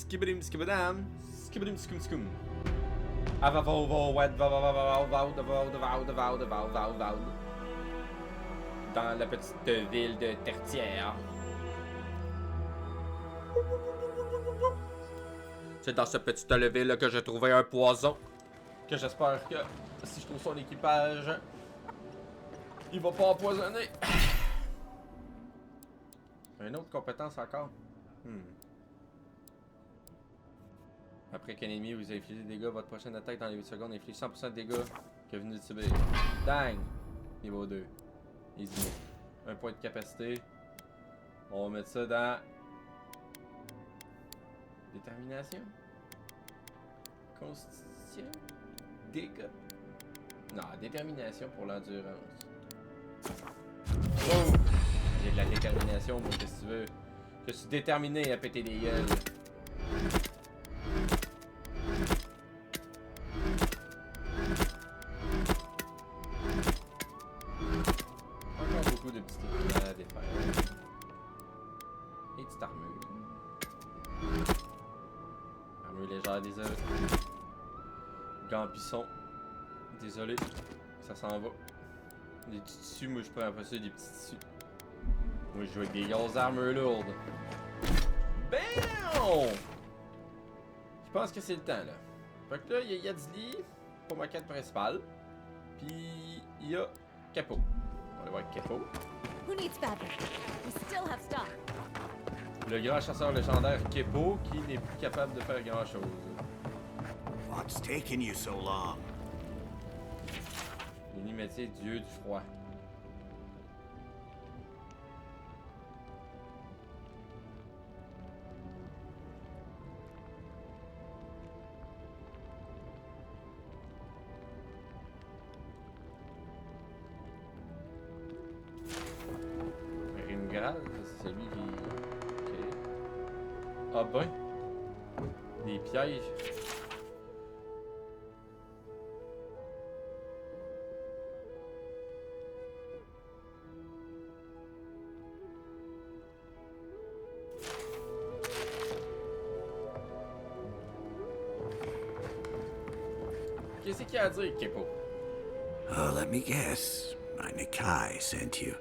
Skibidim skibidam. Skibidim skum skum. Dans la petite ville de Tertiaire. C'est dans cette petite ville que j'ai trouvé un poison. Que j'espère que si je trouve son équipage, il va pas empoisonner. Une autre compétence encore. Après qu'un ennemi vous ait infligé des dégâts, votre prochaine attaque dans les 8 secondes inflige 100% de dégâts que vous venez de subir. Dang! Niveau 2. Easy. Un point de capacité. On va mettre ça dans... Détermination? Constitution? Dégâts? Non, détermination pour l'endurance. Oh! J'ai de la détermination, moi, qu'est-ce que tu veux? Je suis déterminé à péter des gueules. Encore beaucoup de petits équipements à défaire. Et petite armure. Armure légère, désolé. Gambisson. Désolé. Ça s'en va. Des petits tissus, moi je prends après ça des petits tissus. Moi je joue avec des grosses armures lourdes. BAM! Je pense que c'est le temps là. Fait que là, il y a du lit pour ma quête principale. Puis il y a Capot. On va aller voir Capot. Who needs fabric? We still have stock. Le grand chasseur légendaire Kepo qui n'est plus capable de faire grand chose. What's taking you so long? L'unimatier dieu du froid. Rimgrad, c'est celui qui... Ok. Ah ben. Des pièges. Qu'est-ce qu'il y a à dire, Kepo? Oh, let me guess. My Nikai sent you.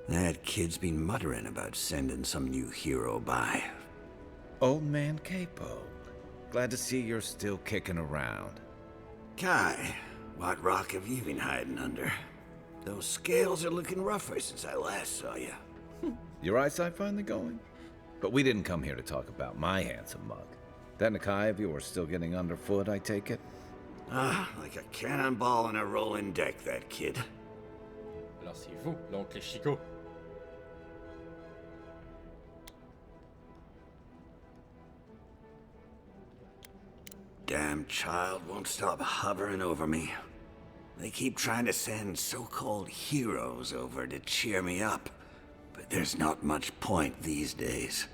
That kid's been muttering about sending some new hero by. Old man Capo. Glad to see you're still kicking around. Kai, what rock have you been hiding under? Those scales are looking rougher since I last saw you. Your eyesight finally going? But we didn't come here to talk about my handsome mug. That Nikai of yours still getting underfoot, I take it? Ah, like a cannonball on a rolling deck, that kid. Alors c'est vous, l'oncle Chico. Damn child won't stop hovering over me. They keep trying to send so-called heroes over to cheer me up, but there's not much point these days.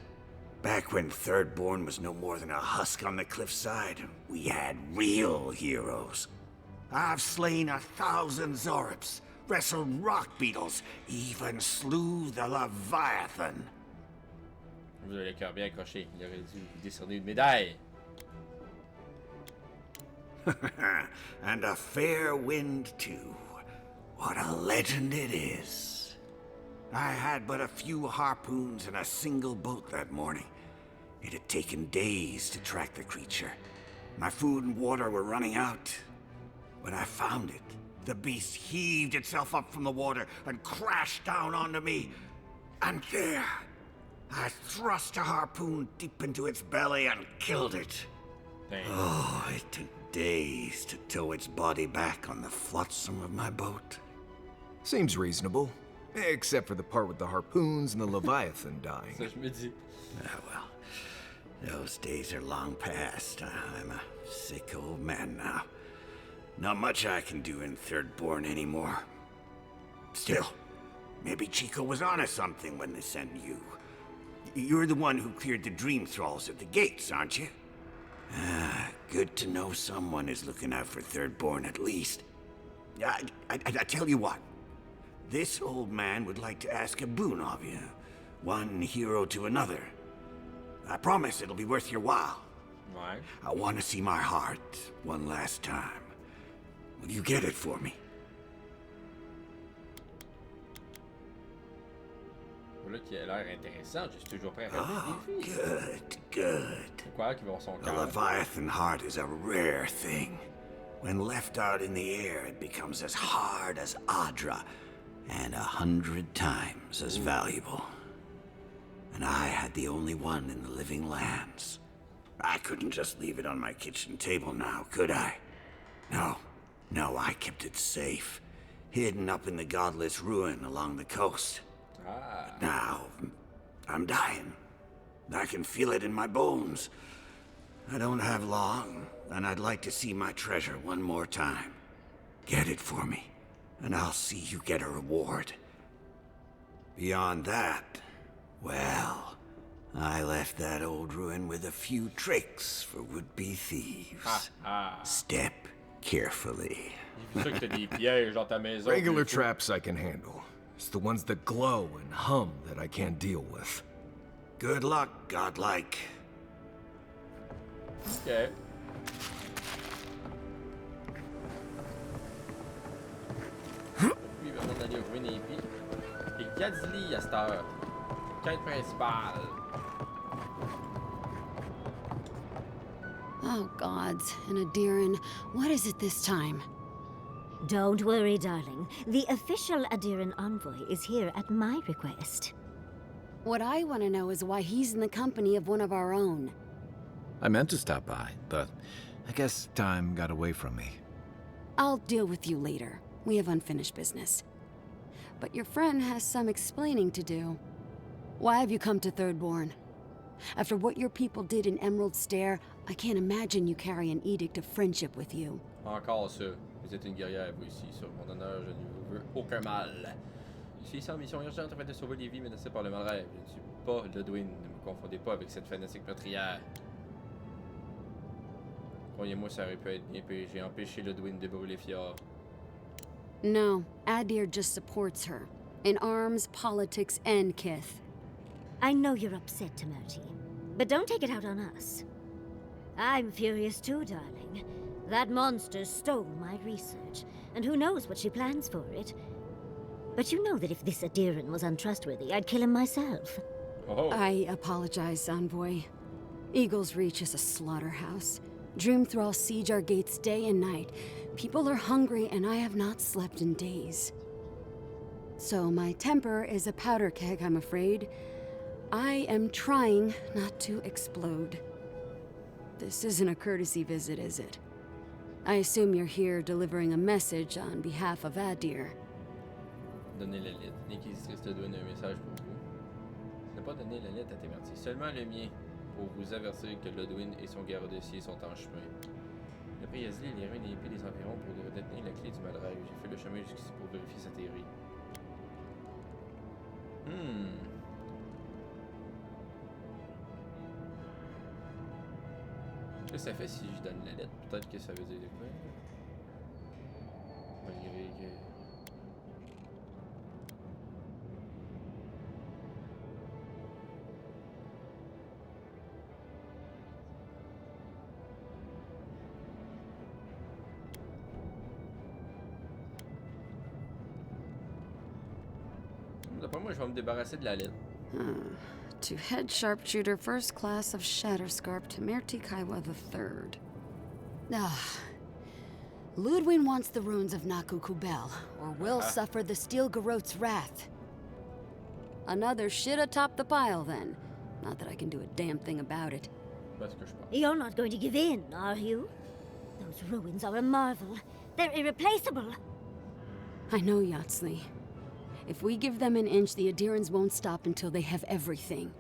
Back when Thirdborn was no more than a husk on the cliffside, we had real heroes. I've slain 1,000 Zorips, wrestled rock beetles, even slew the Leviathan. Vous avez le cœur bien accroché. Il aurait dû vous décerner une médaille. And a fair wind, too. What a legend it is. I had but a few harpoons and a single boat that morning. It had taken days to track the creature. My food and water were running out. When I found it, the beast heaved itself up from the water and crashed down onto me. And there, I thrust a harpoon deep into its belly and killed it. Dang. Oh, it took days to tow its body back on the flotsam of my boat. Seems reasonable. Except for the part with the harpoons and the Leviathan dying. Ça, je me dis. Ah, well, those days are long past. I'm a sick old man now. Not much I can do in Thirdborn anymore. Still, maybe Chico was onto something when they sent you. You're the one who cleared the dream thralls at the gates, aren't you? Ah, good to know someone is looking out for Thirdborn at least. I tell you what. This old man would like to ask a boon of you. One hero to another. I promise it'll be worth your while. Ouais. I want to see my heart one last time. Will you get it for me? Voilà qui a l'air intéressant. Je suis toujours prêt à faire Oh, des défis. good, good. C'est quoi qui va avoir son The cœur? Leviathan heart is a rare thing. When left out in the air, it becomes as hard as Adra, and 100 times as valuable. And I had the only one in the living lands. I couldn't just leave it on my kitchen table now, could I? No, I kept it safe, hidden up in the godless ruin along the coast. Ah. But now, I'm dying. I can feel it in my bones. I don't have long, and I'd like to see my treasure one more time. Get it for me, and I'll see you get a reward. Beyond that, well, I left that old ruin with a few tricks for would-be thieves. Step carefully. C'est sûr que t'as des pièges dans ta maison. Regular puis- traps I can handle. It's the ones that glow and hum that I can't deal with. Good luck, godlike. Ok. Puis, on va aller ouvrir les pieds. Et Gadili à cette heure. Quête principale. Oh, gods. And Adiran, what is it this time? Don't worry, darling. The official Adiran envoy is here at my request. What I want to know is why he's in the company of one of our own. I meant to stop by, but I guess time got away from me. I'll deal with you later. We have unfinished business. But your friend has some explaining to do. Why have you come to Thirdborn? After what your people did in Emerald Stair, I can't imagine you carry an edict of friendship with you. Encore ça. Vous êtes une guerrière, vous ici. Sur mon honneur, je ne vous veux aucun mal. Je suis ici en mission urgente afin de sauver les vies menacées par le mal rêve. Je ne suis pas Ludwin. Ne me confondez pas avec cette fanatique meurtrière. Croyez-moi, ça aurait pu être bien pire. J'ai empêché Ludwin de brûler Fjord. No, Adir just supports her. In arms, politics, and kith. I know you're upset, Tamerti, but don't take it out on us. I'm furious too, darling. That monster stole my research, and who knows what she plans for it. But you know that if this Adiran was untrustworthy, I'd kill him myself. Oh, I apologize, Envoy. Eagle's Reach is a slaughterhouse. Dreamthrall siege our gates day and night. People are hungry, and I have not slept in days. So my temper is a powder keg, I'm afraid. I am trying not to explode. This isn't a courtesy visit, is it? I assume you're here delivering a message on behalf of Adir. donnez la lettre. L'inquisitrice te donne un message pour vous. Ne pas donner la lettre à Tamerti, seulement le mien, pour vous avertir que Ludwin et son garde-dossier sont en chemin. Après Yazli, il y avait une épée des environs pour détenir la clé du mal-rêve. J'ai fait le chemin jusqu'ici pour vérifier sa théorie. Qu'est-ce que ça fait si je donne la lettre? Peut-être que ça veut dire quoi? Malgré que... D'après moi, je vais me débarrasser de la lettre. To head sharpshooter first class of Shatterscarp to Merti Kaiwa III. Ah. Ludwin wants the ruins of Naku Kubel, or will suffer the Steel Garot's wrath. Another shit atop the pile, then. Not that I can do a damn thing about it. Parce que je pense. You're not going to give in, are you? Those ruins are a marvel. They're irreplaceable. I know, Yatsley. If we give them an inch, the Adirans won't stop until they have everything.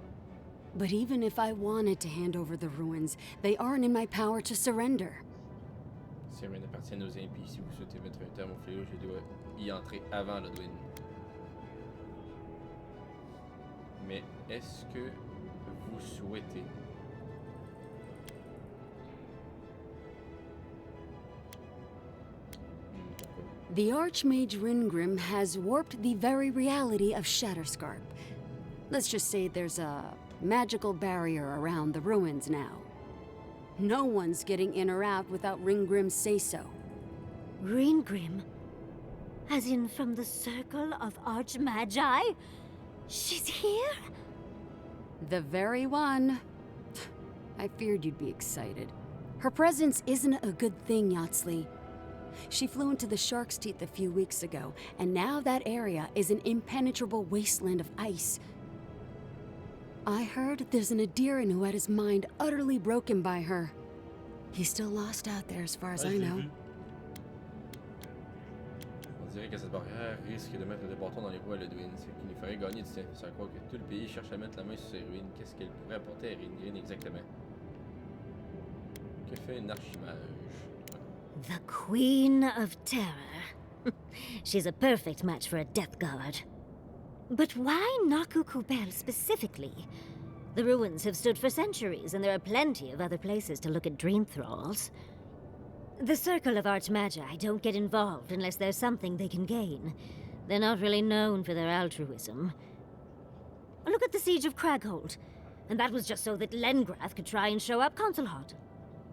But even if I wanted to hand over the ruins, they aren't in my power to surrender. Si rien n'appartient aux impies, si vous souhaitez mettre un terme au fléau, je dois y entrer avant Ludwin. Mais est-ce que vous souhaitez? The Archmage Ringrim has warped the very reality of Shatterscarp. Let's just say there's a magical barrier around the ruins now. No one's getting in or out without Ringgrim's say-so. Ringgrim? As in from the Circle of Archmagi? She's here? The very one. I feared you'd be excited. Her presence isn't a good thing, Yatsley. She flew into the Shark's Teeth a few weeks ago, and now that area is an impenetrable wasteland of ice. I heard there's an Adiran who had his mind utterly broken by her. He's still lost out there as far as I know. On dirait que cette barrière risque de mettre des bâtons dans les roues à Ludwin, ce qui nous ferait gagner du temps. C'est à croire que tout le pays cherche à mettre la main sur ces ruines. Qu'est-ce qu'elle pourrait apporter à Ringrin exactement? Que fait une archimage? The Queen of Terror. She's a perfect match for a Death Guard. But why Nakukubel specifically? The ruins have stood for centuries, and there are plenty of other places to look at dream thralls. The Circle of Archmagi don't get involved unless there's something they can gain. They're not really known for their altruism. Look at the Siege of Craghold. And that was just so that Lengrath could try and show up Consulhot.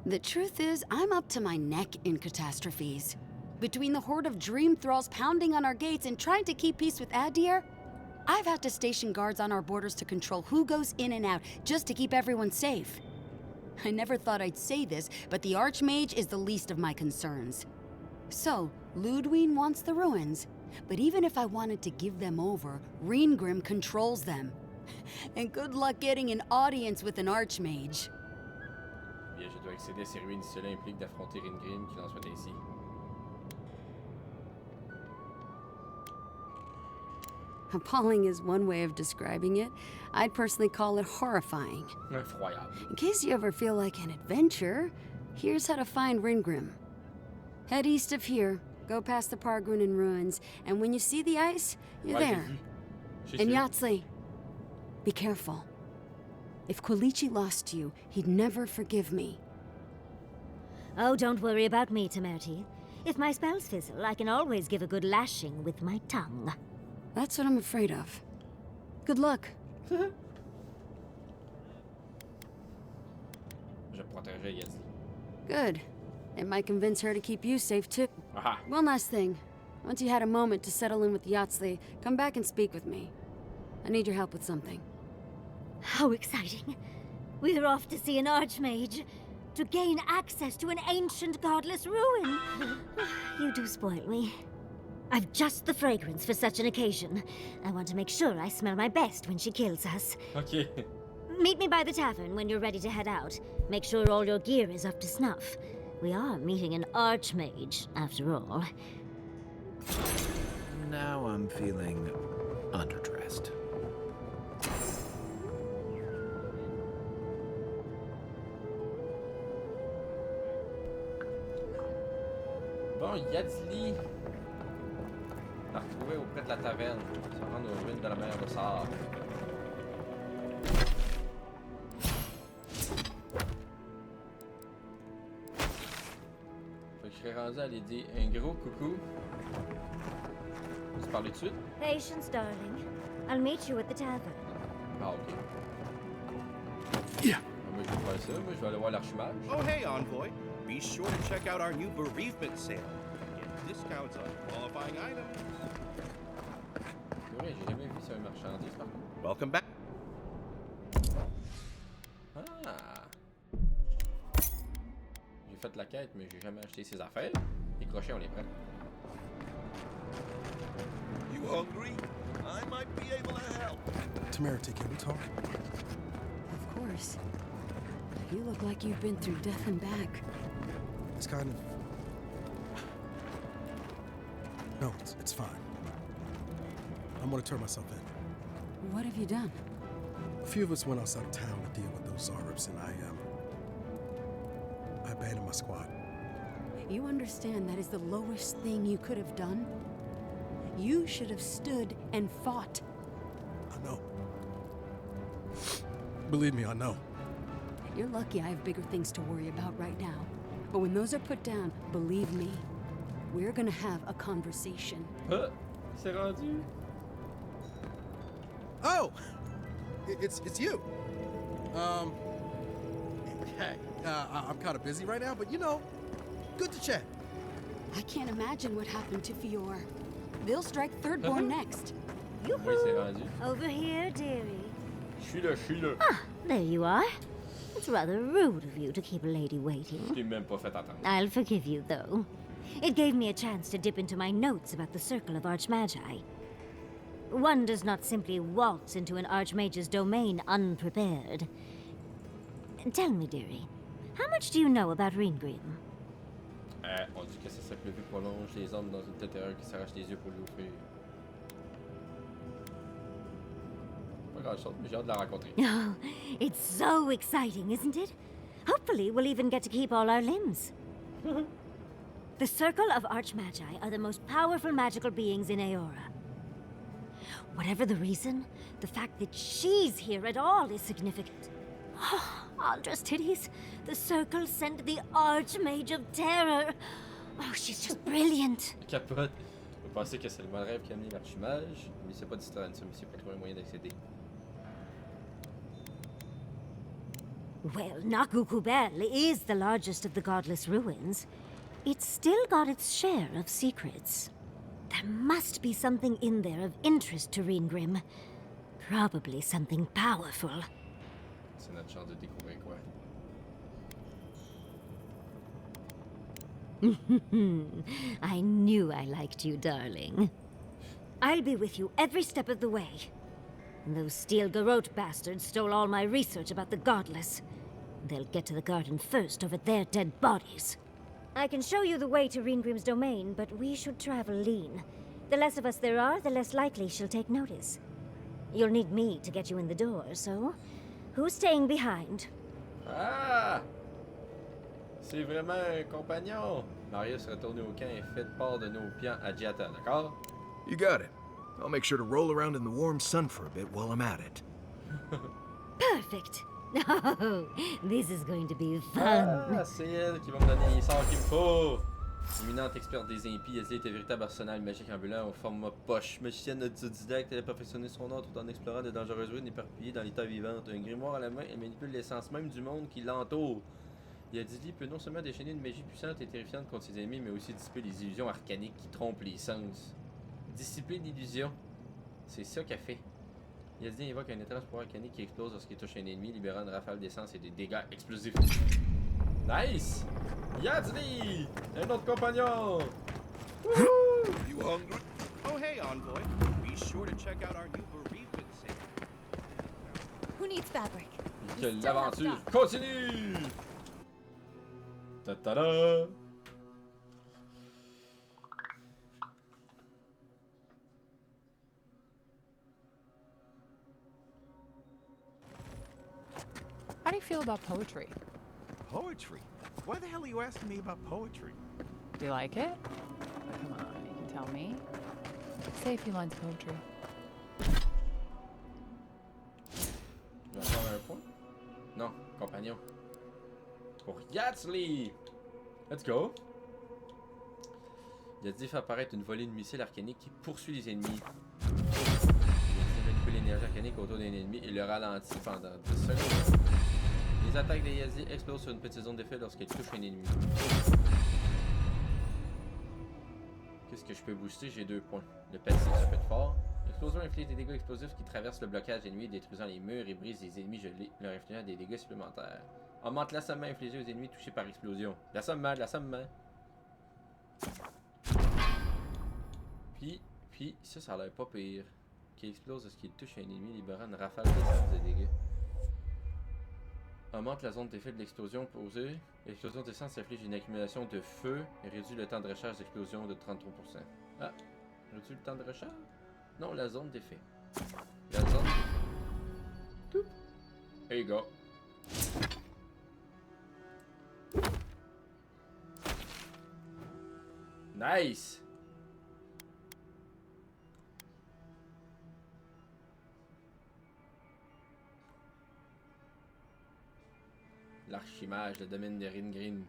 The truth is, I'm up to my neck in catastrophes. Between the horde of dream thralls pounding on our gates and trying to keep peace with Adir, I've had to station guards on our borders to control who goes in and out, just to keep everyone safe. I never thought I'd say this, but the Archmage is the least of my concerns. So, Ludwig wants the ruins, but even if I wanted to give them over, Ringrim controls them. And good luck getting an audience with an Archmage. Bien, je dois accéder à ces ruines si cela implique d'affronter Ringrim, qu'il en soit ainsi. Appalling is one way of describing it. I'd personally call it horrifying. Incroyable. In case you ever feel like an adventure, here's how to find Ringrim. Head east of here, go past the Pargrunen ruins, and when you see the ice, you're there. And Yatsley, be careful. If Quilichi lost you, he'd never forgive me. Oh, don't worry about me, Temerti. If my spells fizzle, I can always give a good lashing with my tongue. That's what I'm afraid of. Good luck. Je protégerai Yatsley. Good. It might convince her to keep you safe, too. Aha! One last thing. Once you had a moment to settle in with Yatsley, come back and speak with me. I need your help with something. How exciting. We're off to see an Archmage. To gain access to an ancient godless ruin. You do spoil me. I've just the fragrance for such an occasion. I want to make sure I smell my best when she kills us. Ok. Meet me by the tavern when you're ready to head out. Make sure all your gear is up to snuff. We are meeting an Archmage, after all. Now I'm feeling underdressed. Bon, Yatsley. À retrouver auprès de la taverne. Se rendre aux ruines de la mer de Sar. Fait que je serais rendu à aller dire un gros coucou. On se parle tout de suite? Patience, darling. I'll meet you at the tavern. Ah, ok. Yeah. Moi, je vais faire ça. Moi, je vais aller voir l'archimage. Oh, hey, Envoy. Be sure to check out our new bereavement sale. Get discounts on qualifying items. C'est vrai, j'ai jamais vu ça un marchandise, par contre. Welcome back. Ah! J'ai fait la quête, mais j'ai jamais acheté ses affaires. Les crochets, on les prend. You hungry? I might be able to help. Temerity, can we talk? Of course. You look like you've been through death and back. It's kind of... No, it's fine. I'm gonna turn myself in. What have you done? A few of us went outside of town to deal with those Zarubs, and I abandoned my squad. You understand that is the lowest thing you could have done? You should have stood and fought. I know. Believe me, I know. You're lucky I have bigger things to worry about right now. But when those are put down, believe me, we're gonna have a conversation. C'est rendu. Oh! It's you! Um, hey, I'm kind of busy right now, but you know, good to chat. I can't imagine what happened to Fior. They'll strike Thirdborn next. Oui, c'est rendu. Over here, dearie. Je suis là. Ah, there you are. It's rather rude of you to keep a lady Je waiting. t'ai même pas fait attendre. I'll forgive you, though. It gave me a chance to dip into my notes about the Circle of Archmagi. One does not simply waltz into an Archmage's domain unprepared. Tell me, dearie, how much do you know about Reengrim? On dit que ça s'appelle vu prolonge les hommes dans une telle terreur qui s'arrache les yeux pour lui offrir. Pas grand chose, mais j'ai hâte de la rencontrer. Oh, it's so exciting, isn't it? Hopefully, we'll even get to keep all our limbs. The Circle of Archmagi are the most powerful magical beings in Aora. Whatever the reason, the fact that she's here at all is significant. Oh, Aldra's titties. The Circle sent the Archmage of Terror. Oh, she's just brilliant. Capote. Vous pensez que c'est le mal rêve qui a amené l'archimage? Mais c'est pas distraire une mais c'est pas trouver un moyen d'accéder. Well, Nakukubel is the largest of the godless ruins. It's still got its share of secrets. There must be something in there of interest to Reengrim. Probably something powerful. C'est notre chance de découvrir quoi. I knew I liked you, darling. I'll be with you every step of the way. Those Steel Garrote bastards stole all my research about the Godless. They'll get to the garden first over their dead bodies. I can show you the way to Reengrim's domain, but we should travel lean. The less of us there are, the less likely she'll take notice. You'll need me to get you in the door, so who's staying behind? Ah! C'est vraiment un compagnon! Marius retourne au camp et fait part de nos plans à Giata, d'accord? You got it. I'll make sure to roll around in the warm sun for a bit while I'm at it. Perfect. Oh, this is going to be fun. Ah, c'est elle qui va me donner les sorts qu'il me faut! Éminente experte des impies, elle est un véritable arsenal magique ambulant au format poche. Magicienne autodidacte, elle a perfectionné son art tout en explorant de dangereuses ruines éparpillées dans l'état vivant. Un grimoire à la main, elle manipule l'essence même du monde qui l'entoure. Yadili peut non seulement déchaîner une magie puissante et terrifiante contre ses ennemis, mais aussi dissiper les illusions arcaniques qui trompent les sens. Dissiper l'illusion, c'est ça qu'elle fait. Yadili invoque un étrange pouvoir arcanique qui explose lorsqu'il touche un ennemi, libérant une rafale d'essence et des dégâts explosifs. Nice! Yadili! Un autre compagnon! Wouhou! You hungry? Oh, hey, Envoy. Be sure to check out our new bereavement sale. Who needs fabric? Que l'aventure continue! Ta-ta-da! How do you feel about poetry? Poetry? Why the hell are you asking me about poetry? Do you like it? Come on, you can tell me. Say a few lines of poetry. Tu vas prendre un point? Non, compagnon. Pour Yatsli! Let's go! Yatsli fait apparaître une volée de missiles arcaniques qui poursuit les ennemis. Yatsli manipule l'énergie arcanique autour d'un ennemi et le ralentit pendant 10 secondes. Les attaques de Yatsli explosent sur une petite zone d'effet lorsqu'elle touche un ennemi. Qu'est-ce que je peux booster? J'ai 2 points. Le pet, c'est super fort. L'explosion inflige des dégâts explosifs qui traversent le blocage ennemi, détruisant les murs et brisent les ennemis gelés, leur infligeant des dégâts supplémentaires. Augmente l'assommement infligé aux ennemis touchés par explosion. L'assommement, l'assommement. Puis, ça a l'air pas pire. Qui explose lorsqu'il touche un ennemi, libérant une rafale d'essence de dégâts. Augmente la zone d'effet de l'explosion posée. L'explosion d'essence inflige une accumulation de feu et réduit le temps de recharge d'explosion de 33%. Ah, réduit le temps de recharge? Non, la zone d'effet. La zone d'effet. Tout. There you go. Nice! L'archimage, le domaine de Ringrin.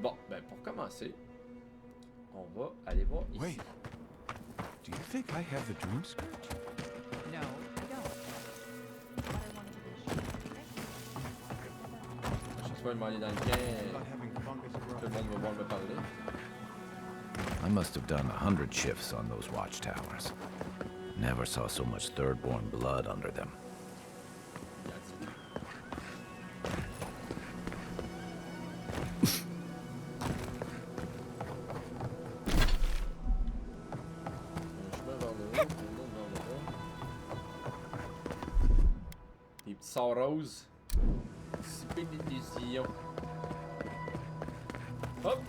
Bon, ben pour commencer, on va aller voir ici. Wait. Do you think I have the dream scourge? No, I don't. But I wanted to be sure. À chaque fois, il m'en est dans le camp. About having fungus Tout grow. le monde va voir me parler. I must have done 100 shifts on those watchtowers. Never saw so much third-born blood under them. Des petits sorts roses. Siper des décisions. Hop!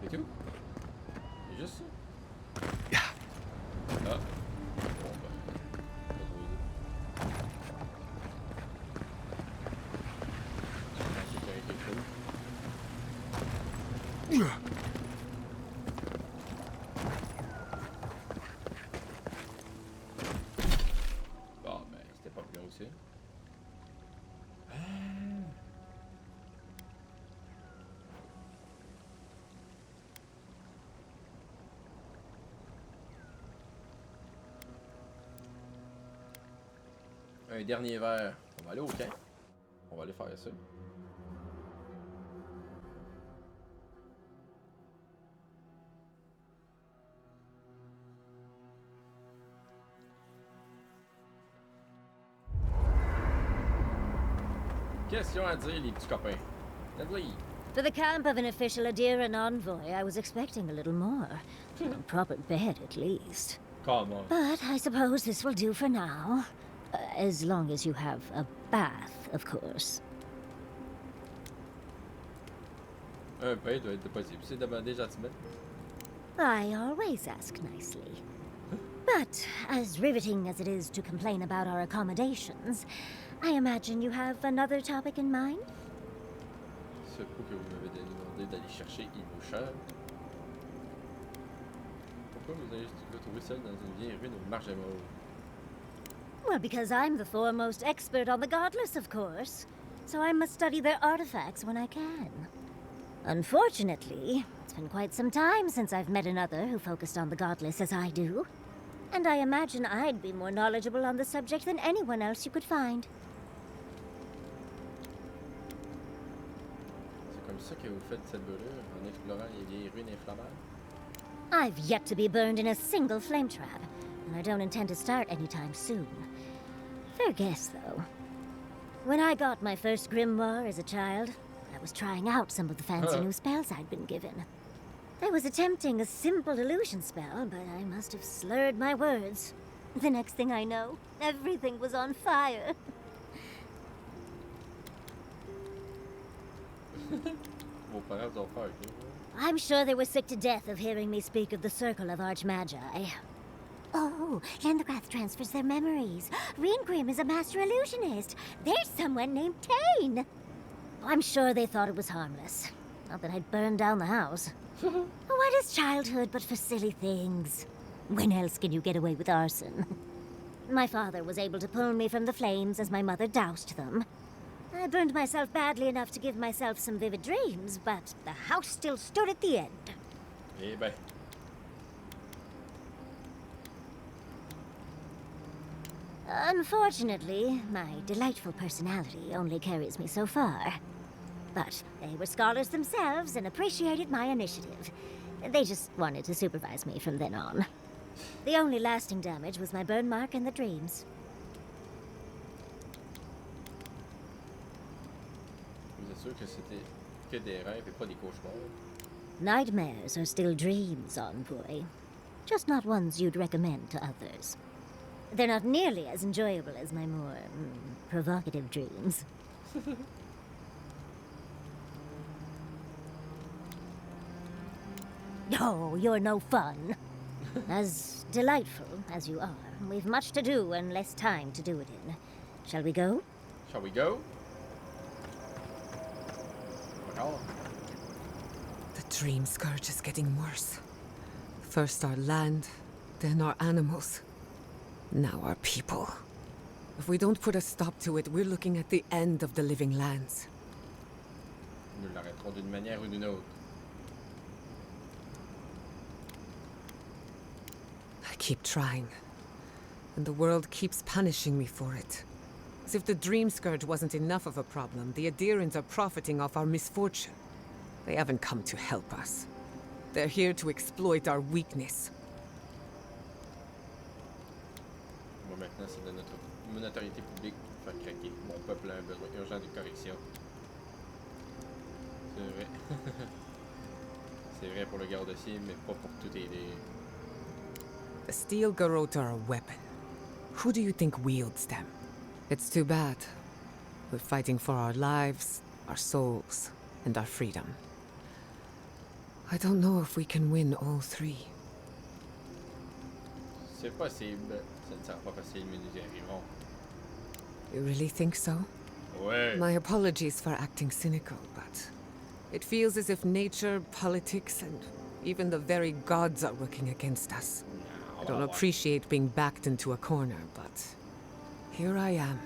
C'est tout? C'est juste ça? Ah. Bon, ben. Bon, ben, c'était pas bien aussi. Un dernier verre. On va aller au camp. On va aller faire ça. Question à dire, les petits copains. Dudley. For the camp of an official Adiran envoy, I was expecting a little more. A proper bed, at least. Come on. But I suppose this will do for now. As long as you have a bath, of course. Un pain doit être possible. C'est demandé gentiment. I always ask nicely. But as riveting as it is to complain about our accommodations, I imagine you have another topic in mind? Ce coup que vous m'avez demandé d'aller chercher il vaut cher. Pourquoi vous avez trouvé seul dans une vieille ruine au marge mort? Well, because I'm the foremost expert on the godless, of course. So I must study their artifacts when I can. Unfortunately, it's been quite some time since I've met another who focused on the godless as I do. And I imagine I'd be more knowledgeable on the subject than anyone else you could find. C'est comme ça que vous faites cette brûlure en explorant les vieilles ruines inflammables? I've yet to be burned in a single flame trap, and I don't intend to start anytime soon. Fair guess, though. When I got my first grimoire as a child, I was trying out some of the fancy new spells I'd been given. I was attempting a simple illusion spell, but I must have slurred my words. The next thing I know, everything was on fire. Vos parents ont peur, ok? I'm sure they were sick to death of hearing me speak of the Circle of Archmagi. Oh, Lendergrath transfers their memories. Reengrim is a master illusionist. There's someone named Tane. I'm sure they thought it was harmless. Not that I'd burned down the house. What is childhood but for silly things? When else can you get away with arson? My father was able to pull me from the flames as my mother doused them. I burned myself badly enough to give myself some vivid dreams, but the house still stood at the end. Eh ben. Unfortunately, my delightful personality only carries me so far. But they were scholars themselves and appreciated my initiative. They just wanted to supervise me from then on. The only lasting damage was my burn mark and the dreams. Vous êtes sûr que c'était que des rêves et pas des cauchemars? Nightmares are still dreams, Envoy. Just not ones you'd recommend to others. They're not nearly as enjoyable as my more provocative dreams. Oh, you're no fun. As delightful as you are, we've much to do and less time to do it in. Shall we go? Shall we go? Encore? The dream scourge is getting worse. First our land, then our animals. Now our people. If we don't put a stop to it, we're looking at the end of the living lands. Nous l'arrêterons d'une manière ou d'une autre. I keep trying, and the world keeps punishing me for it. As if the Dream Scourge wasn't enough of a problem, the Adirans are profiting off our misfortune. They haven't come to help us. They're here to exploit our weakness. Moi maintenant, c'est de notre notoriété publique pour faire craquer. Mon peuple a un besoin urgent de correction. C'est vrai. C'est vrai pour le garde-ciel, mais pas pour tout aider. The Steel Garrote are a weapon. Who do you think wields them? It's too bad. We're fighting for our lives, our souls, and our freedom. I don't know if we can win all three. C'est possible. Ça ne sera pas facile, mais nous y arriverons. You really think so? Ouais. My apologies for acting cynical, but it feels as if nature, politics, and even the very gods are working against us. I don't appreciate being backed into a corner, but here I am.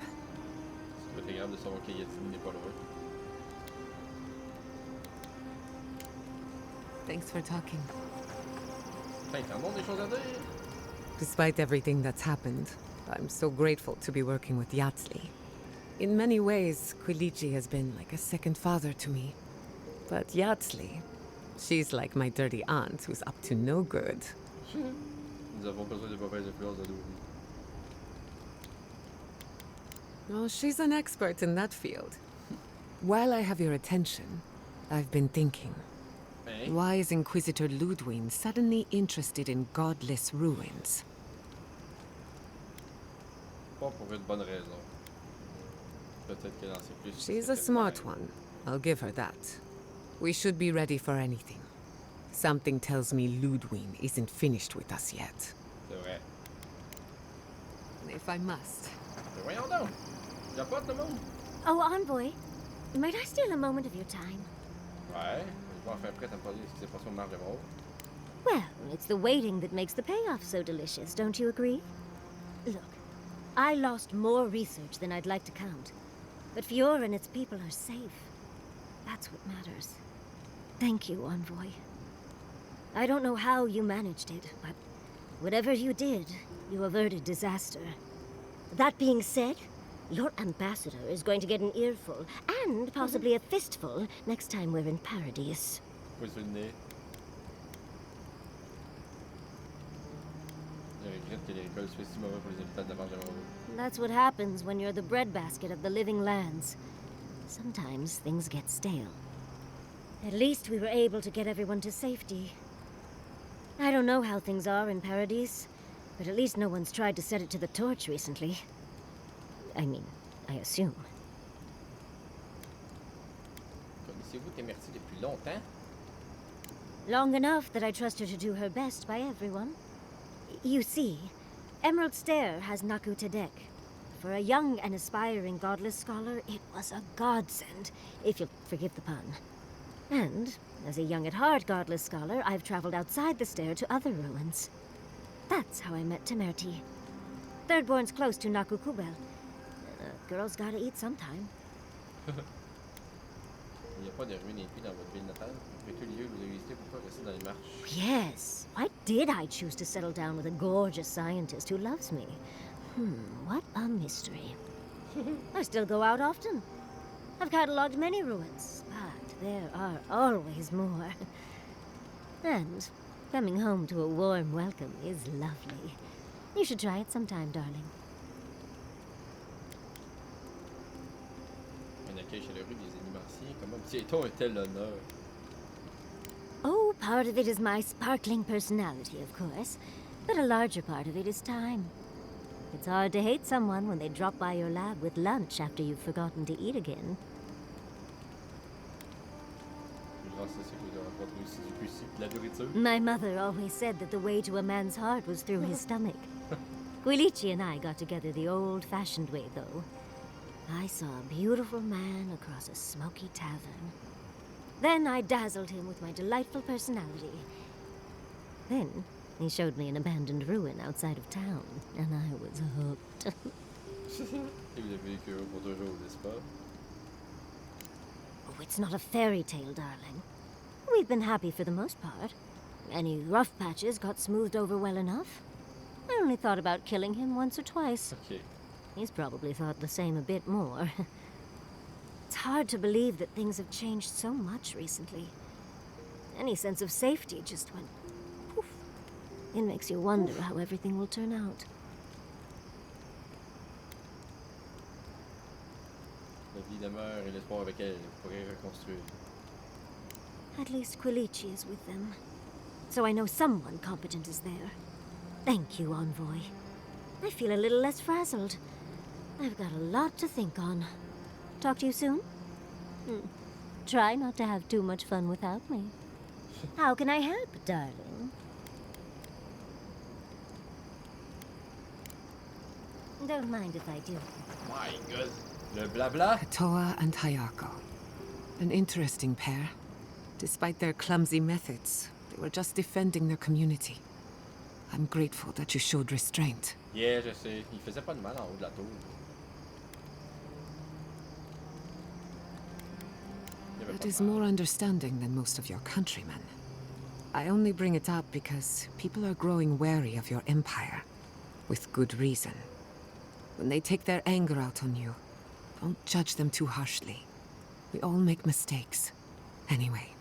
Ça doit être grave de savoir que Yeti n'est pas là. Thanks for talking. Hey, t'as des choses à dire? Despite everything that's happened, I'm so grateful to be working with Yatsli. In many ways, Quilichi has been like a second father to me. But Yatsli, she's like my dirty aunt who's up to no good. Nous avons besoin de mauvaises influences de nous. Oh, she's an expert in that field. While I have your attention, I've been thinking. Hey? Why is Inquisitor Ludwig suddenly interested in godless ruins? Pas pour une bonne raison. Peut-être qu'elle en sait plus. She's a smart one. I'll give her that. We should be ready for anything. Something tells me Ludwig isn't finished with us yet. C'est vrai. If I must. Mais voyons donc. J'apporte le monde. Oh, Envoy, might I steal a moment of your time? Ouais. Je vais en faire prêt à me parler de ce qui s'est passé au Marge de Mauve. Well, it's the waiting that makes the payoff so delicious, don't you agree? Look, I lost more research than I'd like to count. But Fiora and its people are safe. That's what matters. Thank you, Envoy. I don't know how you managed it, but whatever you did, you averted disaster. That being said, your ambassador is going to get an earful, and possibly a fistful, next time we're in Paradise. Faut se le nez. Je regrette que les récoltes soient si mauvaises pour les habitants de Marge de Mauve. That's what happens when you're the breadbasket of the living lands. Sometimes things get stale. At least we were able to get everyone to safety. I don't know how things are in Paradise, but at least no one's tried to set it to the torch recently. I mean, I assume. Connaissez-vous Temerty depuis longtemps? Long enough that I trust her to do her best by everyone. You see, Emerald Stair has Naku Tedek. For a young and aspiring godless scholar, it was a godsend, if you'll forgive the pun. And, as a young at heart godless scholar, I've traveled outside the stair to other ruins. That's how I met Temerty. Thirdborn's close to Naku Kubel. Girls gotta eat sometime. Il n'y a pas de ruines impies dans votre ville natale. Mais tous les lieux que vous avez visités, pourquoi rester dans les marches? Yes. Why did I choose to settle down with a gorgeous scientist who loves me? What a mystery. I still go out often. I've catalogued many ruins, but there are always more. And coming home to a warm welcome is lovely. You should try it sometime, darling. Un accueil chaleureux des animanciers, comment obtient-on un tel honneur? Oh, part of it is my sparkling personality, of course. But a larger part of it is time. It's hard to hate someone when they drop by your lab with lunch after you've forgotten to eat again. Grâce à ce que vous avez rencontré aussi du plus de la nourriture. My mother always said that the way to a man's heart was through his stomach. Quilichi and I got together the old-fashioned way, though. I saw a beautiful man across a smoky tavern. Then I dazzled him with my delightful personality. Then he showed me an abandoned ruin outside of town, and I was hooked. Et vous avez vécu heureux pour toujours, n'est-ce pas? Oh, it's not a fairy tale, darling. We've been happy for the most part. Any rough patches got smoothed over well enough. I only thought about killing him once or twice. Ok. He's probably thought the same a bit more. It's hard to believe that things have changed so much recently. Any sense of safety just went poof. It makes you wonder how everything will turn out. La vie demeure et l'espoir avec elle. Vous pourrez reconstruire. At least Quilici is with them. So I know someone competent is there. Thank you, Envoy. I feel a little less frazzled. I've got a lot to think on. Talk to you soon? Try not to have too much fun without me. How can I help, darling? Don't mind if I do. My God. Le blabla? Hatoa and Hayako. An interesting pair. Despite their clumsy methods, they were just defending their community. I'm grateful that you showed restraint. Yeah, je sais. Il faisait pas de mal en haut de la tour. It is more understanding than most of your countrymen. I only bring it up because people are growing wary of your empire. With good reason. When they take their anger out on you, don't judge them too harshly. We all make mistakes. Anyway,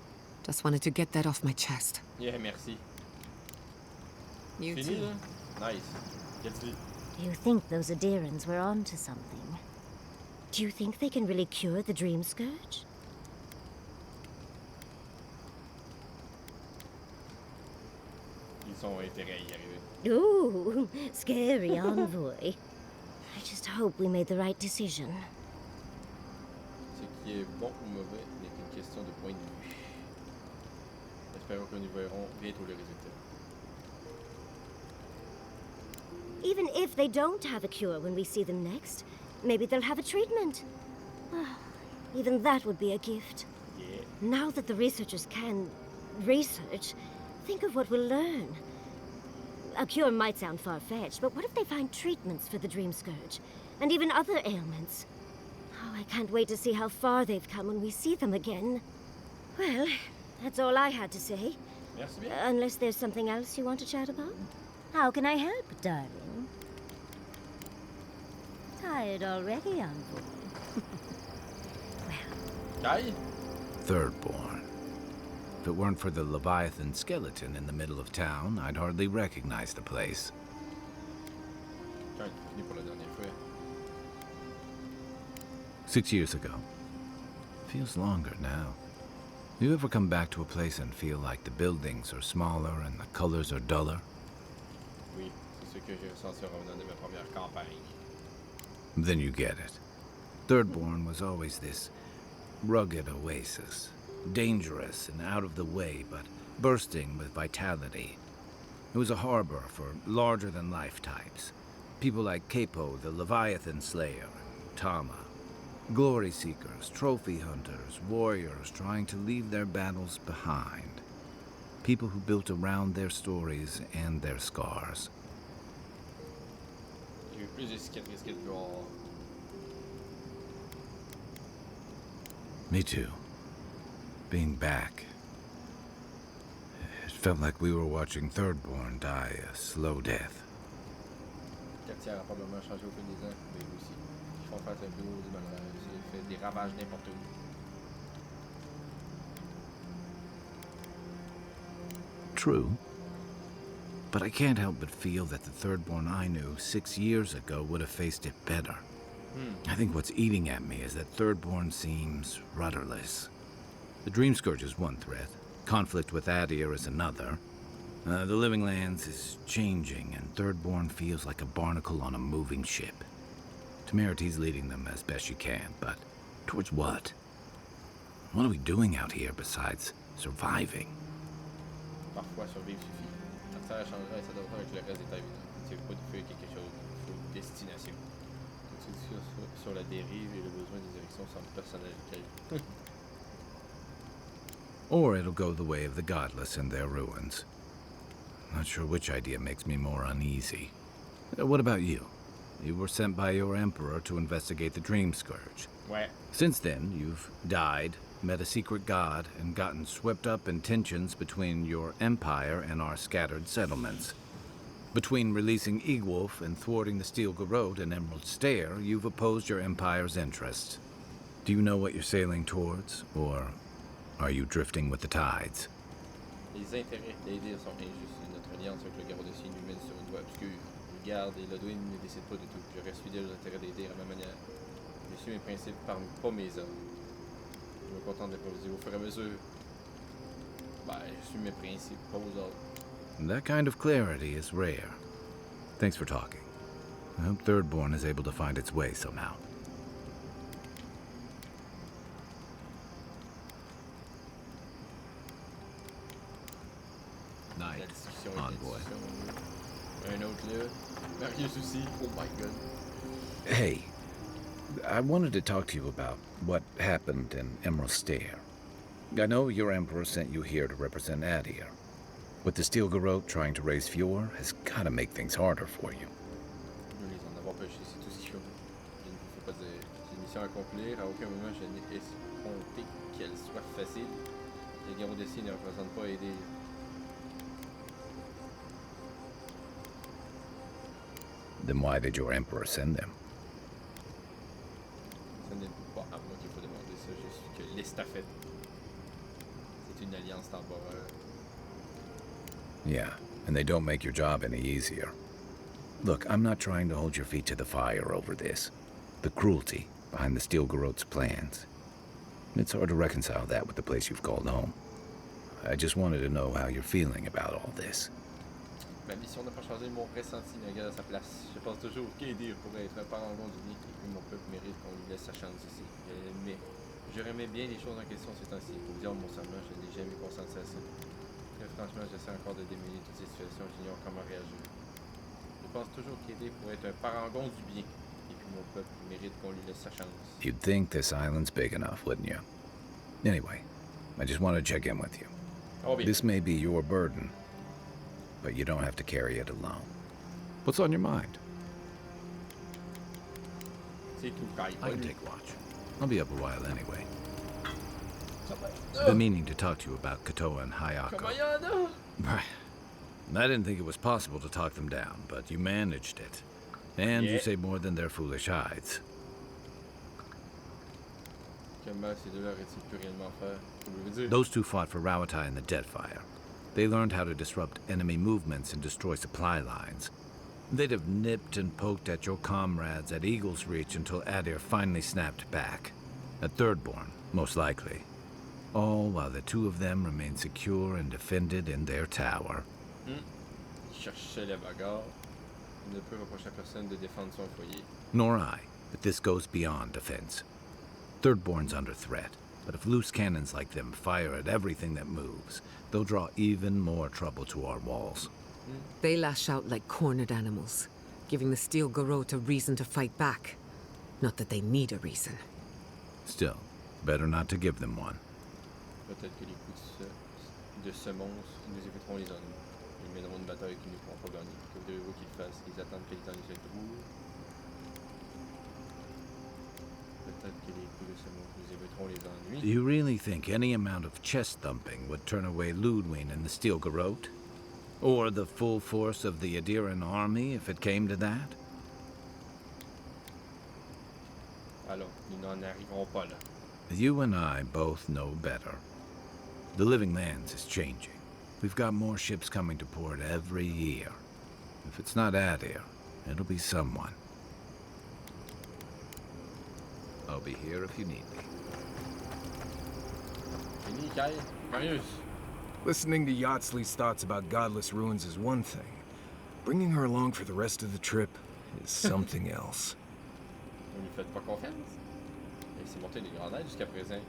just wanted to get that off my chest. Yeah, merci. You Fini, too. là? Nice. Qu'est-ce Do you think those Adirans were onto something? Do you think they can really cure the Dream Scourge? Ils sont intérêts à y arriver. Ooh, scary Envoy. I just hope we made the right decision. Ce qui est bon ou mauvais n'est qu'une question de point de vue. Espérons que nous verrons bientôt le résultat. Even if they don't have a cure when we see them next, maybe they'll have a treatment. Even that would be a gift. Yeah. Now that the researchers can research, think of what we'll learn. A cure might sound far-fetched, but what if they find treatments for the Dream Scourge? And even other ailments? Oh, I can't wait to see how far they've come when we see them again. Well, that's all I had to say. Merci bien. Unless there's something else you want to chat about? How can I help, darling? Tired already, Envoy? Kai? Thirdborn. If it weren't for the Leviathan skeleton in the middle of town, I'd hardly recognize the place. Quand il finit pour la dernière fois. 6 years ago. Feels longer now. You ever come back to a place and feel like the buildings are smaller and the colors are duller? Oui, c'est ce que j'ai ressenti en revenant de ma première campagne. Then you get it. Thirdborn was always this rugged oasis. Dangerous and out of the way, but bursting with vitality. It was a harbor for larger-than-life types. People like Capo, the Leviathan Slayer, Tama. Glory seekers, trophy hunters, warriors trying to leave their battles behind. People who built around their stories and their scars. J'ai eu plus de cicatrices que de gloire. Me too. Being back. It felt like we were watching Thirdborn die a slow death. Quartier a probablement changé au fil des ans, mais aussi. Ils font face à un plus gros du malheur. Ils fait des ravages n'importe où. True. But I can't help but feel that the Thirdborn I knew 6 years ago would have faced it better. I think what's eating at me is that Thirdborn seems rudderless. The Dream Scourge is one threat. Conflict with Adir is another. The Living Lands is changing, and Thirdborn feels like a barnacle on a moving ship. Temerity's leading them as best she can, but towards what? What are we doing out here besides surviving? Parfois, survivre suffit. La terre changera et s'adaptera avec le reste des tailles. Tu veux pas de feu quelque chose, il faut une destination. Tout sur la dérive et le besoin des directions semble personnel. Or it'll go the way of the godless and their ruins. Not sure which idea makes me more uneasy. What about you? you were sent by your Emperor to investigate the Dream Scourge. Ouais. Since then, you've died, met a secret god, and gotten swept up in tensions between your empire and our scattered settlements. Between releasing Egwolf and thwarting the Steel Garrote and Emerald Stair, you've opposed your empire's interests. Do you know what you're sailing towards, or are you drifting with the tides? Les intérêts d'Aedir sont injustes et notre alliance avec le garde de nous mène sur une voie obscure. Le garde et Lodwyn ne décident pas de tout. Je reste fidèle aux intérêts d'Aedir à ma manière. Je suis mes principes pas mes ordres. Je me contente d'improviser au fur et à mesure. Ben, je suis mes principes, pas aux ordres. That kind of clarity is rare. Thanks for talking. I hope Thirdborn is able to find its way somehow. La Night, discussion est envoy. la discussion. Un autre là. Marius aussi. Oh my god. Hey, I wanted to talk to you about what happened in Emerald Stair. I know your Emperor sent you here to represent Adir. With the Steel Garrote trying to raise Fjord has got to make things harder for you. Nous les en avons pêché, c'est tout ce qu'il faut. Je ne vous fais pas dire. C'est une mission à accomplir. À aucun moment je n'ai escompté qu'elle soit facile. Les gardes d'ici ne représentent pas Aedir. Then why did your Emperor send them? Ça n'est pas à moi qu'il faut demander ça. Je suis que l'estafette. C'est une alliance temporaire. Yeah, and they don't make your job any easier. Look, I'm not trying to hold your feet to the fire over this. The cruelty behind the Steel Garrote's plans. It's hard to reconcile that with the place you've called home. I just wanted to know how you're feeling about all this. Ma mission n'a pas changé mon pressenti n'a gardé à sa place. Je pense toujours qu'Aedir pourrait être un parangon du bien et que mon peuple mérite qu'on lui laisse sa chance ici. Mais je remets bien les choses en question ces temps-ci. Pour dire mon serment, je n'ai jamais consenti à ça. Très franchement, j'essaie encore de démêler toutes ces situations, j'ignore comment réagir. Je pense toujours qu'Aedir pourrait être un parangon du bien et que mon peuple mérite qu'on lui laisse sa chance. You'd think this island's big enough, wouldn't you? Anyway, I just want to check in with you. Oh, bien. This may be your burden, but you don't have to carry it alone. What's on your mind? C'est tout, Kai. I can take watch. I'll be up a while anyway. Been meaning to talk to you about Katoa and Hayako. Kamayana! Right. I didn't think it was possible to talk them down, but you managed it. And you Yeah. say more than their foolish hides. Comment ces deux-là auraient-ils pu réellement faire? Vous voulez dire? Those two fought for Rawatai in the Deadfire. They learned how to disrupt enemy movements and destroy supply lines. They'd have nipped and poked at your comrades at Eagle's Reach until Adir finally snapped back. At Thirdborn, most likely. All while the two of them remained secure and defended in their tower. Chercher la bagarre. Il ne peut reprocher à personne de défendre son foyer. Nor I, but this goes beyond defense. Thirdborn's under threat, but if loose cannons like them fire at everything that moves, they'll draw even more trouble to our walls. They lash out like cornered animals, giving the Steel Garrote a reason to fight back. Not that they need a reason. Still, better not to give them one. Peut-être que les coups de ce monstre nous éviteront les ennuis. Ils mèneront une bataille qu'ils ne pourront pas gagner. Que voudrez-vous qu'ils fassent? Ils attendent que les ennuis se trouvent. Peut-être que les coups de ce monstre nous éviteront les ennuis. Do you really think any amount of chest thumping would turn away Ludwig and the Steel Garrote? Or the full force of the Adiran army, if it came to that? Alors, nous n'en arriverons pas là. You and I both know better. The Living Lands is changing. We've got more ships coming to port every year. If it's not Adir, it'll be someone. I'll be here if you need me. Fini, Kai? Marius! Listening to Yachtley's thoughts about godless ruins is one thing. Bringing her along for the rest of the trip is something else. Vous ne lui faites pas confiance? Elle s'est montée des grenades jusqu'à présent.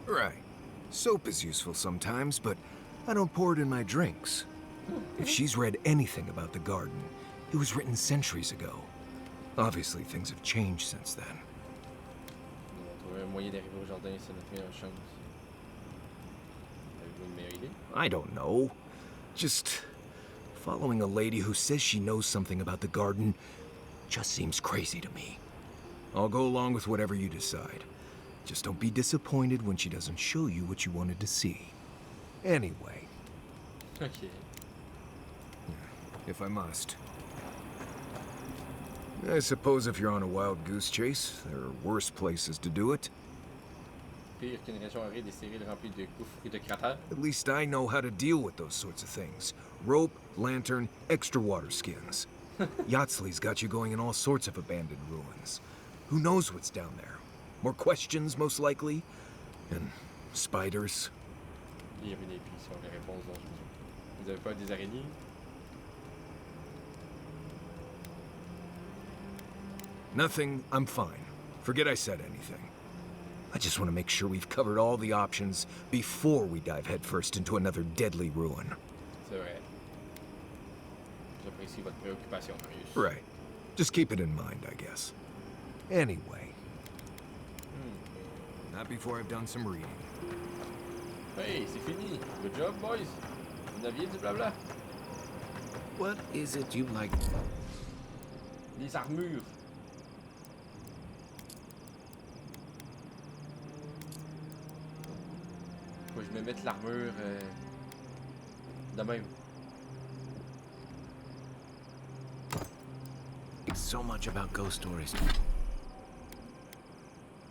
Right. Soap is useful sometimes, but I don't pour it in my drinks. If she's read anything about the garden, it was written centuries ago. Obviously, things have changed since then. Nous allons trouver un moyen d'arriver au jardin, c'est notre meilleure chance. Avez-vous une meilleure idée? I don't know. Just following a lady who says she knows something about the garden just seems crazy to me. I'll go along with whatever you decide. Just don't be disappointed when she doesn't show you what you wanted to see. Anyway. Ok. If I must. I suppose if you're on a wild goose chase, there are worse places to do it. Pire qu'une région aride et stérile remplie de gouffres et de cratères. At least I know how to deal with those sorts of things. Rope, lantern, extra water skins. Yatsley's got you going in all sorts of abandoned ruins. Who knows what's down there? More questions, most likely? And spiders? Il y avait des pistes, les réponses. Donc, vous avez peur des araignées? Nothing, I'm fine. Forget I said anything. I just want to make sure we've covered all the options before we dive headfirst into another deadly ruin. C'est vrai. J'apprécie votre préoccupation, Marius. Right. Just keep it in mind, I guess. Anyway. Not before I've done some reading. Hey, c'est fini. Good job, boys. Vous aviez du blabla. What is it you like? Les armures. Faut que je me mette l'armure de même. It's so much about ghost stories.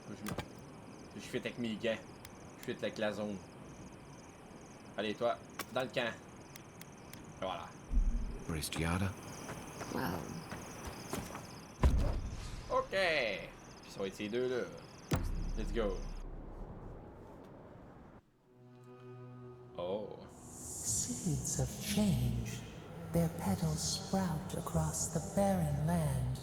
Faut que je fit avec mes gants. Je fit avec la zone. Allez, toi, dans le camp. Et voilà. Bristiata? Well, OK. Puis ça va être ces deux-là. Let's go. Oh. Seeds of change, their petals sprout across the barren land.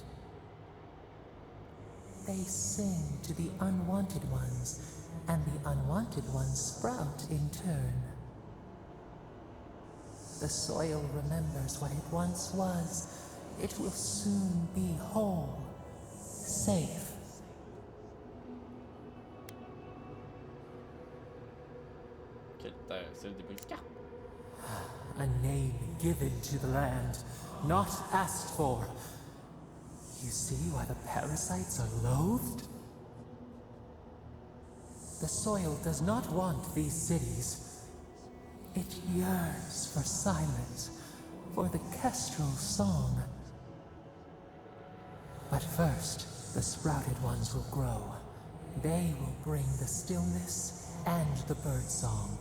They sing to the unwanted ones, and the unwanted ones sprout in turn. The soil remembers what it once was. It will soon be whole, safe. Quelle terre, celle des briscards. A name given to the land, not asked for. You see why the parasites are loathed? The soil does not want these cities. It yearns for silence, for the kestrel song. But first, the sprouted ones will grow. They will bring the stillness and the birdsong.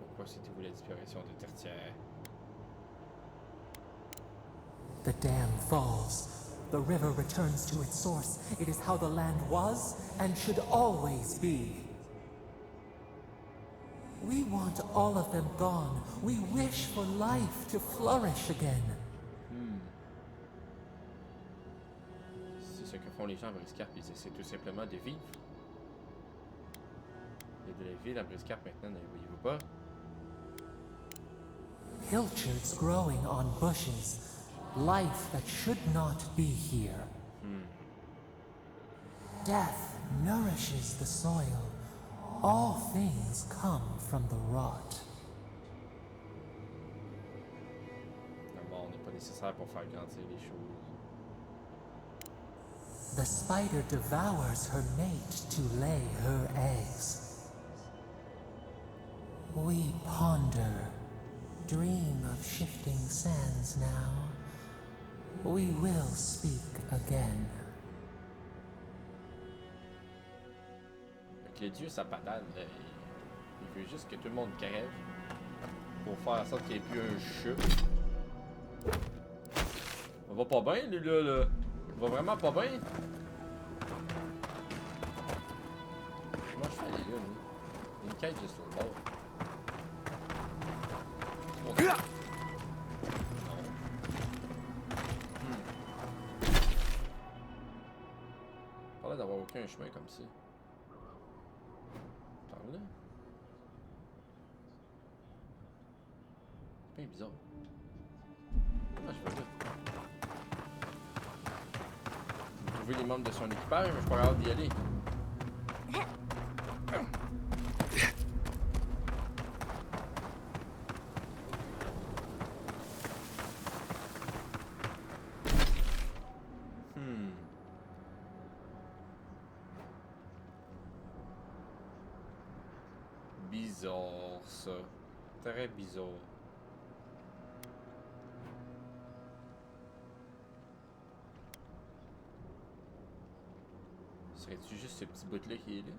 Pourquoi c'était-vous la disparition de tertiaire? The dam falls. The river returns to its source. It is how the land was and should always be. We want all of them gone. We wish for life to flourish again. C'est ce que font les gens à Briscarp, ils essaient tout simplement de vivre. Il y a de la ville à Briscarp maintenant, ne voyez-vous pas? Pilchards growing on bushes. Life that should not be here. Death nourishes the soil. All things come from the rot. La mort n'est pas nécessaire pour faire grandir les choses. The spider devours her mate to lay her eggs. We ponder, dream of shifting sands now. We will speak again. Avec le dieu Sapadal, il veut juste que tout le monde crève pour faire en sorte qu'il n'y ait plus un chat. On va pas bien, lui, là. On va vraiment pas bien. Comment je fais aller là, lui? Il y a une quête juste au bord. Bon. Pas l'air d'avoir aucun chemin comme ça. Attends là. C'est bien bizarre. Comment je fais là? Trouver les membres de son équipage, mais je suis pas capable d'y aller. ça. Très bizarre. Serait-tu juste ce petit bout-là qui est là?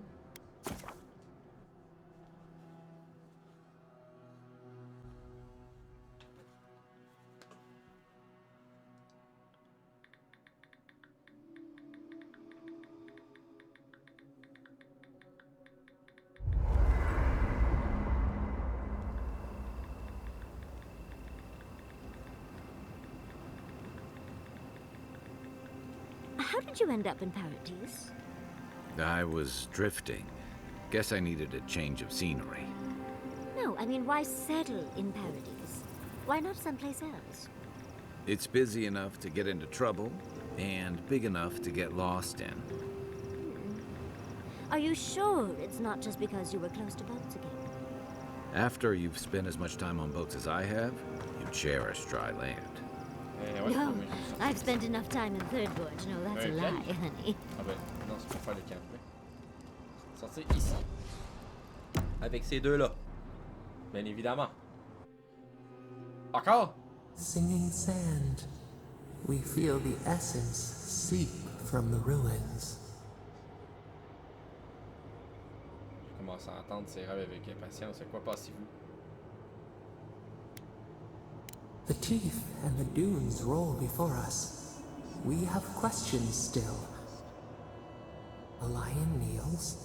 How did you end up in Paradise? I was drifting. Guess I needed a change of scenery. No, I mean, why settle in Paradise? Why not someplace else? It's busy enough to get into trouble, and big enough to get lost in. Are you sure it's not just because you were close to boats again? After you've spent as much time on boats as I have, you cherish dry land. No, I've spent enough time in Third Board to know that's a lie, honey. Ah ben, non, c'est pour faire le camp. Sortir ici. Avec ces deux-là. Bien évidemment. Encore? Singing sand. We feel the essence seep from the ruins. Je commence à entendre ces rêves avec impatience. À quoi pensez-vous? The teeth and the dunes roll before us. We have questions still. A lion kneels,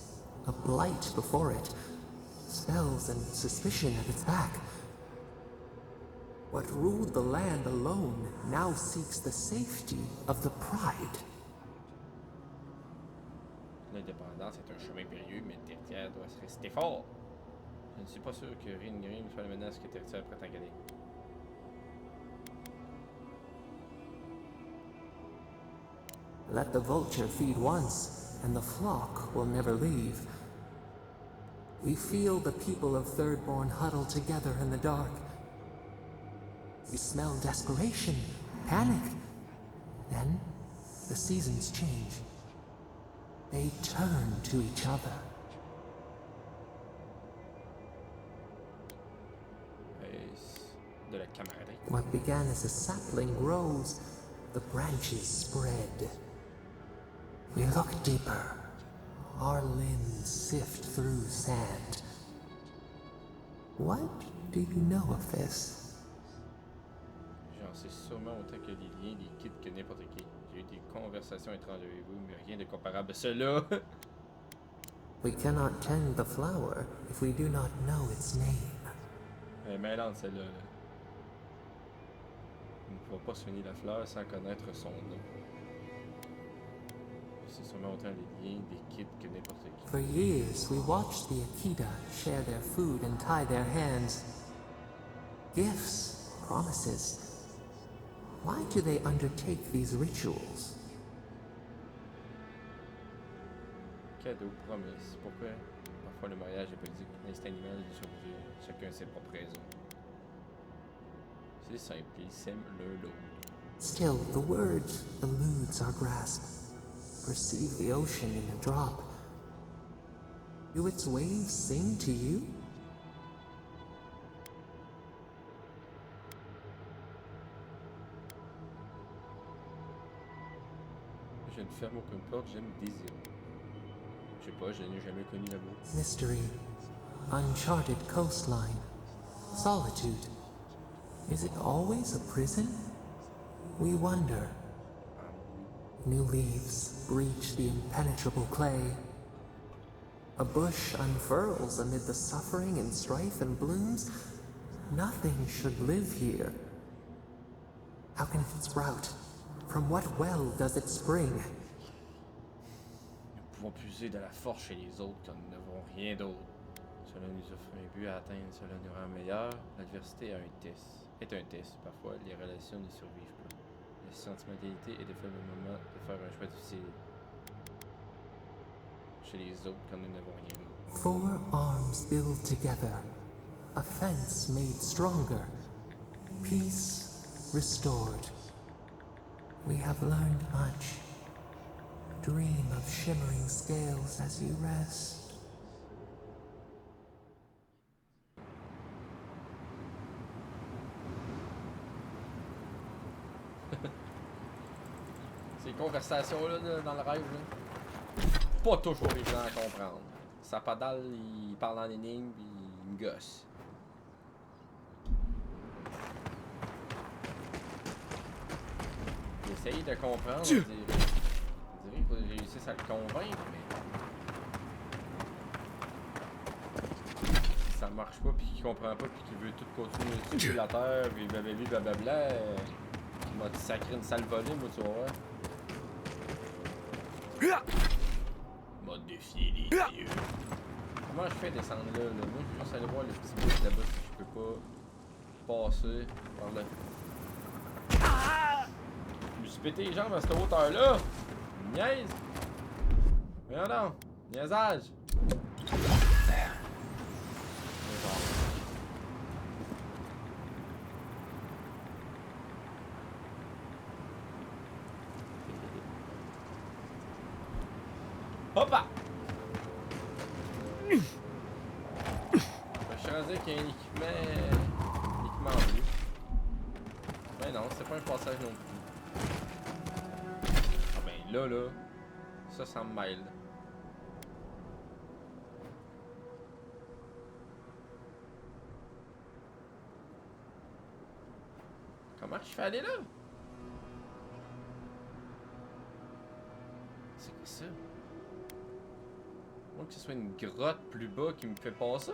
a blight before it, spells and suspicion at its back. What ruled the land alone now seeks the safety of the pride. L'indépendance est un chemin périlleux, mais le territoire doit rester fort. Je ne suis pas sûr que Rin Grim soit la menace que le territoire prête à gagner. Let the vulture feed once, and the flock will never leave. We feel the people of Thirdborn huddle together in the dark. We smell desperation, panic. Then, the seasons change. They turn to each other. De la camaraderie. What began as a sapling grows, the branches spread. We look deeper. Our limbs sift through sand. What do you know of this? J'en sais sûrement autant que les liens, les kits que n'importe qui. J'ai eu des conversations étranges avec vous, mais rien de comparable à cela. We cannot tend the flower if we do not know its name. Elle est mêlante celle-là. Là. On ne pourra pas soigner la fleur sans connaître son nom. C'est sûrement autant les liens, des kits que n'importe qui. For years, we watched the Akita share their food and tie their hands. Gifts, promises. Why do they undertake these rituals? Cadeau, promesse. Pourquoi? Parfois le mariage est politique, l'instinct animal de survivre. Chacun ses propres raisons. C'est simple, ils s'aiment l'un l'autre. Still, the word eludes our grasp. Perceive the ocean in a drop. Do its waves sing to you? Je ne ferme aucune porte, j'aime désirer. Je sais pas, je n'ai jamais connu l'amour. Mystery. Uncharted coastline. Solitude. Is it always a prison? We wonder. New leaves breach the impenetrable clay. A bush unfurls amid the suffering and strife and blooms. Nothing should live here. How can it sprout? From what well does it spring? Nous pouvons puiser de la force chez les autres quand nous n'avons rien d'autre. Cela nous offre un but à atteindre, cela nous rend meilleurs. L'adversité est un test. Parfois, les relations ne survivent pas. La sentimentalité est de faire le moment de faire un choix difficile. Chez les autres quand nous n'avons rien d'autre. 4 arms build together. A fence made stronger. Peace restored. We have learned much. Dream of shimmering scales as you rest. conversations-là dans le rêve, là, pas toujours évident à comprendre. Sapadal, il parle en énigme pis il me gosse. Il essaye de comprendre, on dirait qu'il faut réussir à le convaincre, mais... Si ça marche pas pis qu'il comprend pas pis qu'il veut tout continuer dessus la terre pis blablabla, il m'a sacré une sale volée, moi, tu vois. M'a défié les dieux. Comment je fais descendre là? Moi, je veux juste aller voir le petit bout là-bas si je peux pas passer par là. Je me suis pété les jambes à cette hauteur-là! Niaise! Voyons donc! Niaisage! Hoppa! Je suis rendu qu'il y a un équipement bleu. Ben non, c'est pas un passage non plus. Ah ben là, ça me mêle. Comment je fais aller là? C'est quoi ça? Moi que ce soit une grotte plus bas qui me fait passer?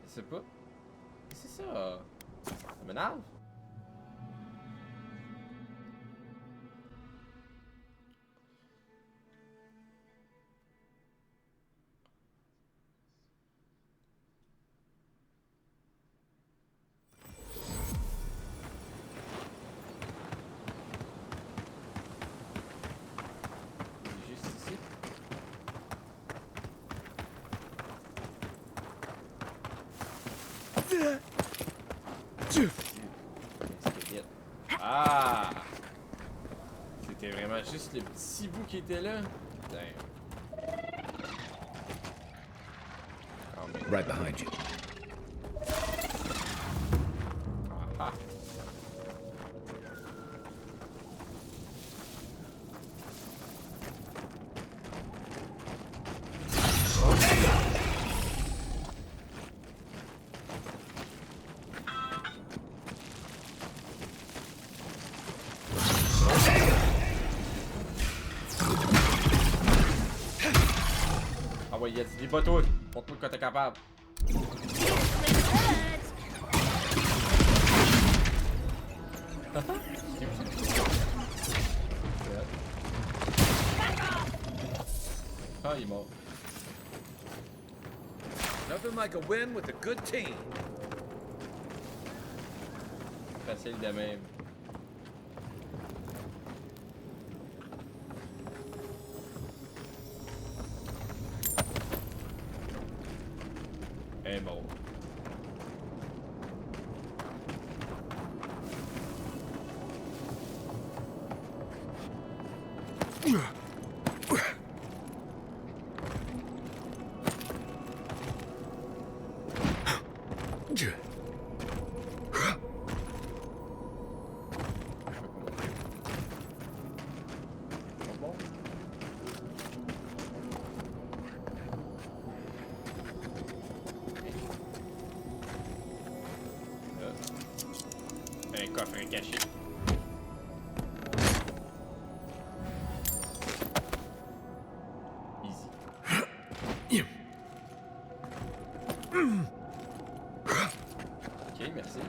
Je sais pas. C'est ça. Ça m'énerve. Juste ici. Ah! C'était vraiment juste le petit bout qui était là. Damn. Right behind you. Ah. Ah ouais, il a dit des bateaux. Montre-moi que t'es capable. Ah, il est mort. Nothing like a win with a good team. Facile de même. Elle est morte. Un coffre caché. Easy. Ok, merci.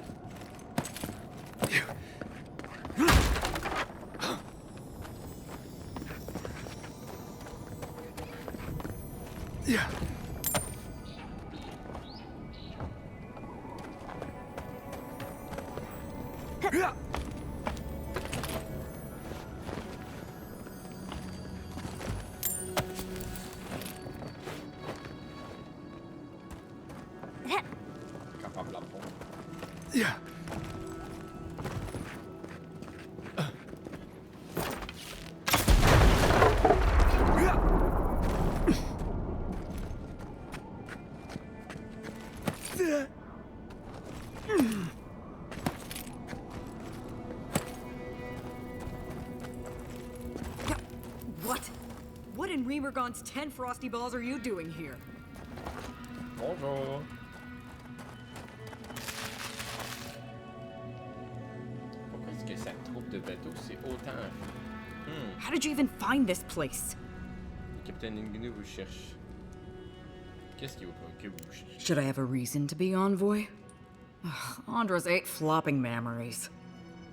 Capable la pompe. in Remergon's 10 frosty balls are you doing here? Bonjour. Pourquoi est-ce que sa troupe de bateaux c'est autant? How did you even find this place? Le capitaine Ningunu vous cherche. Qu'est-ce qui vous préoccupe vous cherchez? Should I have a reason to be envoy? Ugh, Andra's 8 flopping memories.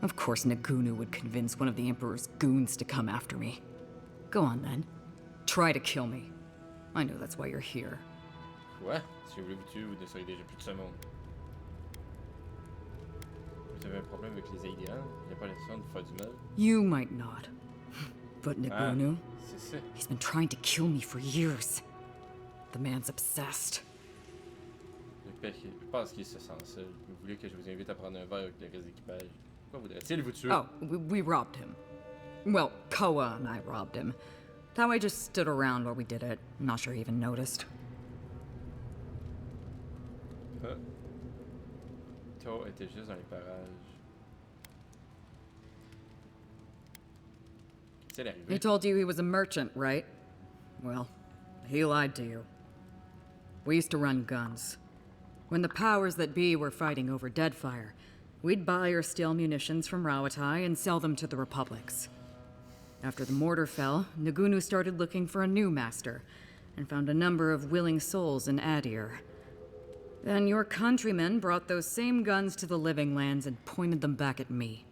Of course Nagunu would convince one of the Emperor's goons to come after me. Go on then. Try to kill me. I know that's why you're here. Quoi? Si vous voulez vous tuer, vous ne seriez déjà plus de ce monde. Vous avez un problème avec les Aïdiens? Il n'y a pas l'impression de faire du mal? You might not. But Nagunu, c'est ça. he's been trying to kill me for years. The man's obsessed. Je pense qu'il se sent seul. Vous voulez que je vous invite à prendre un verre avec le reste de l'équipage? Pourquoi voudrait-il vous tuer? Oh, we robbed him. Well, Koa and I robbed him. That way just stood around while we did it. I'm not sure he even noticed. To était juste dans les parages. Qu'est-il arrivé? He told you he was a merchant, right? Well, he lied to you. We used to run guns. When the powers that be were fighting over Deadfire, we'd buy or steal munitions from Rawatai and sell them to the Republics. After the mortar fell, Nagunu started looking for a new master, and found a number of willing souls in Adir. Then your countrymen brought those same guns to the Living Lands and pointed them back at me.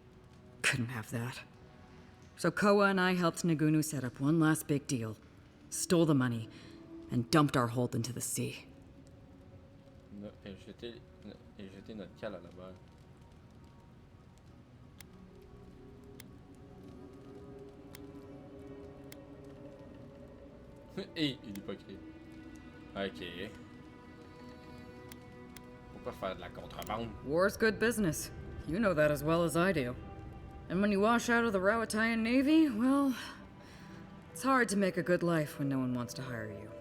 Couldn't have that. So Koa and I helped Nagunu set up one last big deal, stole the money, and dumped our hold into the sea. Et jeter notre cale à la mer. Et il est hypocrite. Ok. Pourquoi faire de la contrebande? War's good business. You know that as well as I do. And when you wash out of the Rawatayan Navy, well, it's hard to make a good life when no one wants to hire you.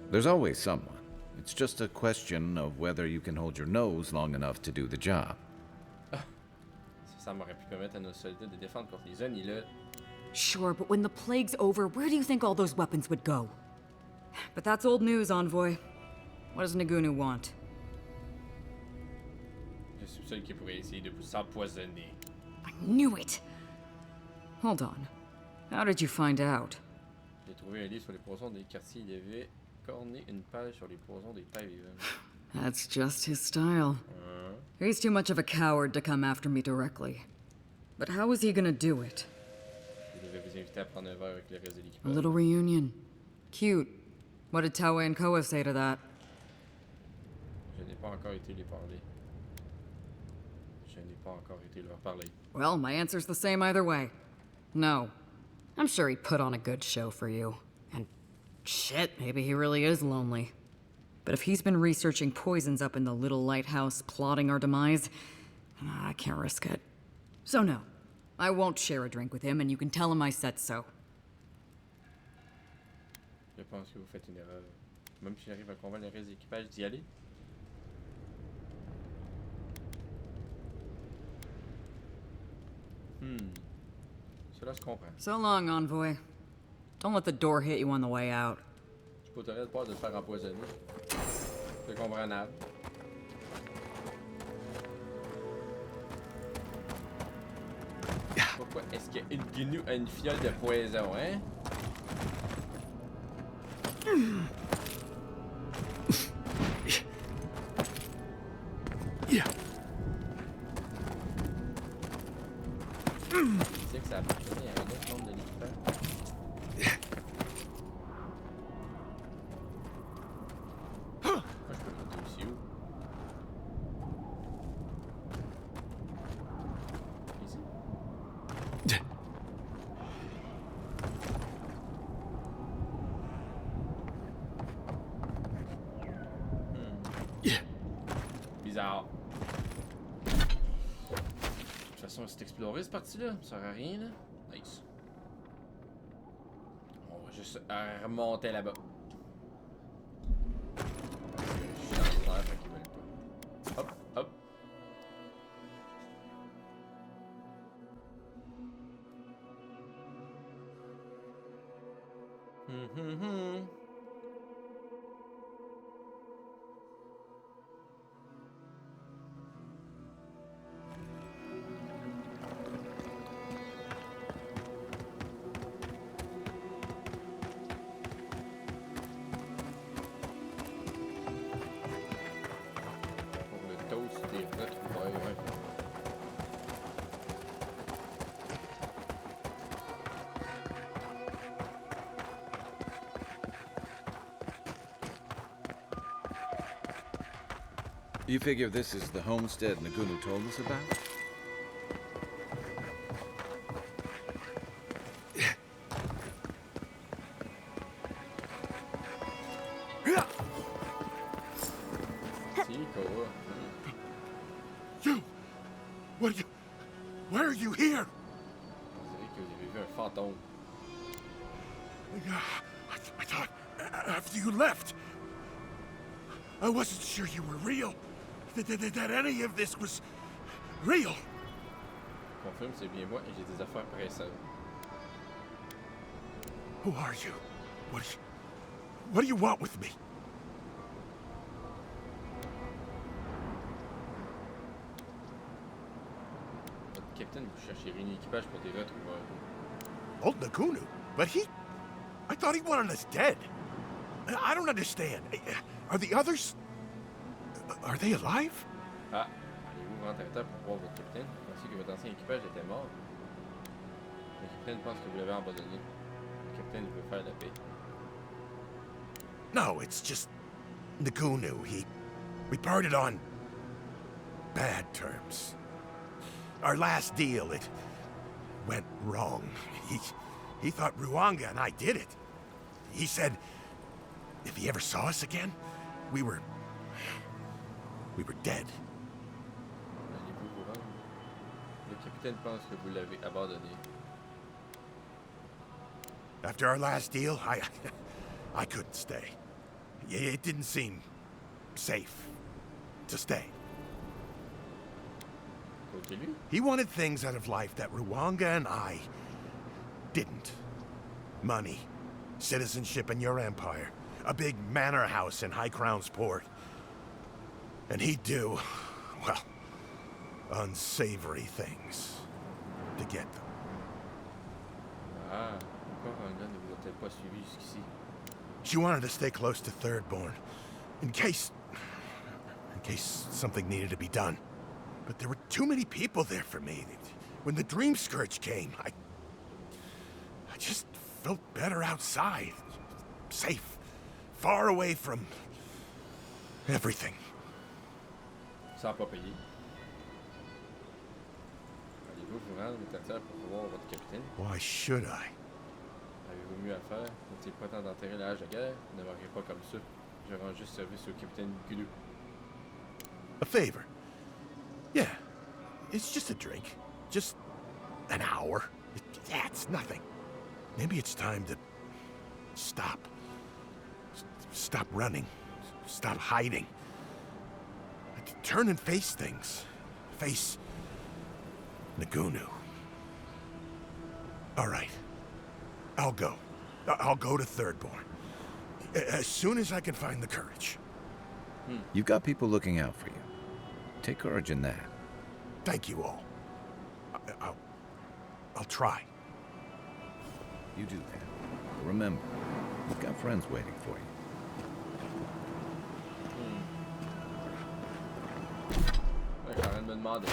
There's always someone. It's just a question of whether you can hold your nose long enough to do the job. Ça m'aurait pu permettre à nos soldats de défendre contre les ennemis là. Sure, but when the plague's over, where do you think all those weapons would go? But that's old news, Envoy. What does Nagunu want? Je suis le seul qui pourrait essayer de vous empoisonner. I knew it! Hold on. How did you find out? J'ai trouvé un livre sur les poisons des quartiers. Il y avait corné une page sur les poisons des tailles vivantes. That's just his style. He's too much of a coward to come after me directly. But how is he gonna do it? Je devais vous inviter à prendre un verre avec le reste de A l'équipage. little reunion. Cute. What did Tawe and Koa say to that? Je n'ai pas encore été les parler. Je n'ai pas encore été leur parler. Well, my answer's the same either way. No. I'm sure he put on a good show for you. And shit, maybe he really is lonely. But if he's been researching poisons up in the little lighthouse, plotting our demise, I can't risk it. So no, I won't share a drink with him, and you can tell him I said so. Je pense que vous faites une erreur. Même si j'arrive à convaincre le reste de l'équipage d'y aller. Cela se comprend. So long, Envoy. Don't let the door hit you on the way out. Je peux t'aurais peur de te faire empoisonner. C'est comprenable. Pourquoi est-ce qu'une gnu a une fiole de poison, hein? C'est que ça appartenait à un autre membre de l'équipage. Moi, je peux monter aussi haut. Ici. Bizarre. De toute façon, c'est exploré cette partie-là. Ça sert à rien, là. Nice. On va juste remonter là-bas. Je suis dans les airs, fait qu'ils veulent pas. Hop, hop. Pour le toast des retrouvailles, ouais. You figure this is the homestead Nagunu told us about? Si, quoi. You! What are you... Why are you here? On dirait que vous avez vu un fantôme. I thought after you left, I wasn't sure you were real. That any of this was real. Confirme, c'est bien moi et j'ai des affaires pressantes. Who are you? What do you want with me? Votre capitaine, vous chercherez un équipage pour des retrouvailles. Old Nagunu? But I thought he wanted us dead. I don't understand. Are the others... Are they alive? Ah, allez-vous rentrer à terre pour voir votre capitaine? Vous pensez que votre ancien équipage était mort? Le capitaine pense que vous l'avez abandonné. Le capitaine veut faire la paix. No, it's just... Nagunu, we parted on... bad terms. Our last deal, it... went wrong. He thought Ruanga and I did it. He said... if he ever saw us again, we were dead. Allez-vous vous rendre? Le capitaine pense que vous l'avez abandonné. After our last deal, I couldn't stay. It didn't seem safe to stay. Continue. He wanted things out of life that Ruanga and I didn't. Money, citizenship in your empire, a big manor house in High Crown's Port. And he'd do, well, unsavory things to get them. Ah, pourquoi Ranga ne vous a-t-elle pas suivi jusqu'ici? She wanted to stay close to Thirdborn, in case something needed to be done. But there were too many people there for me. When the Dream Scourge came, I just felt better outside. Safe. Far away from everything. Sans pas payer. Allez-vous vous rendre à terre pour voir votre capitaine? Why should I? Avez-vous mieux à faire? N'était pas temps d'enterrer la hache de guerre? Ne marquez pas comme ça. Je rends juste service au capitaine Gudu. A favor? Yeah. It's just a drink. Just an hour. Yeah, it's nothing. Maybe it's time to stop. Stop running. Stop hiding. Turn and face things. Face Nagunu. All right. I'll go. I'll go to Thirdborn. As soon as I can find the courage. You've got people looking out for you. Take courage in that. Thank you all. I'll try. You do that. But remember, you've got friends waiting for you. Ouais, je suis en train de me demander.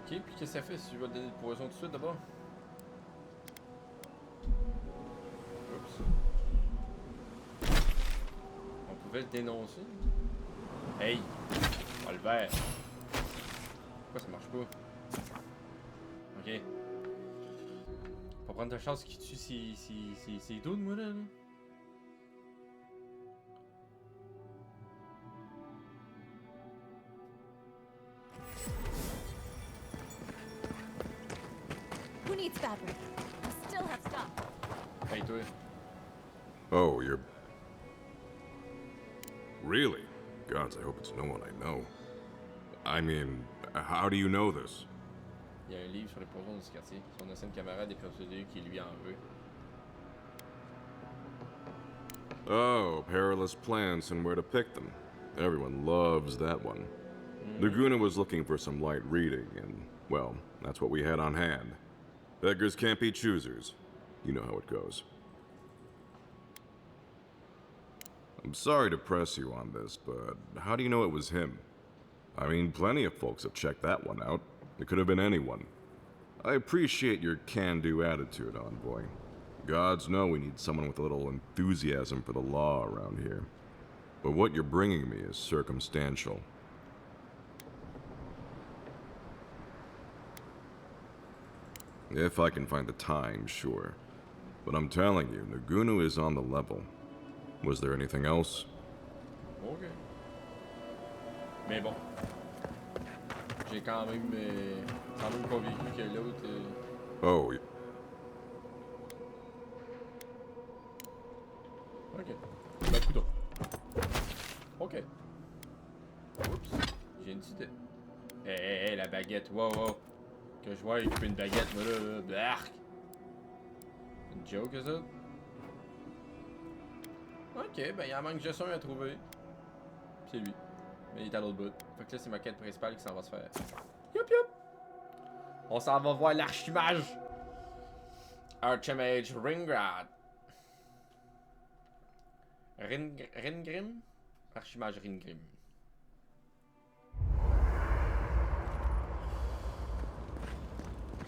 Ok, puis qu'est-ce que ça fait si je vais te donner le poison tout de suite d'abord? Oups. On pouvait le dénoncer. Hey! Pas le verre. Pourquoi ça marche pas? Ok. Faut prendre de chance qu'il tue ses doudes, moi là. needs fabric? I still have stuff. Hey, toi. Oh, you're... Really? Gods, I hope it's no one I know. I mean, how do you know this? Il y a un livre sur les poisons du quartier. Son ancien camarade est persuadé qui lui en veut. Oh, perilous plants and where to pick them. Everyone loves that one. Laguna was looking for some light reading, and, well, that's what we had on hand. Beggars can't be choosers. You know how it goes. I'm sorry to press you on this, but how do you know it was him? I mean, plenty of folks have checked that one out. It could have been anyone. I appreciate your can-do attitude, Envoy. Gods know we need someone with a little enthusiasm for the law around here. But what you're bringing me is circumstantial. If I can find the time, sure. But I'm telling you, Nagunu is on the level. Was there anything else? Ok. Mais bon. J'ai quand même convaincu que l'autre... Oh, Ok. Ben, coudonc. Ok. Oups. J'ai une petite idée. Hé, la baguette. Wow. Que je vois occuper une baguette, moi là. Blark. Une joke, ça? Ok, ben il en manque juste un à trouver. C'est lui. Mais il est à l'autre bout. Fait que là, c'est ma quête principale qui s'en va se faire. Yup. On s'en va voir l'archimage. Archimage Ringrad. Ringrim? Archimage Ringrim.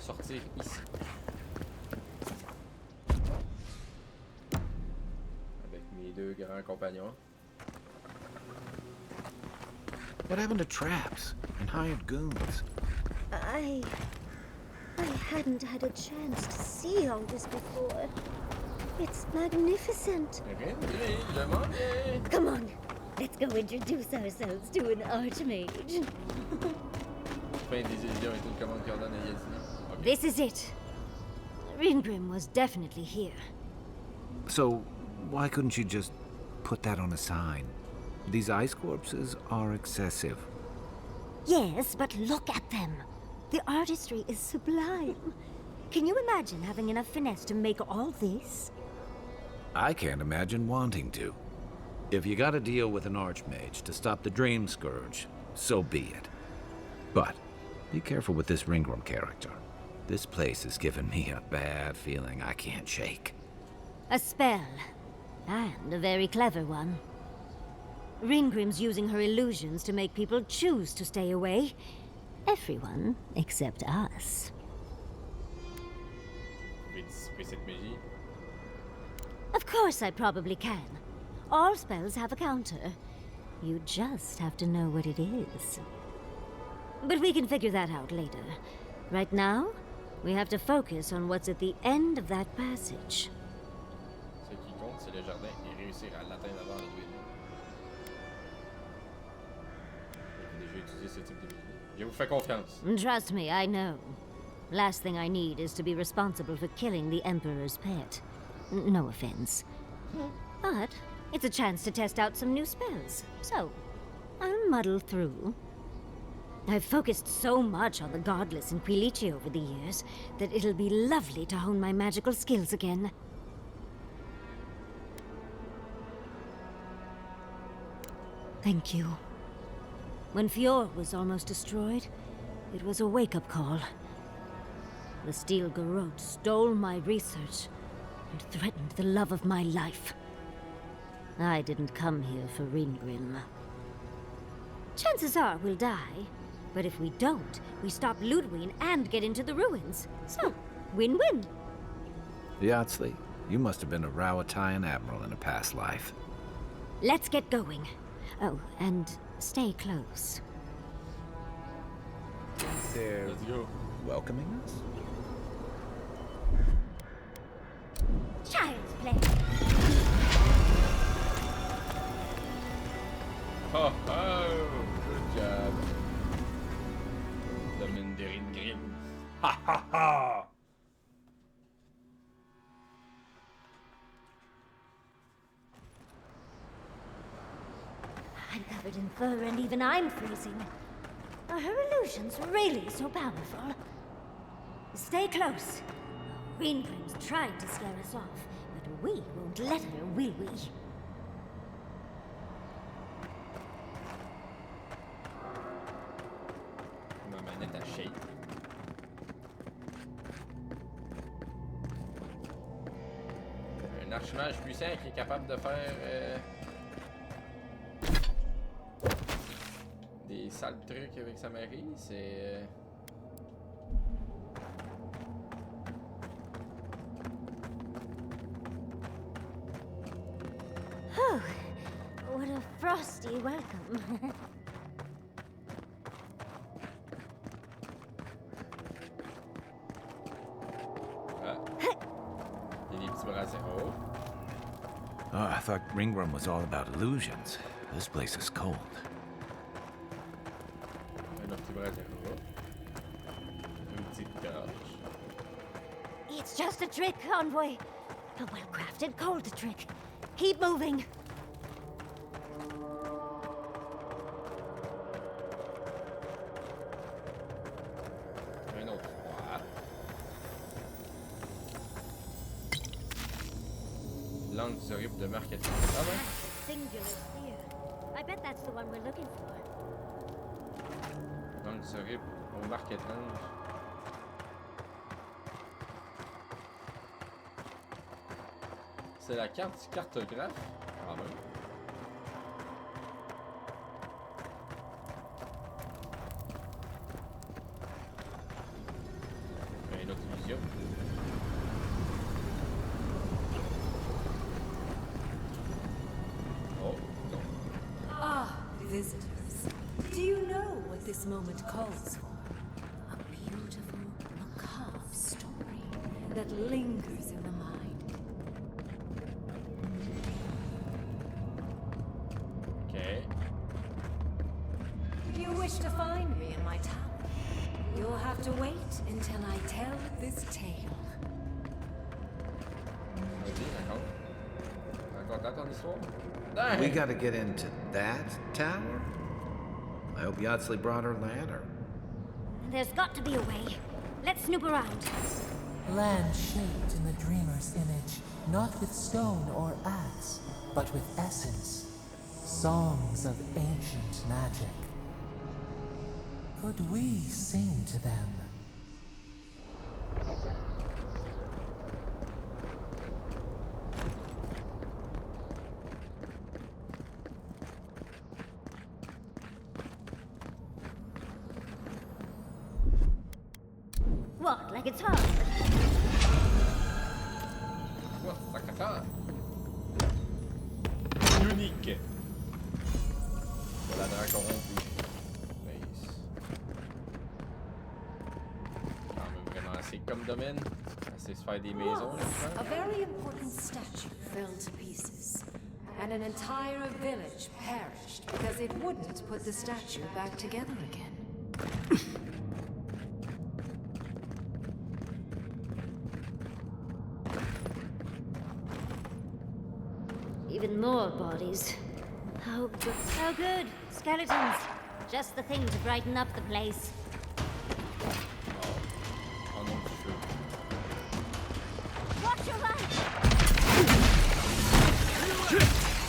Sortir ici. Avec mes deux grands compagnons. What happened to traps and hired goons? I hadn't had a chance to see all this before. It's magnificent. Come on, let's go introduce ourselves to an archmage. This is it. Ringrim was definitely here. So, why couldn't you just put that on a sign? These ice corpses are excessive. Yes, but look at them. The artistry is sublime. Can you imagine having enough finesse to make all this? I can't imagine wanting to. If you gotta deal with an archmage to stop the Dream Scourge, so be it. But be careful with this Ringrim character. This place has given me a bad feeling I can't shake. A spell. And a very clever one. Ringrim's using her illusions to make people choose to stay away. Everyone except us. Of course I probably can. All spells have a counter. You just have to know what it is. But we can figure that out later. Right now, we have to focus on what's at the end of that passage. Ce qui compte, c'est le jardin et réussir à l'atteindre avant Halloween. J'ai déjà utilisé ce type de magie. Je vous fais confiance. Trust me, I know. Last thing I need is to be responsible for killing the Emperor's pet. No offense. But it's a chance to test out some new spells. So, I'll muddle through. I've focused so much on the Godless and Quilici over the years that it'll be lovely to hone my magical skills again. Thank you. When Fjord was almost destroyed, it was a wake-up call. The Steel Garrote stole my research and threatened the love of my life. I didn't come here for Ringrim. Chances are we'll die, but if we don't, we stop Ludwig and get into the ruins. So, win-win. Yatsley, you must have been a Rawatayan admiral in a past life. Let's get going. Oh, and stay close. They're welcoming us? Child's play. Oh, good job. Domaine de Ringrim. Ha ha ha! I'm covered in fur and even I'm freezing. Are her illusions really so powerful? Stay close. Greengrim's trying to scare us off, but we won't let her, will we? Ma manette à shake. Un archimage puissant qui est capable de faire des sales trucs avec sa Marie, c'est... Oh, what a frosty welcome. Ah. Il y a des petits bras. Oh. Oh, I thought Ringworm was all about illusions. This place is cold. Un autre petit bras. Une petite torche. It's just a trick, Envoy. A well-crafted cold trick. Keep moving. Un autre bras. Langue horrible de marque. Ah ouais? Singular sphere. I bet that's the one we're looking for. Langue horrible aux marques étranges. C'est la carte du cartographe. Ah ben. Une autre illusion. Oh, non. Ah, visitors. Do you know what this moment calls for? A beautiful, macabre story that lingers in the mind. Okay. You wish to find me in my tower? You'll have to wait until I tell this tale. Vas-y, raconte. Raconte ton histoire. Dang! We gotta get into that tower? I hope Yardsley brought her ladder. There's got to be a way. Let's snoop around. Land shaped in the dreamer's image, not with stone or axe, but with essence. Songs of ancient magic. Could we sing to them? What, like it's hard? Quoi? Ça casse. Unique. Voilà, dragon rompu. Nice. Quand même vraiment assez comme domaine. Assez se faire des maisons, je A pense. very important statue fell to pieces, and an entire village perished because it wouldn't put the statue back together again. Even more bodies. Oh, good. Oh, good. Skeletons. Just the thing to brighten up the place. Oh non, je veux. Watch your right!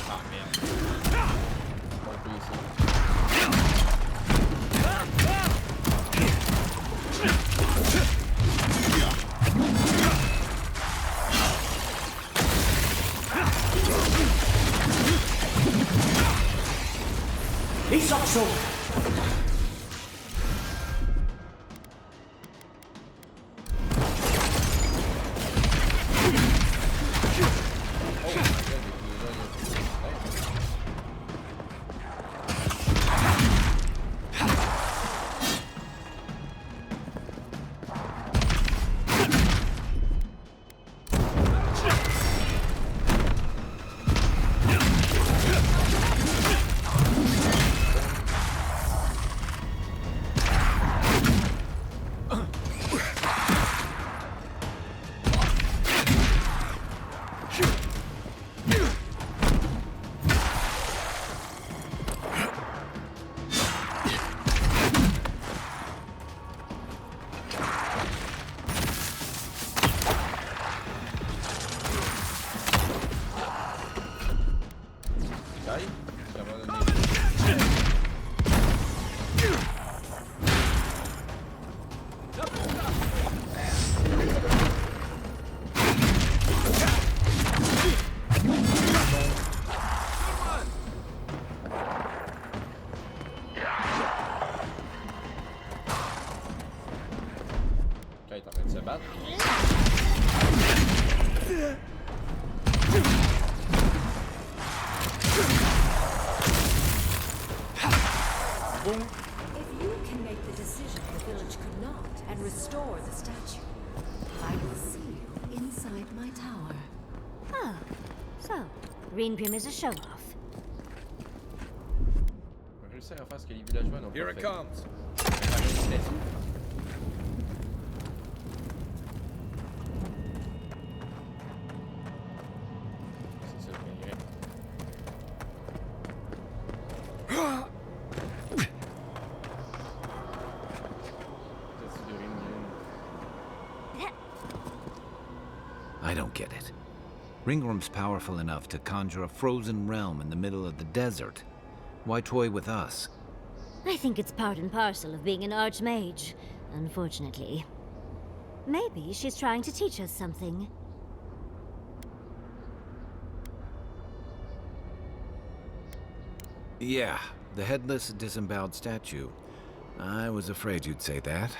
Ah merde. Pas plus ici. He's also... battre. Boom. If you can make the decision the village could not and restore the statue, I will see you inside my tower. Oh, so Ringrim is a show-off. On va réussir à faire ce que les villageois n'ont pas fait. Here it comes. Faire une statue. C'est ça, le grec. Statue de Ringrim. I don't get it. Ringworm's powerful enough to conjure a frozen realm in the middle of the desert. Why toy with us? I think it's part and parcel of being an archmage, unfortunately. Maybe she's trying to teach us something. Yeah, the headless disemboweled statue. I was afraid you'd say that.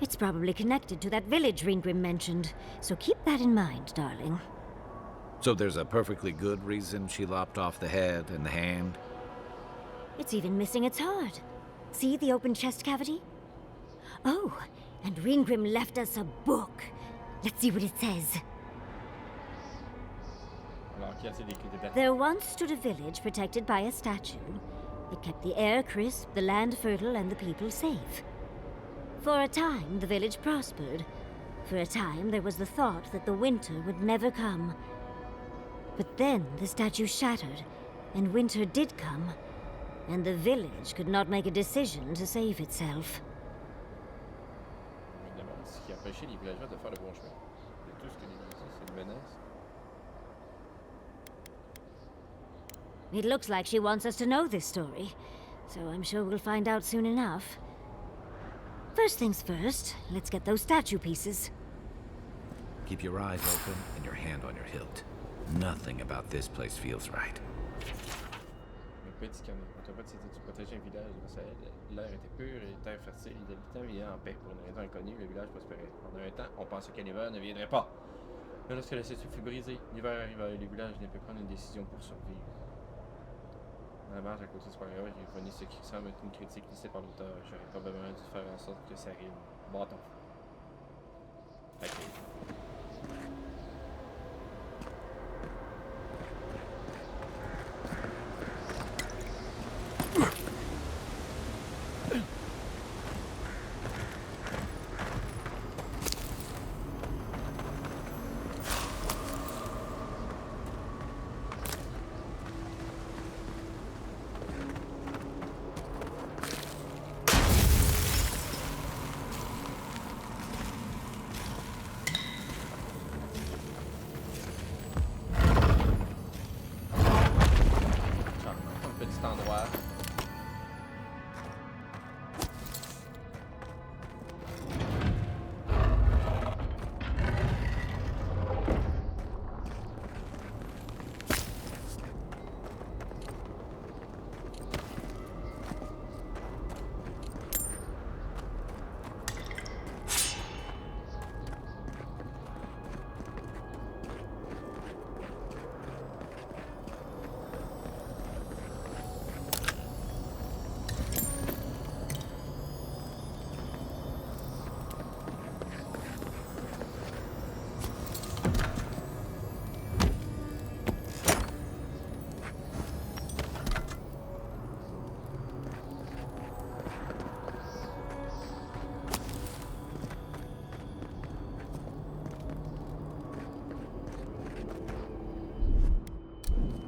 It's probably connected to that village Ringrim mentioned, so keep that in mind, darling. So there's a perfectly good reason she lopped off the head and the hand? It's even missing its heart. See the open chest cavity? Oh, and Ringrim left us a book. Let's see what it says. Alors, qui a assez décrit dedans? There once stood a village protected by a statue. It kept the air crisp, the land fertile, and the people safe. For a time, the village prospered. For a time, there was the thought that the winter would never come. But then the statue shattered, and winter did come, and the village could not make a decision to save itself. Je me demande ce qui empêchait les villageois de faire le bon chemin. C'est tout ce que les disent, c'est une menace. It looks like she wants us to know this story, so I'm sure we'll find out soon enough. First things first, let's get those statue pieces. Keep your eyes open and your hand on your hilt. Nothing about this place feels right. Le petit canon. Autrefois, c'était de protéger un village grâce à elle. L'air était pur et les terres fertiles. Les habitants vivaient en paix. Pour une raison inconnue, le village prospérait. Pendant un temps, on pensait que l'hiver ne viendrait pas. Mais lorsque la statue fut brisée, l'hiver arriva et le village ne put prendre une décision pour survivre. Dans la marge à côté du supérieur, j'ai reconnu ce qui semble être une critique laissée par l'auteur. J'aurais probablement dû faire en sorte que ça rime. Bâton. Ok. Petit endroit.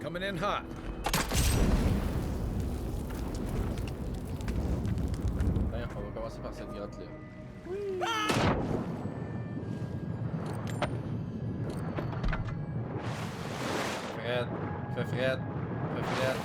Coming in hot. D'ailleurs, on va commencer par cette grotte-là. Fred, fais Fred, fais Fred.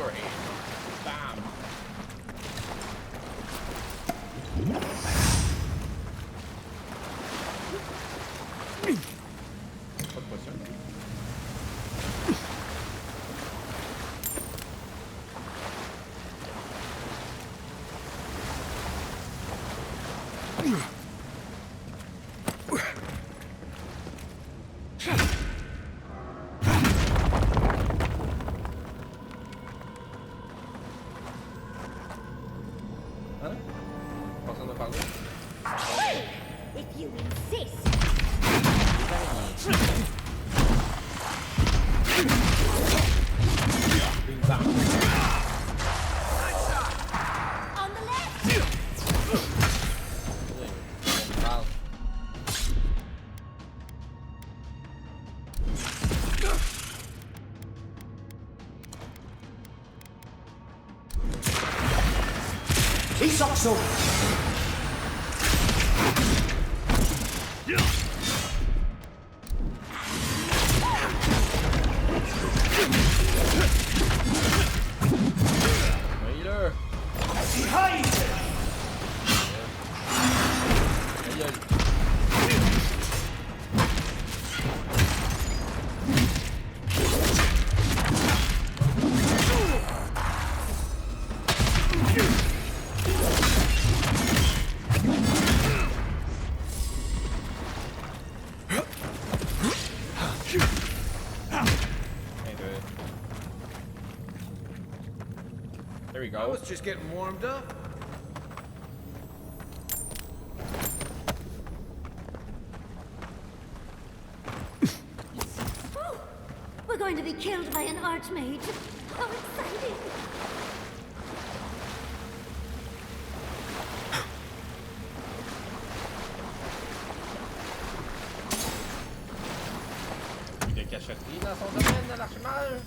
Over here. Bam. Pas de potion. Hein? Personne ne parle. If you insist. On the left. Isokso! Voyez-le! Behind! Aïe aïe. There we go. I was just getting warmed up. Oh, we're going to be killed by an archmage. How exciting! Il y a des cacheteries dans son domaine, l'archimage.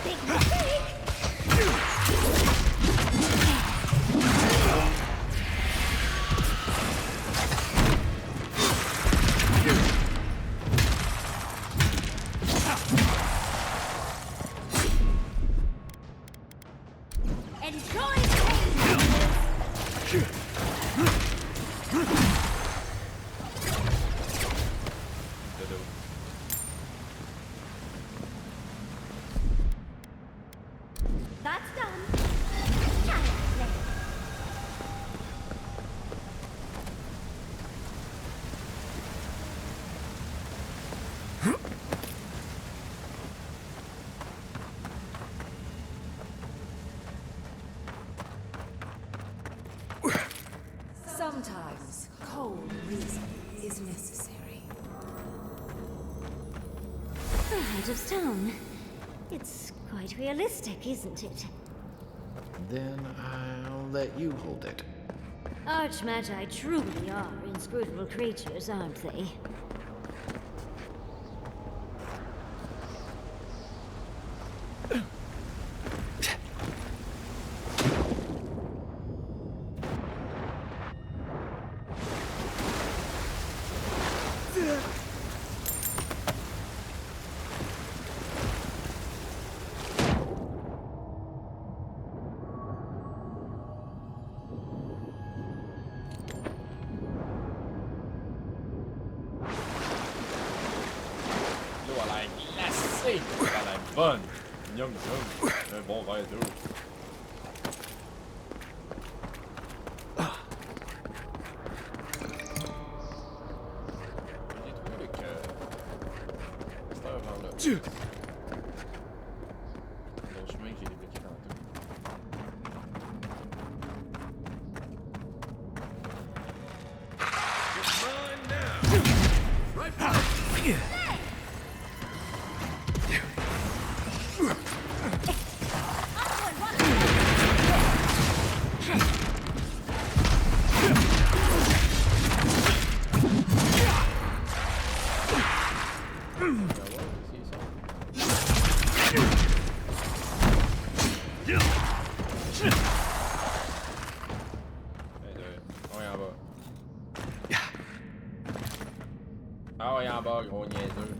Big mistake! Enjoy That's done. Child's play. Sometimes cold reason is necessary. The Heart of Stone. It's quite realistic, isn't it? Then I'll let you hold it. Archmagi truly are inscrutable creatures, aren't they? L'eau a l'air glacée. Elle a l'air bonne. Yum yum. Un bon verre d'eau. J'ai trouvé le cœur. C'est un vent là. Bon chemin que j'ai débloqué tantôt. Ah ouais, en bas, gros niaiseux.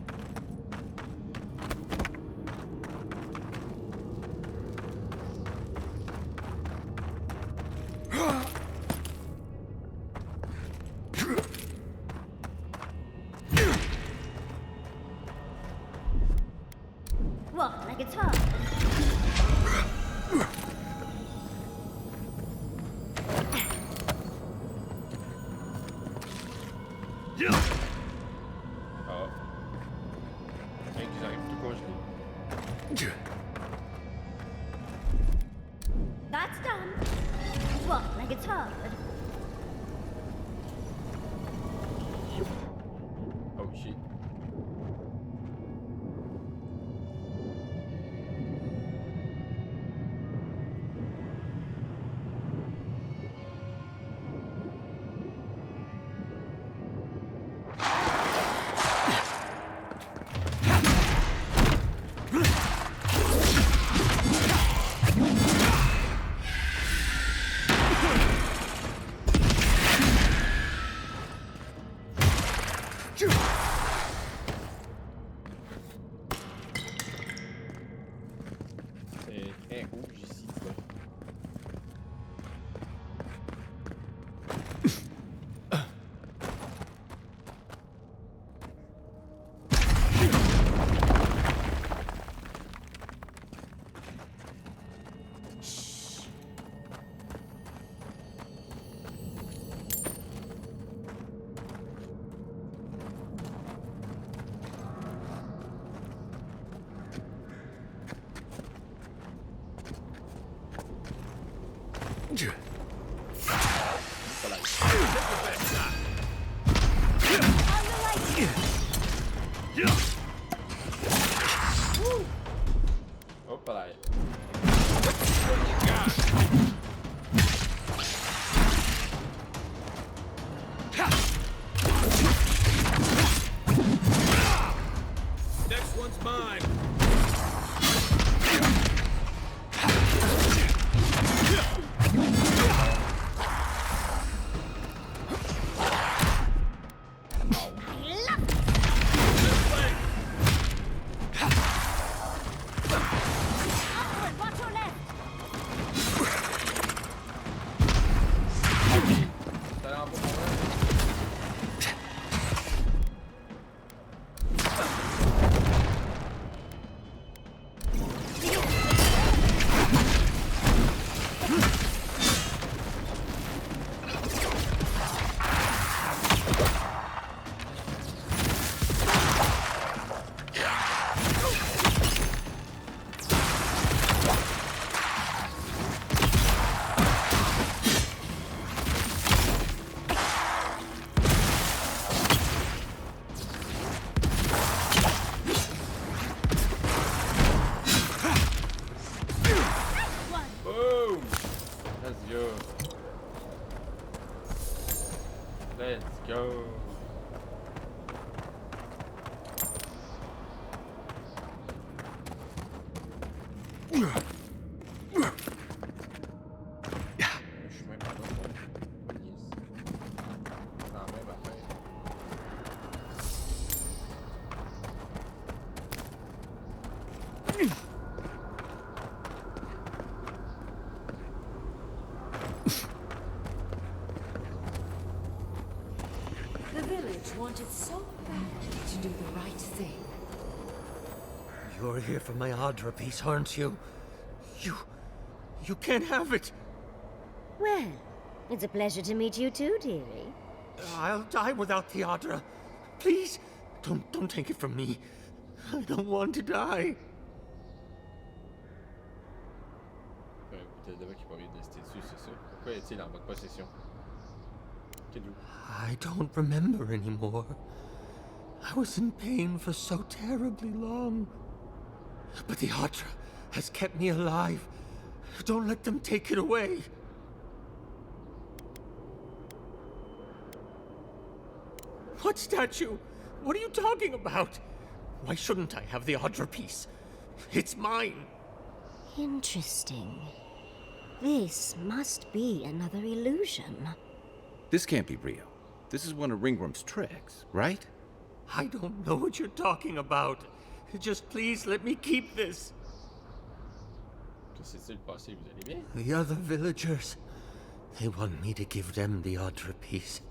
What? Like it's hard? Ah. Tiens, qu'ils arrivent tout congelés. That's done. What? Like it's hard? Oh shit. C'est très rouge ici, ça. Hop là. Next one's mine. Watch your left. T'as l'air un peu pour moi. Boom! Let's go. Let's go. Je suis même pas là pour yes. Non, même affaire. The village wanted so badly to do the right thing. You're here for my Adra piece, aren't you? You can't have it. Well, it's a pleasure to meet you too, dearie. I'll die without the Adra. Please, don't take it from me. I don't want to die. Écoutez, le qui pourrait rester dessus, c'est ça. Pourquoi est-il en mode possession? Quel I don't remember anymore. I was in pain for so terribly long. But the Adra has kept me alive. Don't let them take it away. What statue? What are you talking about? Why shouldn't I have the Adra piece? It's mine. Interesting. This must be another illusion. This can't be real. This is one of Ringworm's tricks, right? I don't know what you're talking about. Just please let me keep this. Que s'est-il passé? Vous allez bien? The other villagers, they want me to give them the Audra piece.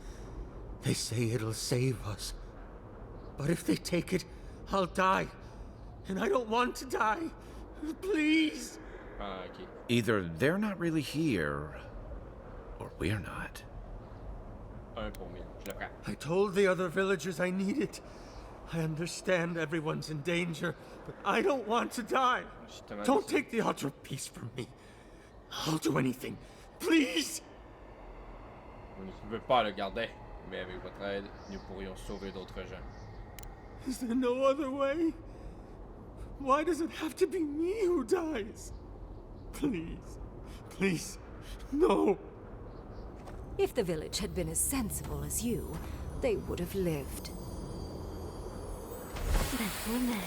They say it'll save us. But if they take it, I'll die. And I don't want to die. Please. Ah, ok. Either they're not really here, or we're not. Un pour mille. Je le prends. I told the other villagers I need it. I understand everyone's in danger, but I don't want to die. Justement, Don't take the Audra piece from me. I'll do anything. Please. On ne veut pas le garder, mais avec votre aide, nous pourrions sauver d'autres gens. Is there no other way? Why does it have to be me who dies? Please. Please. No. If the village had been as sensible as you, they would have lived. That poor man.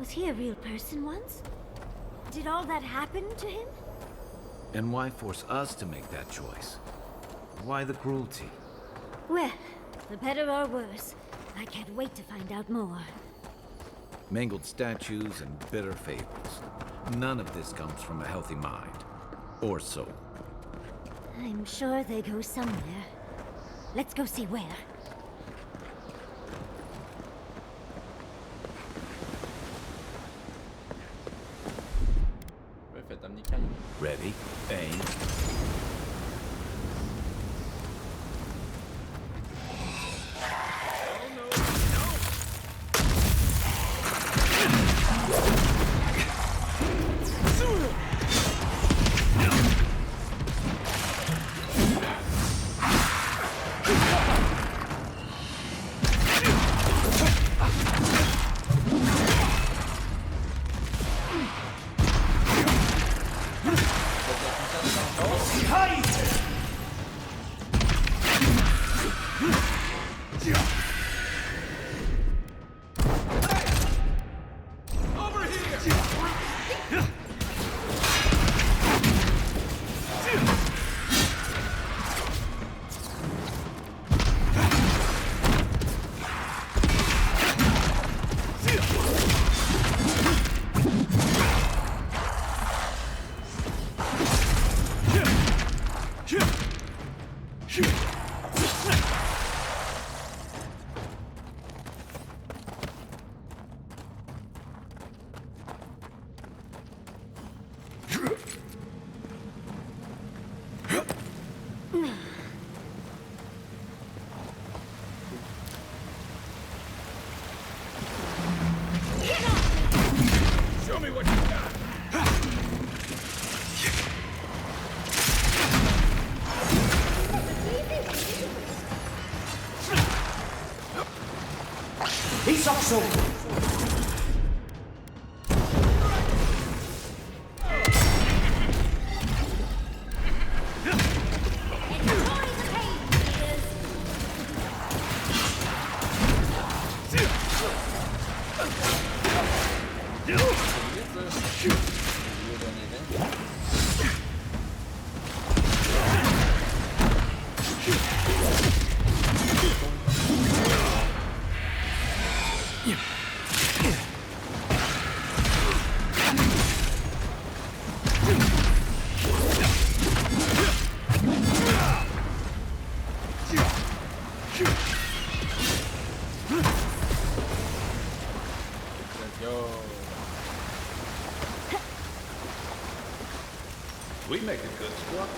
Was he a real person once? Did all that happen to him? And why force us to make that choice? Why the cruelty? Well, for better or worse, I can't wait to find out more. Mangled statues and bitter fables. None of this comes from a healthy mind. Or soul. I'm sure they go somewhere. Let's go see where. Ouais, faites amener calme. Ready, aim. Show me what you got! He's also. We make a good squad.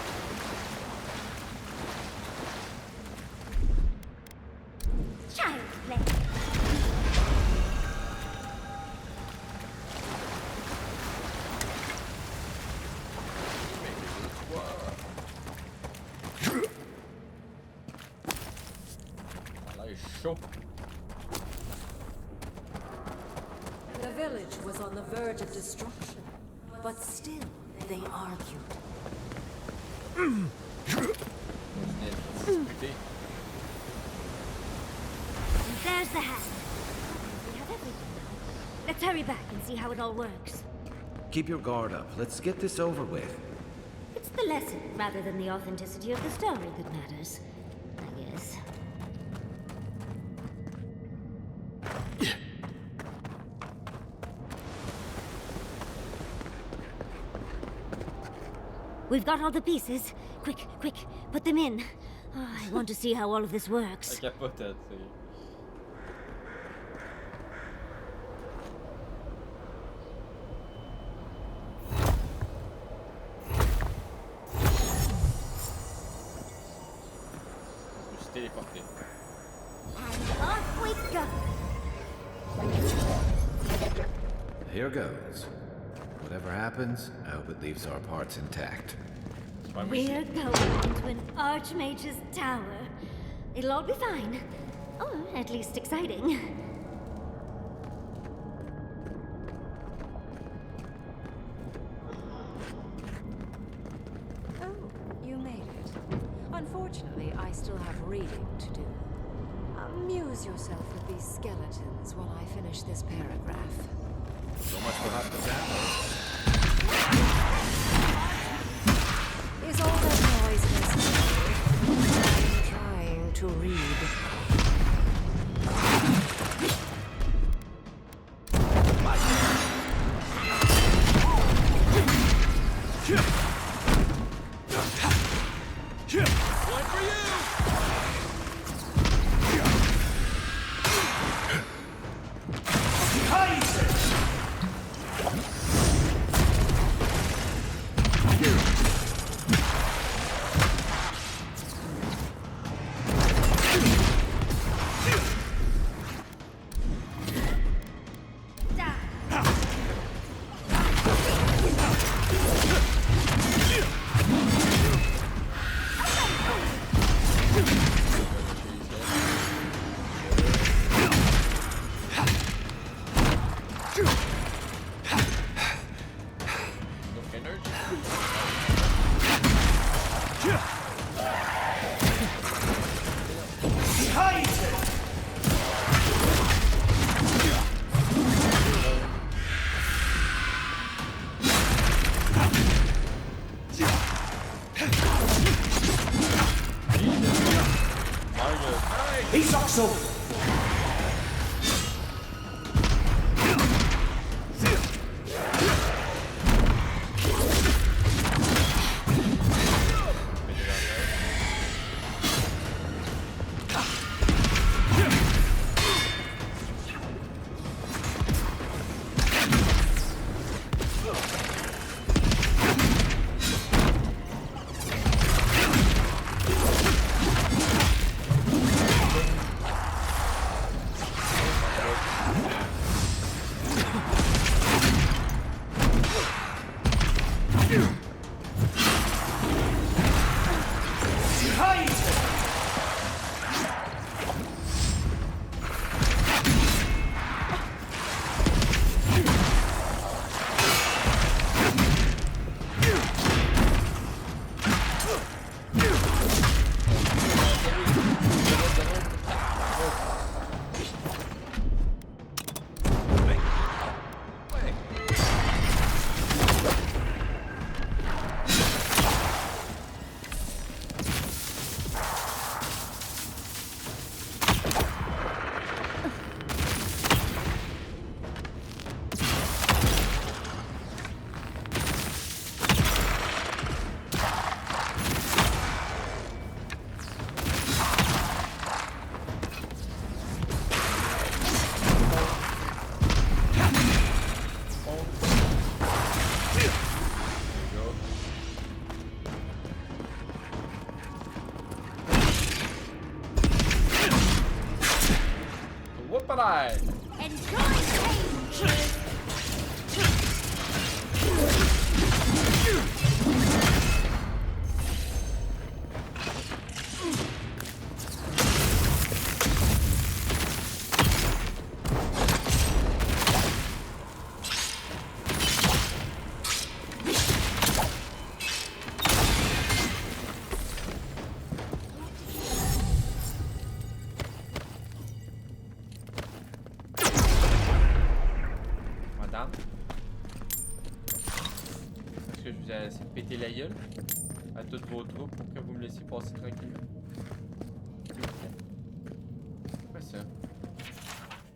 Child's play. Chaud. The village was on the verge of destruction, but still they argued. There's the hat. We have everything now. Let's hurry back and see how it all works. Keep your guard up. Let's get this over with. It's the lesson rather than the authenticity of the story that matters, I guess. We've got all the pieces. Quick, quick, put them in. Oh, I want to see how all of this works. Elle capotait, tu sais. Je me suis téléporté. And off we go. Here goes. Whatever happens, I hope it leaves our parts intact. We're going to an Archmage's tower. It'll all be fine. Or at least exciting. Oh, you made it. Unfortunately, I still have reading to do. Amuse yourself with these skeletons while I finish this paragraph. So much for hospitality. Is all that noise necessary? I'm trying to read. One for you! He's also... Whoop-a-die! Madame? Est-ce que je vous ai laissé péter la gueule à toutes vos troupes pour que vous me laissiez passer tranquillement? S'il vous plaît. C'est quoi ça?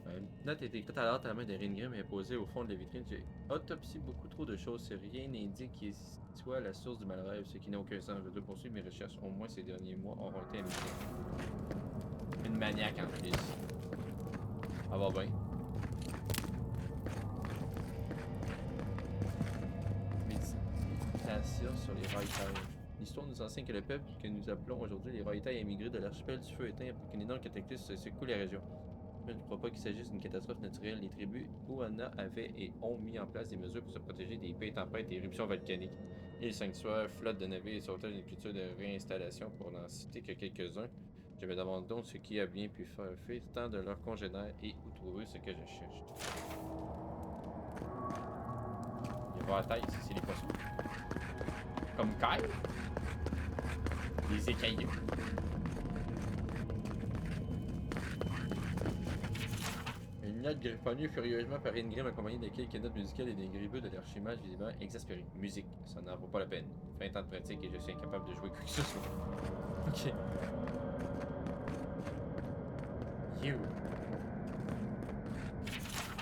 Ouais, Note est écrite à l'art à la main de Ringrim et posée au fond de la vitrine. J'ai autopsié beaucoup trop de choses. Rien n'indique qu'il soit la source du malrêve, ce qui n'a aucun sens. Je dois poursuivre mes recherches. Au moins ces derniers mois auront été amusants. Une maniaque en plus. Ça va bien. Méditation sur les railles. L'histoire nous enseigne que le peuple que nous appelons aujourd'hui les Raïtailles a émigré de l'archipel du feu éteint après qu'un énorme cataclysme secoue la région. Je ne crois pas qu'il s'agisse d'une catastrophe naturelle. Les tribus Oana avaient et ont mis en place des mesures pour se protéger des épées, tempêtes et éruptions volcaniques. Et les sanctuaires, flottes de navires et sauvetage d'une culture de réinstallation pour n'en citer que quelques-uns. Je me demande donc ce qui a bien pu faire tant de leurs congénères et où trouver ce que je cherche. Les Raïtailles, c'est les poissons. Comme Kyle. Les écailleux. Une note griffonnée furieusement par Ingrim accompagnée de quelques notes musicales et des gribeux de l'archimage visiblement exaspérés. Musique, ça n'en vaut pas la peine. 20 ans de pratique et je suis incapable de jouer quoi que ce soit. Ok. You.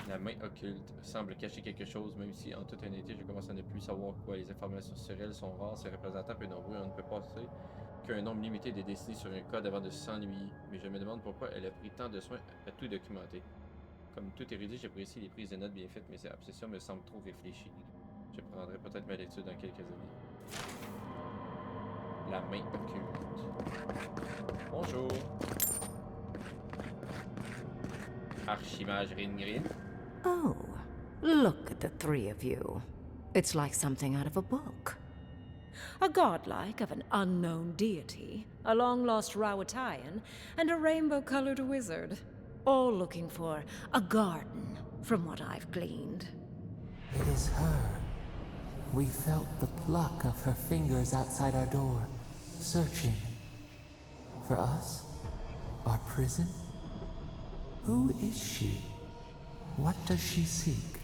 La main occulte semble cacher quelque chose, même si en toute honnêteté je commence à ne plus savoir quoi. Les informations sur elle sont rares, ses représentants peu nombreux, on ne peut passer qu'un nombre limité de destinées sur un code avant de s'ennuyer. Mais je me demande pourquoi elle a pris tant de soin à tout documenter. Comme tout érudit, j'apprécie les prises de notes bien faites, mais cette obsession me semble trop réfléchie. Je prendrai peut-être ma lecture dans quelques années. La main occulte. Bonjour. Archimage Ringrim. Oh, look at the three of you. It's like something out of a book. A godlike of an unknown deity, a long-lost Rawatayan, and a rainbow-colored wizard. All looking for a garden, from what I've gleaned. It is her. We felt the pluck of her fingers outside our door, searching. For us? Our prison? Who is she? What does she seek?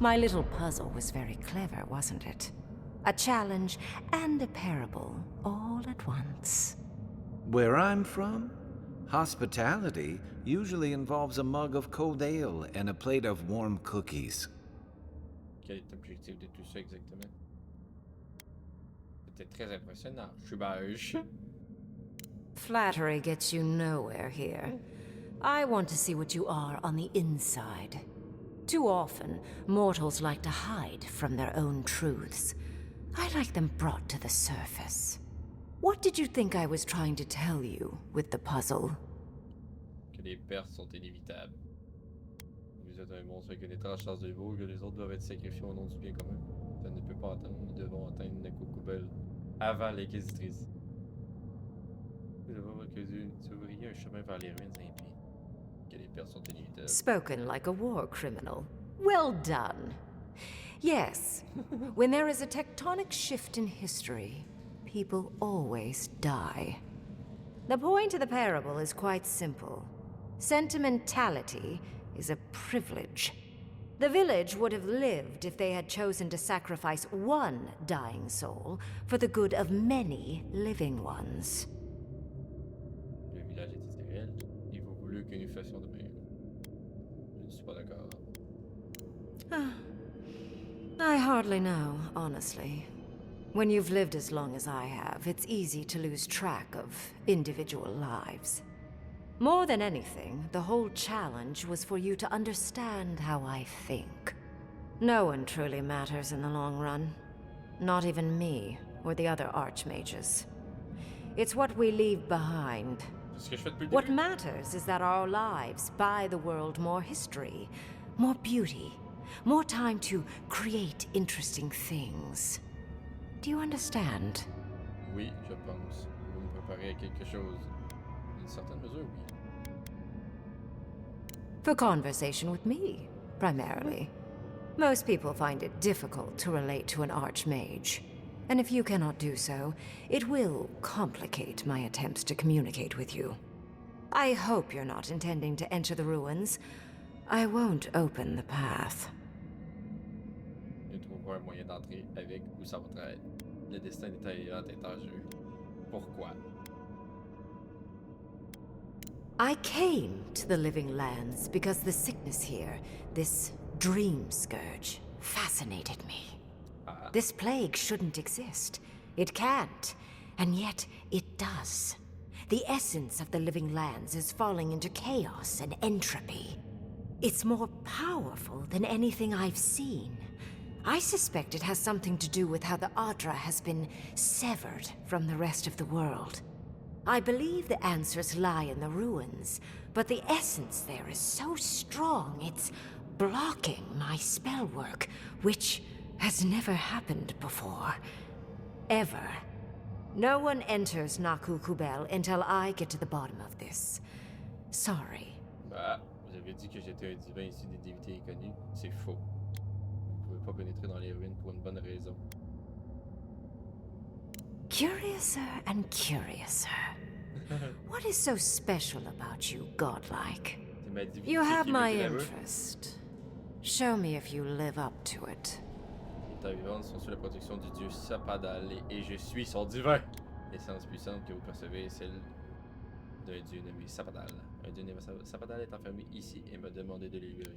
My little puzzle was very clever, wasn't it? A challenge and a parable, all at once. Where I'm from, hospitality usually involves a mug of cold ale and a plate of warm cookies. Quel est l'objectif de tout ça exactement? C'était très impressionnant. Je suis beige. Flattery gets you nowhere here. I want to see what you are on the inside. Too often, mortals like to hide from their own truths. I like them brought to the surface. What did you think I was trying to tell you with the puzzle? Que les pertes sont inévitables. Vous êtes un monstre avec une étrange chance de vivre, que les autres doivent être sacrifiés au nom du bien commun. Ça ne peut pas attendre, nous devons atteindre la Cocoubelle avant l'inquisitrice. Nous devons voir que Dieu ouvriez un chemin vers les ruines impies. Que les pertes sont inévitables. Spoken like a war criminal. Well done. Yes, when there is a tectonic shift in history, people always die. The point of the parable is quite simple. Sentimentality is a privilege. The village would have lived if they had chosen to sacrifice one dying soul for the good of many living ones. Le village était réel, et vous voulez que nous fassions de même. Je ne suis pas d'accord. I hardly know, honestly. When you've lived as long as I have, it's easy to lose track of individual lives. More than anything, the whole challenge was for you to understand how I think. No one truly matters in the long run. Not even me, or the other archmages. It's what we leave behind. What matters is that our lives buy the world more history, more beauty, more time to create interesting things. Do you understand? Oui, je pense. Vous me préparez à quelque chose. D'une certaine mesure, oui. For conversation with me, primarily. Most people find it difficult to relate to an archmage. And if you cannot do so, it will complicate my attempts to communicate with you. I hope you're not intending to enter the ruins. I won't open the path. Je trouverai un moyen d'entrer avec ou sans votre aide. Le destin des Taïrantes est en jeu. Pourquoi? I came picked the Living Lands because the sickness here, this dream scourge, fascinated me. This plague shouldn't exist. It can't, and yet it does. The essence of the Living Lands is falling into chaos and entropy. It's more powerful than anything I've seen. I suspect it has something to do with how the Adra has been severed from the rest of the world. I believe the answers lie in the ruins, but the essence there is so strong it's blocking my spell work, which has never happened before. Ever. No one enters Naku Kubel until I get to the bottom of this. Sorry. Bah, vous avez dit que j'étais un divin issu des divinités inconnues. C'est faux. Vous pouvez pas pénétrer dans les ruines pour une bonne raison. Curiouser and curiouser. What is so special about you, godlike? You have my interest. Show me if you live up to it. Les terres vivantes sont sous la protection du dieu Sapadal et je suis son divin. L'essence puissante que vous percevez est celle d'un dieu nommé Sapadal. Un dieu nommé Sapadal est enfermé ici et m'a demandé de le libérer.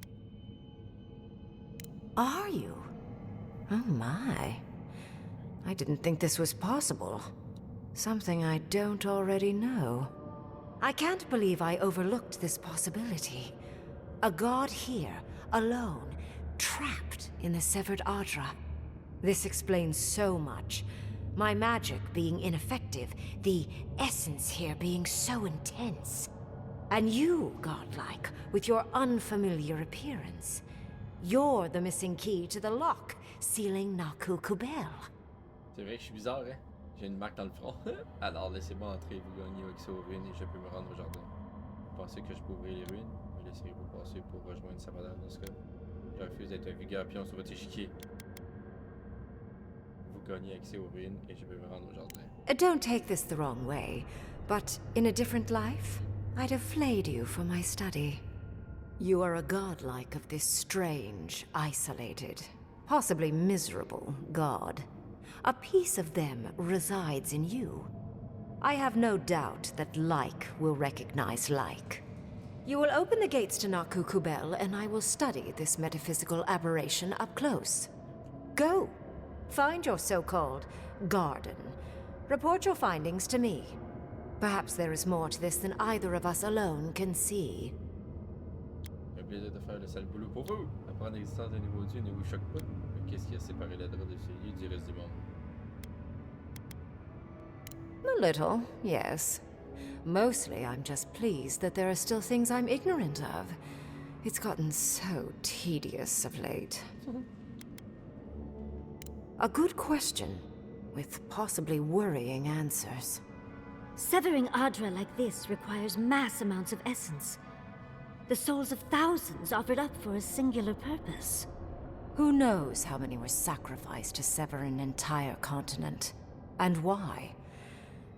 Are you? Oh my. I didn't think this was possible. Something I don't already know. I can't believe I overlooked this possibility. A god here, alone, trapped in the severed Adra. This explains so much. My magic being ineffective, the essence here being so intense. And you, godlike, with your unfamiliar appearance. You're the missing key to the lock, sealing Naku Kubel. C'est vrai que je suis bizarre, hein? J'ai une marque dans le front. Alors laissez-moi entrer, vous gagnez accès aux ruines et je peux me rendre au jardin. Vous pensez que je peux ouvrir les ruines? Me laisserez-vous passer pour rejoindre Sapadal dans ce cas? Je refuse d'être un vulgaire pion sur votre échiquier. Vous gagnez accès aux ruines et je peux me rendre au jardin. Don't take this the wrong way, but in a different life, I'd have flayed you for my study. You are a godlike of this strange, isolated, possibly miserable god. A piece of them resides in you. I have no doubt that like will recognize like. You will open the gates to Naku Kubel, and I will study this metaphysical aberration up close. Go. Find your so-called garden. Report your findings to me. Perhaps there is more to this than either of us alone can see. Un plaisir de faire le sale boulot pour vous. Apprendre l'existence d'un nouveau dieu ne vous choque pas. Mais qu'est-ce qui a séparé l'Adra de ce lieu du reste du monde? A little, yes. Mostly, I'm just pleased that there are still things I'm ignorant of. It's gotten so tedious of late. A good question, with possibly worrying answers. Severing Adra like this requires mass amounts of essence. The souls of thousands offered up for a singular purpose. Who knows how many were sacrificed to sever an entire continent? And why?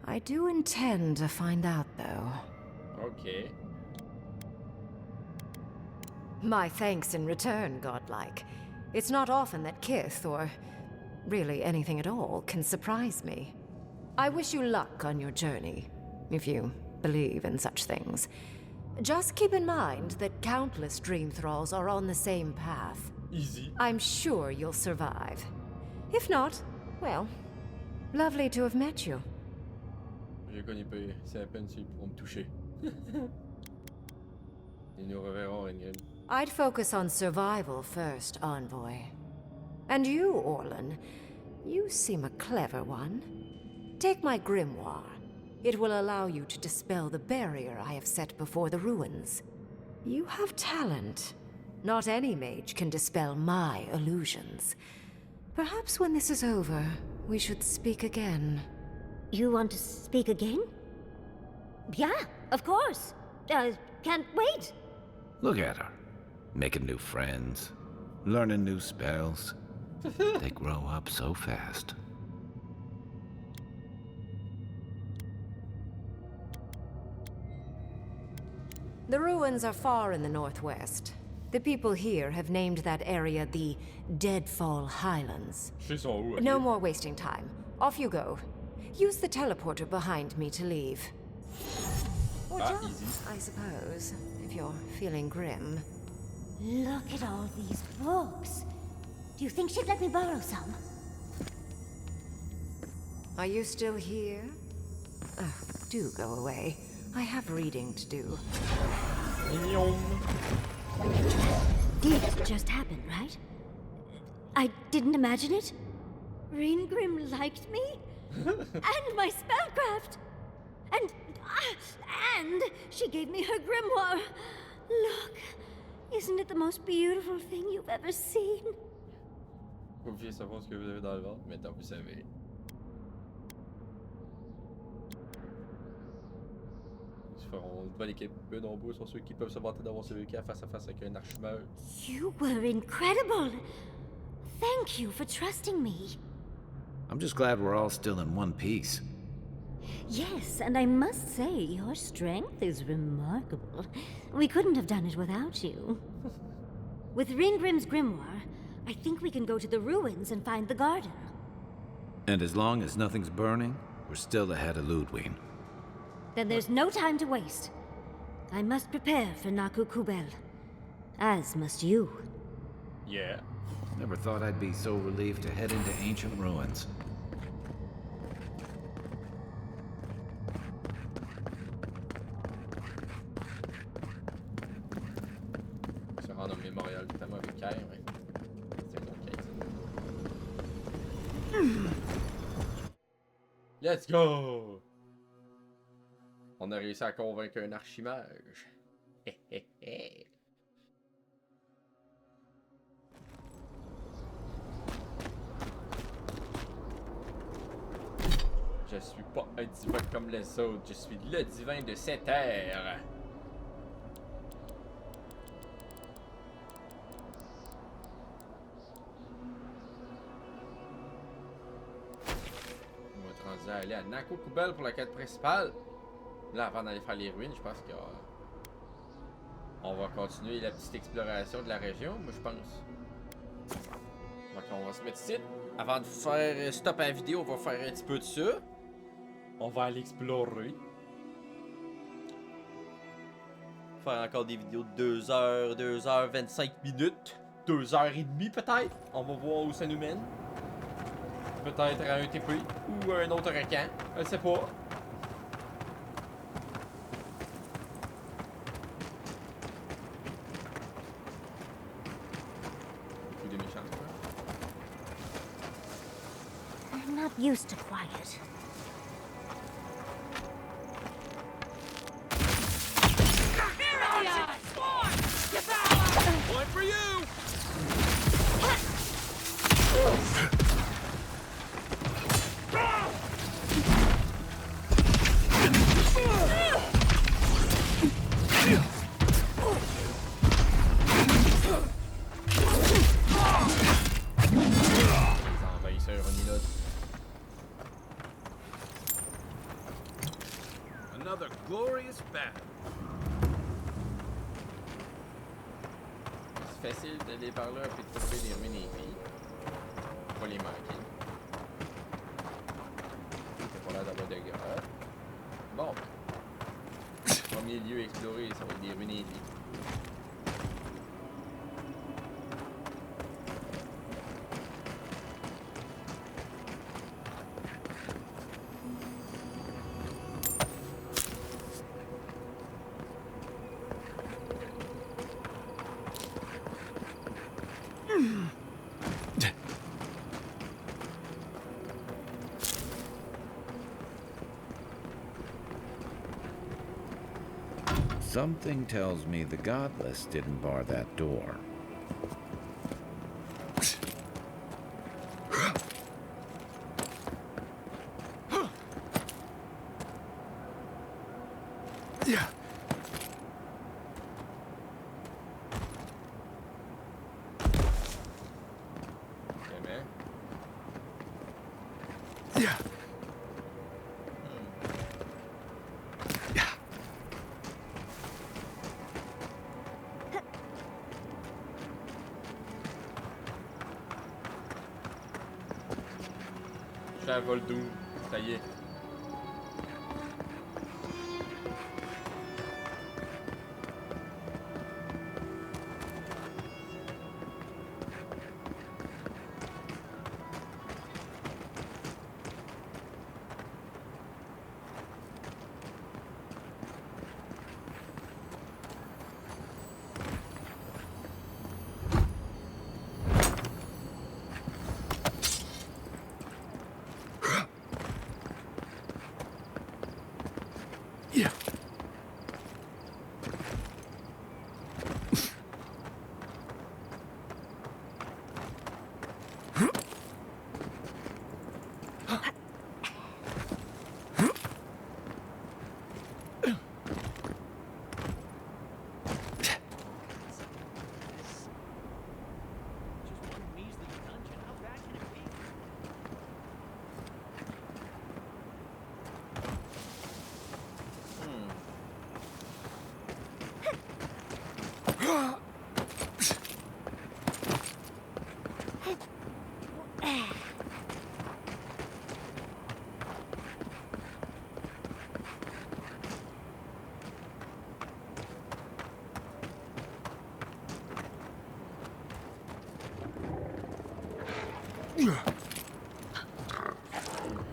I do intend to find out, though. Okay. My thanks in return, godlike. It's not often that Kith, or really anything at all, can surprise me. I wish you luck on your journey, if you believe in such things. Just keep in mind that countless dream thralls are on the same path. Easy. I'm sure you'll survive. If not, well, lovely to have met you. Je connais pas, c'est à peine s'ils pourront me toucher. Et nous reverrons, Rengel. I'd focus on survival first, Envoy. And you, Orlan, you seem a clever one. Take my grimoire. It will allow you to dispel the barrier I have set before the ruins. You have talent. Not any mage can dispel my illusions. Perhaps when this is over, we should speak again. You want to speak again? Yeah, of course. Can't wait. Look at her. Making new friends. Learning new spells. They grow up so fast. The ruins are far in the northwest. The people here have named that area the Deadfall Highlands. No more wasting time. Off you go. Use the teleporter behind me to leave. job, easy. I suppose, if you're feeling grim. Look at all these books. Do you think she'd let me borrow some? Are you still here? Oh, do go away. I have reading to do. Did just happen, right? I didn't imagine it. Ringrim liked me? And my spellcraft! And she gave me her grimoire. Look, isn't it the most beautiful thing you've ever seen? Vous pouviez savoir ce que vous avez dans le ventre, maintenant vous savez. Ils feront une bonne équipe. Peu nombreux sont ceux qui peuvent se vanter d'avoir survécu face à face avec un archimage. You were incredible. Thank you for trusting me. I'm just glad we're all still in one piece. Yes, and I must say, your strength is remarkable. We couldn't have done it without you. With Ringrim's grimoire, I think we can go to the ruins and find the garden. And as long as nothing's burning, we're still ahead of Ludwig. Then there's no time to waste. I must prepare for Naku Kubel. As must you. Yeah. Never thought I'd be so relieved to head into ancient ruins. Se rendre au mémorial notamment avec Caire, ouais. C'est une autre quête. Let's go! On a réussi à convaincre un archimage. Je suis pas un divin comme les autres, je suis le divin de cette ère. On va transiger à aller à Naku Kubel pour la quête principale. Là, avant d'aller faire les ruines, je pense que on va continuer la petite exploration de la région, moi je pense. Donc on va se mettre ici. Avant de faire stop à la vidéo, on va faire un petit peu de ça. On va aller explorer. Faire encore des vidéos de 2 heures, 2h25 minutes, 2h30 peut-être. On va voir où ça nous mène. Peut-être à un TP ou à un autre requin. Je sais pas. Beaucoup de méchants, I'm not used to quiet. One for you! Les envahisseurs Onilot. Another glorious battle. C'est facile d'aller par là et de trouver les ruines et filles. Faut pas les manquer. T'as pas l'air d'avoir de gars. Bon. Premier lieu exploré, ça va être les ruines et filles. Something tells me the Godless didn't bar that door. Yeah. Amen. Yeah. Je suis à Voldoom. Ça y est.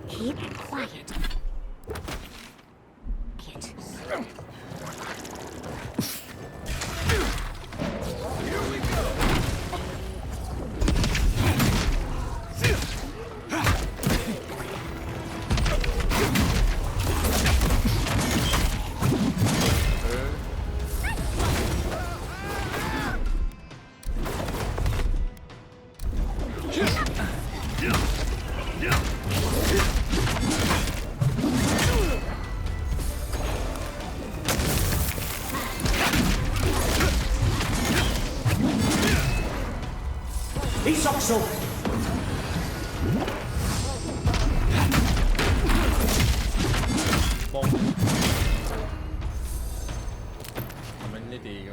Keep quiet. Get. Isokso! Bon. Amène-les tes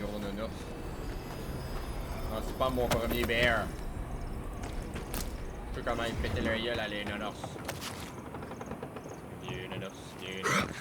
gros nounours. Non, c'est pas mon premier bear. Je sais comment ils pétaient leur gueule à les nounours. Vieux nounours, vieux nounours.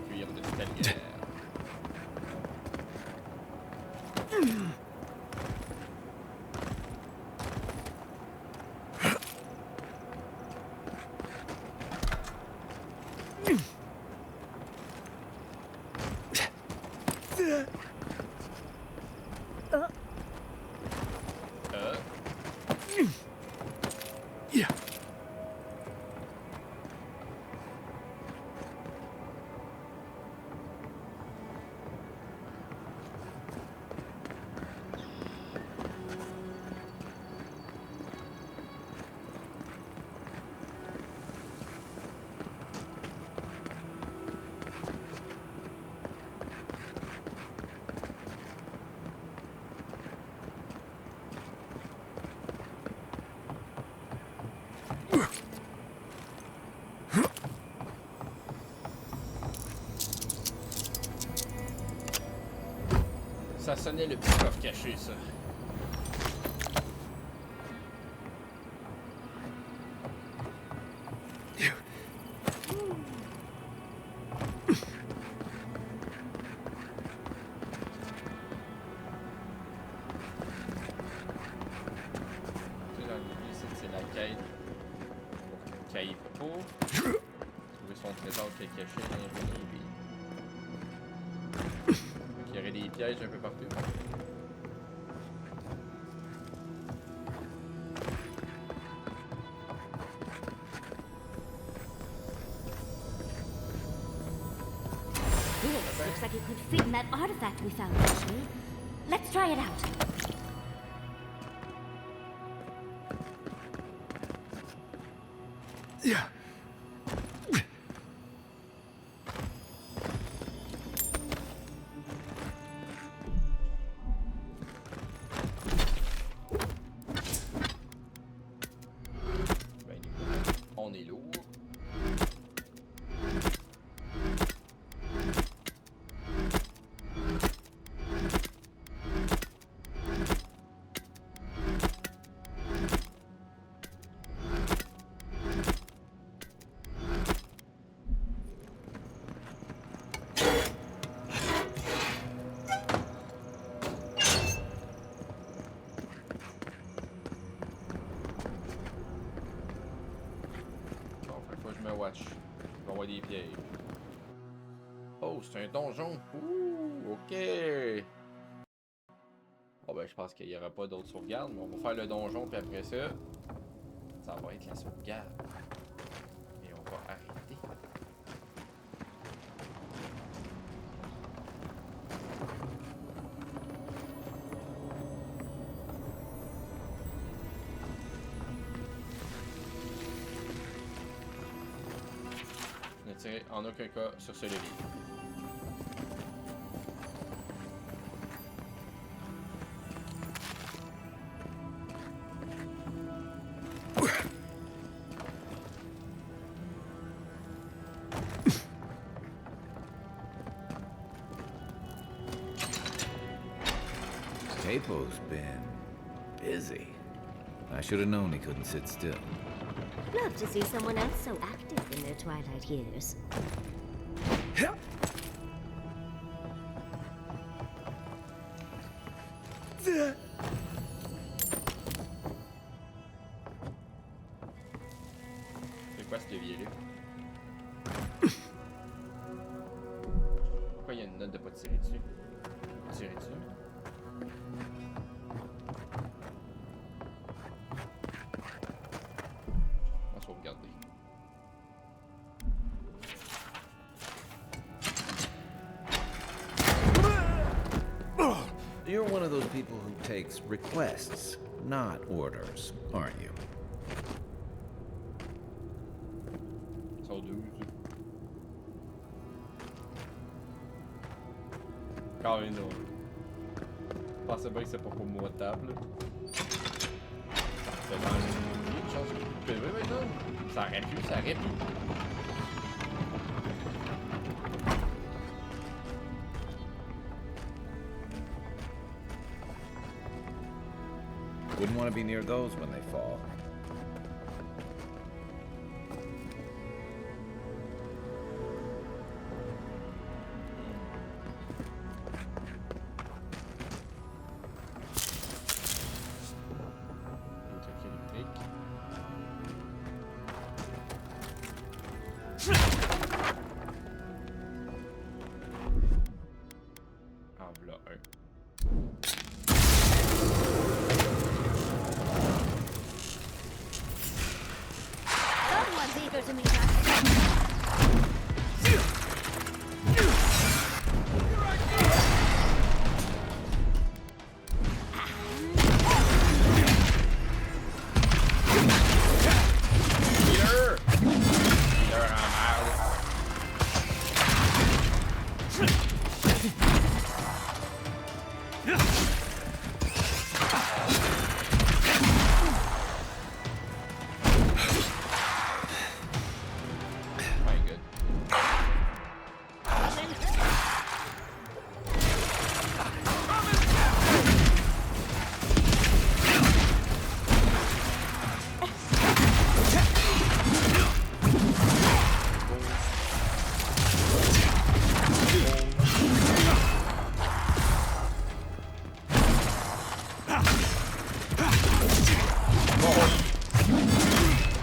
Cuir de stalière. Ça sonnait le petit coffre caché, ça. C'est la quête pour Kaipo. Trouver son trésor qui est caché dans les ruines. Il y aurait des pièges un peu partout. This looks like it could fit in that artifact we found, actually. Let's try it out. Yeah. On est lourd. Watch. Je vais envoyer des pièges. Oh, c'est un donjon. Ouh, ok. Bon ben, je pense qu'il n'y aura pas d'autres sauvegardes, mais on va faire le donjon, puis après ça, Ça va être la sauvegarde. Et on va arrêter. Ne tirez en aucun cas sur ce levier. Capo's been busy. I should have known he couldn't sit still. Love to see someone else so active in their twilight years. C'est quoi ce levier-là? Pourquoi il y a une note de pas tirer dessus? Tirer dessus? On va sauvegarder. You're one of those people who takes requests, not orders, aren't you? Sont 12. Encore une autre. Je pensais bien que c'est pas pour moi de table. Ça fait mal. Il y a une chance que je peux lever maintenant. Ça aurait pu, ça aurait pu. Wouldn't want to be near those when they fall. Des trucs électriques. En voilà un. Someone's eager to meet us. Peter! Peter en merde. My good.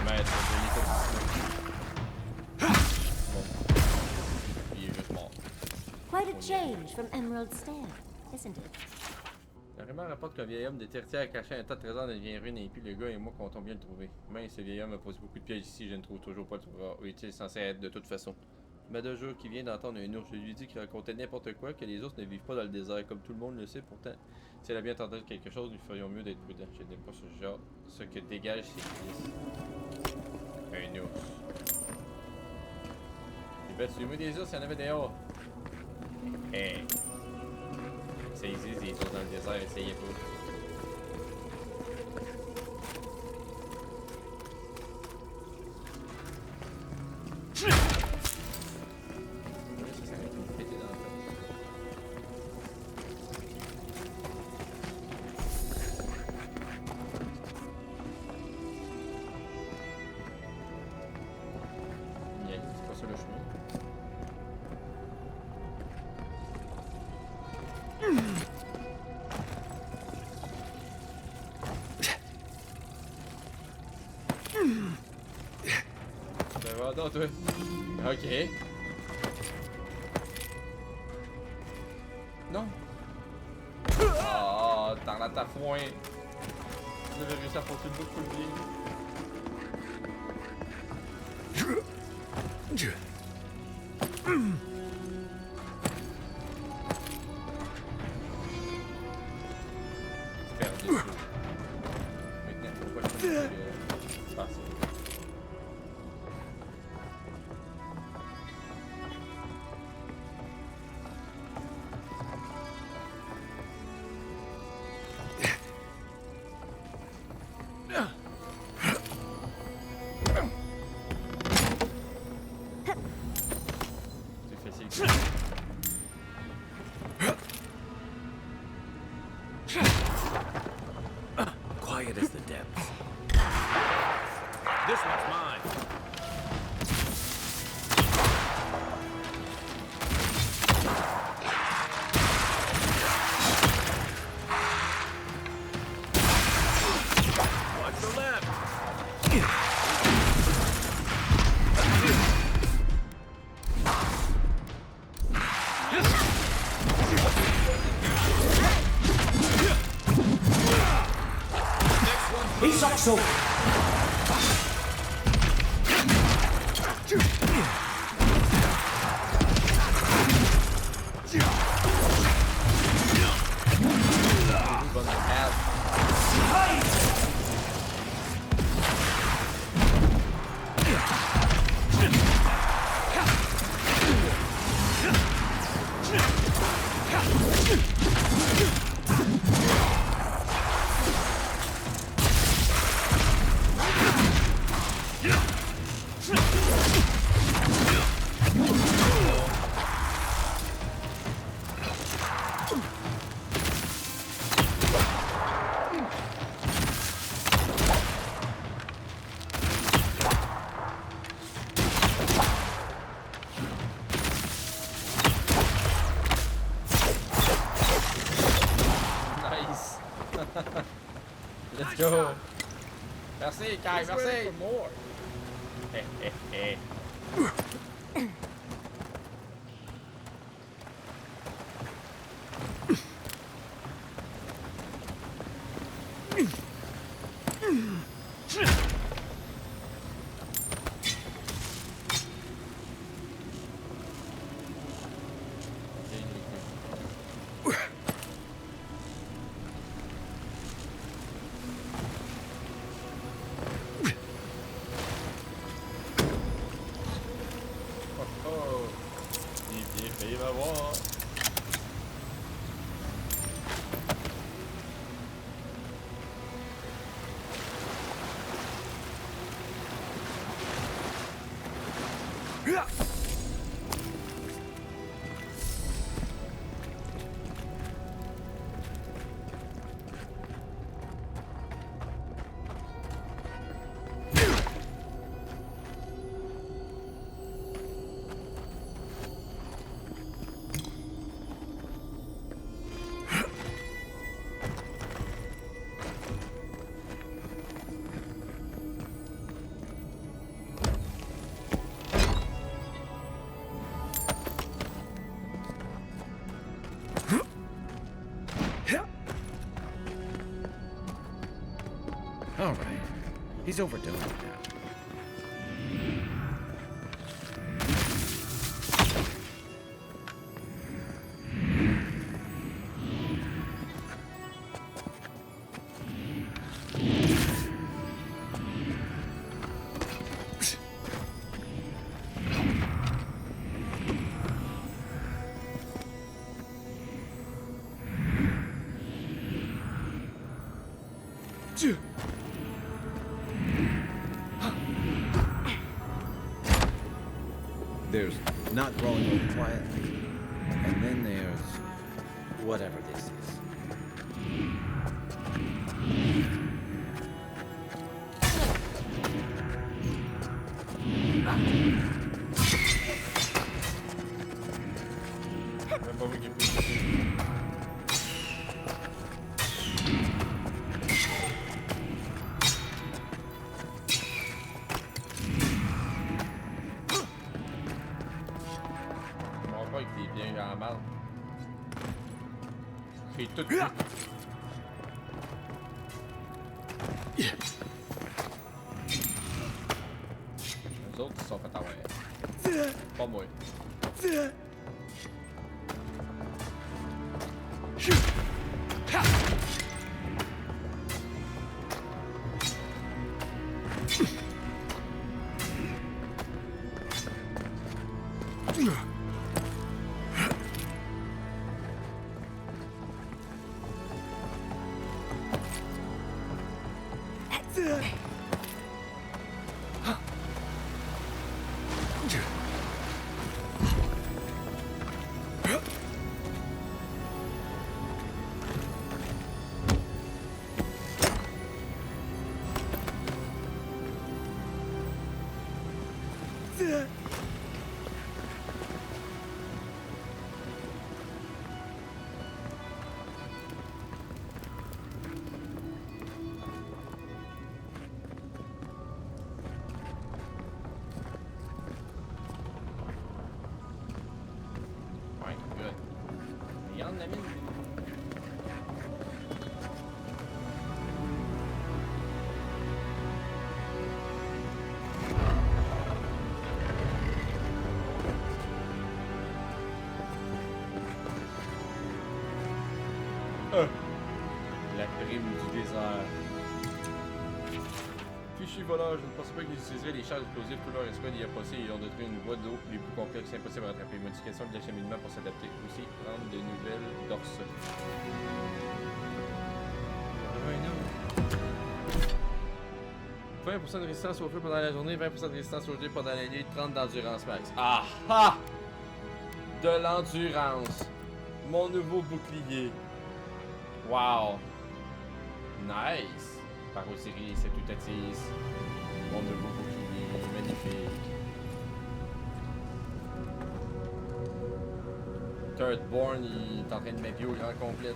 Maître, il est juste mort. Quite a change from Emerald Stair, isn't it? La rumeur rapporte qu'un vieil homme des tertiaires a caché un tas de trésors dans une vieille ruine et puis le gars et moi comptons bien le trouver. Mais ce vieil homme me pose beaucoup de pièges ici, je ne trouve toujours pas le trésor. Où est-il censé être de toute façon? Madojo qui vient d'entendre un ours, je lui dis qu'il racontait n'importe quoi, que les ours ne vivent pas dans le désert, comme tout le monde le sait. Pourtant, si elle a bien entendu quelque chose, nous ferions mieux d'être prudents. Je n'aime pas ce genre. Ce que dégage, c'est glisse. Un ours. J'ai battu moi des ours, il y en avait dehors. Hey. Ça existe des ours dans le désert, essayez pas. C'est pas ça le chemin. Ça va donc, toi? Ok. Non. Ah, dans la ta foin. Vous avez réussi à porter le bout de le pied. C'est perdu. Maintenant, pourquoi je peux passer? C'est facile. Quiet as the depths. This one's mine. Watch the left. He sucks so. Nice. Let's go. Merci, Kai, merci. Heh, heh, heh. Oh, il va voir. All right. He's overdoing it now. There's not growing old quietly, and then there's whatever this is. Même pas vous qui pouvez. Mal. C'est tout. Les autres Pas moi. Ouais, good. Regarde la mine. La prime du désert. Fichu voleur, je ne pensais pas qu'ils utiliseraient les charges explosives tout leur escouade y a passé et ont détruit une voie d'eau les plus complexes impossible à rattraper. Modification de l'acheminement pour s'adapter. Aussi, prendre de nouvelles dorses. 20% de résistance au feu pendant la journée, 20% de résistance au jet pendant la nuit, 30 d'endurance max. Ah ah! De l'endurance. Mon nouveau bouclier. Wow. Nice. Par aux séries, c'est tout attise. Mon nouveau bouclier, magnifique. Thirdborn, il est en train de m'épier au grand complet.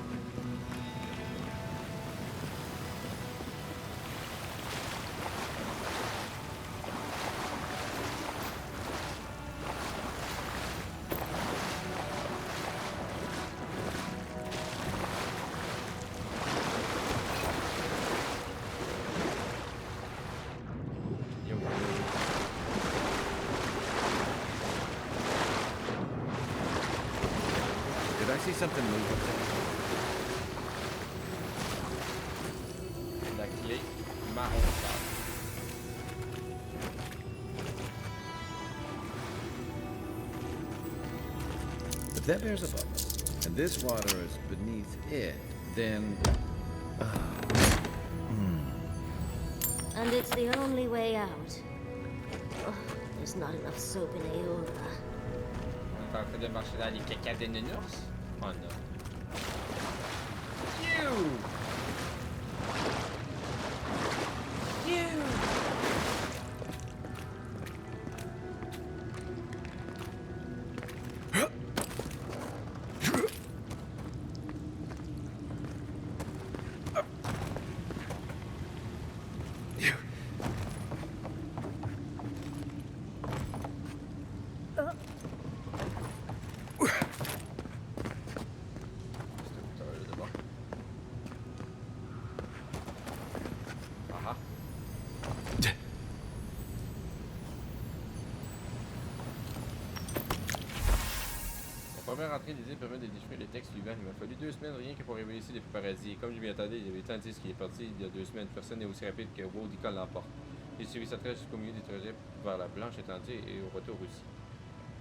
Did I see something move up there? La clé marron pâle. If that bear's above us, and this water is beneath it, then... And it's the only way out. Oh, there's not enough soap in Aola. On est en train de marcher dans les caca de nounours? Oh non. You! You! La première entrée des îles permet de déchiffrer les textes suivants. Il m'a fallu 2 semaines rien que pour arriver ici depuis Paradis. Et comme je m'y attendais, il y avait tant de disques qui est parti il y a 2 semaines. Personne n'est aussi rapide que Wodika l'emporte. J'ai suivi sa trace jusqu'au milieu des trajets vers la Blanche étendue et au retour aussi.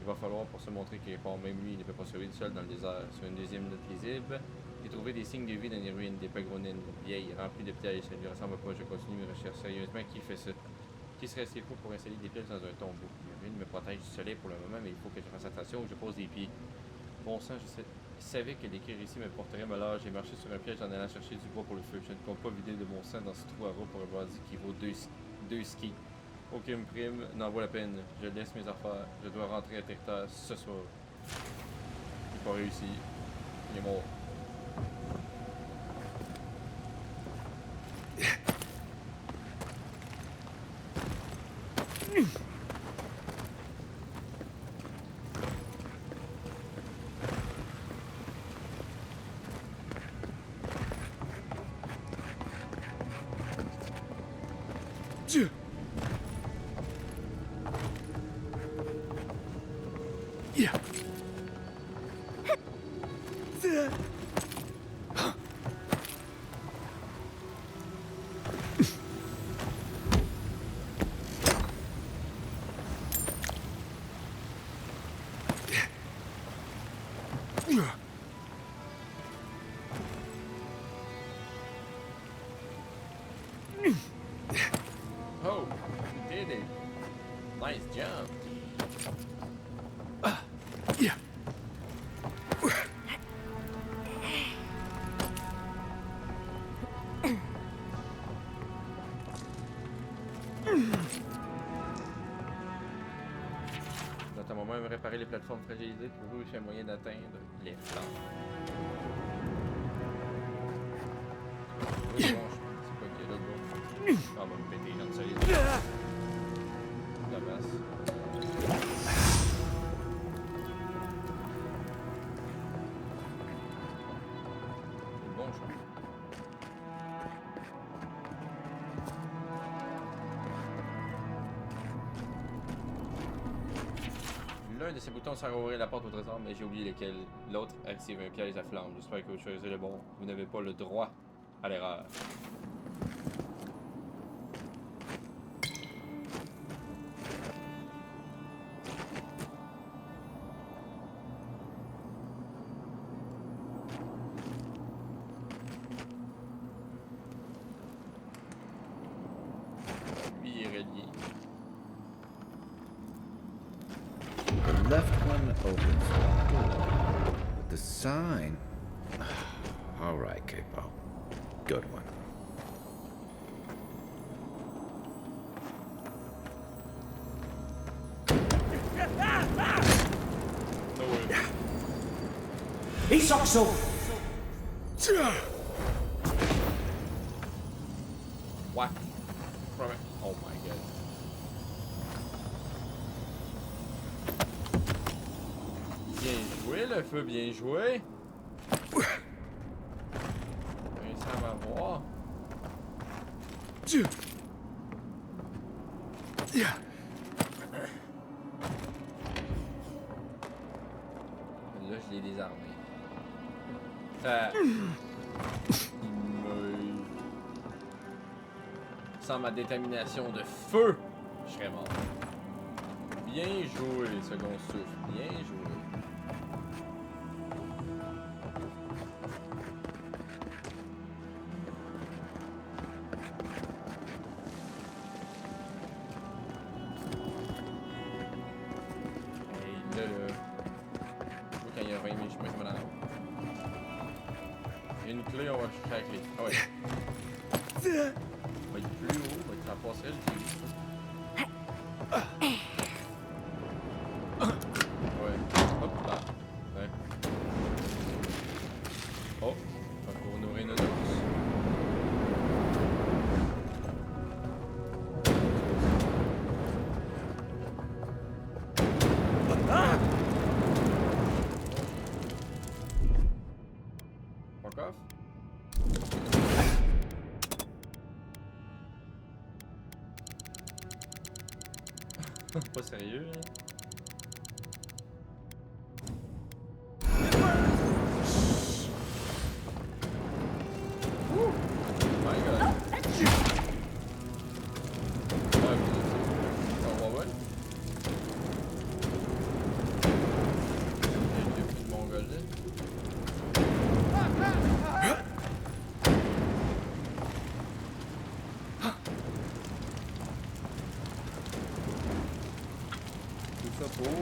Il va falloir pour se montrer qu'il est fort. Même lui, il ne peut pas survivre seul dans le désert. Sur une deuxième note lisible, j'ai trouvé des signes de vie dans les ruines, des pagronines vieilles, remplies de pièges. Ça ne lui ressemble pas. Je continue mes recherches sérieusement. Qui fait ça? Qui serait assez fou pour installer des pièges dans un tombeau? Les ruines me protègent du soleil pour le moment, mais il faut que je fasse attention où je pose des pieds. Bon sang, je savais que l'écrire ici me porterait malheur. J'ai marché sur un piège en allant chercher du bois pour le feu. Je ne compte pas vider de mon sang dans ce trou à veau pour un bandit qui vaut 2 skis. Aucune prime n'en vaut la peine. Je laisse mes affaires. Je dois rentrer à Terre ce soir. J'ai pas réussi. Il est mort. Oh, you did it. Nice jump. Yeah. Notamment même réparer les plateformes fragilisées, trouver aussi un moyen d'atteindre les flancs. Oui, bon, c'est pas qu'il y a là de bon. Ah, on va me péter les gens de solide. La masse. Bon choix. L'un de ces boutons sert à ouvrir la porte au trésor, mais j'ai oublié lequel. L'autre active un piège à flamme. J'espère que vous choisissez le bon. Vous n'avez pas le droit à l'erreur. Lui il est relié. The left one opens the door, but the sign... All right, Capo. Good one. He's so. What? Oh my god. Bien joué le feu, bien joué. Ça va voir. Là, je l'ai désarmé. Ça... Sans ma détermination de feu, je serais mort. Bien joué, second souffle. Bien joué. Hey, là. Quand il y a 20 000, je peux mettre dans la route. Il y a une clé, on va chercher la clé. Ah ouais. On va être plus haut, on va être à la passerelle. Ouais. Hop là. Ouais. Oh. On va ouvrir notre os. Fuck off. Pas sérieux, hein? Woo! My god. Ouais, on va voir. J'ai pris de mon gars là. Tout ça pour...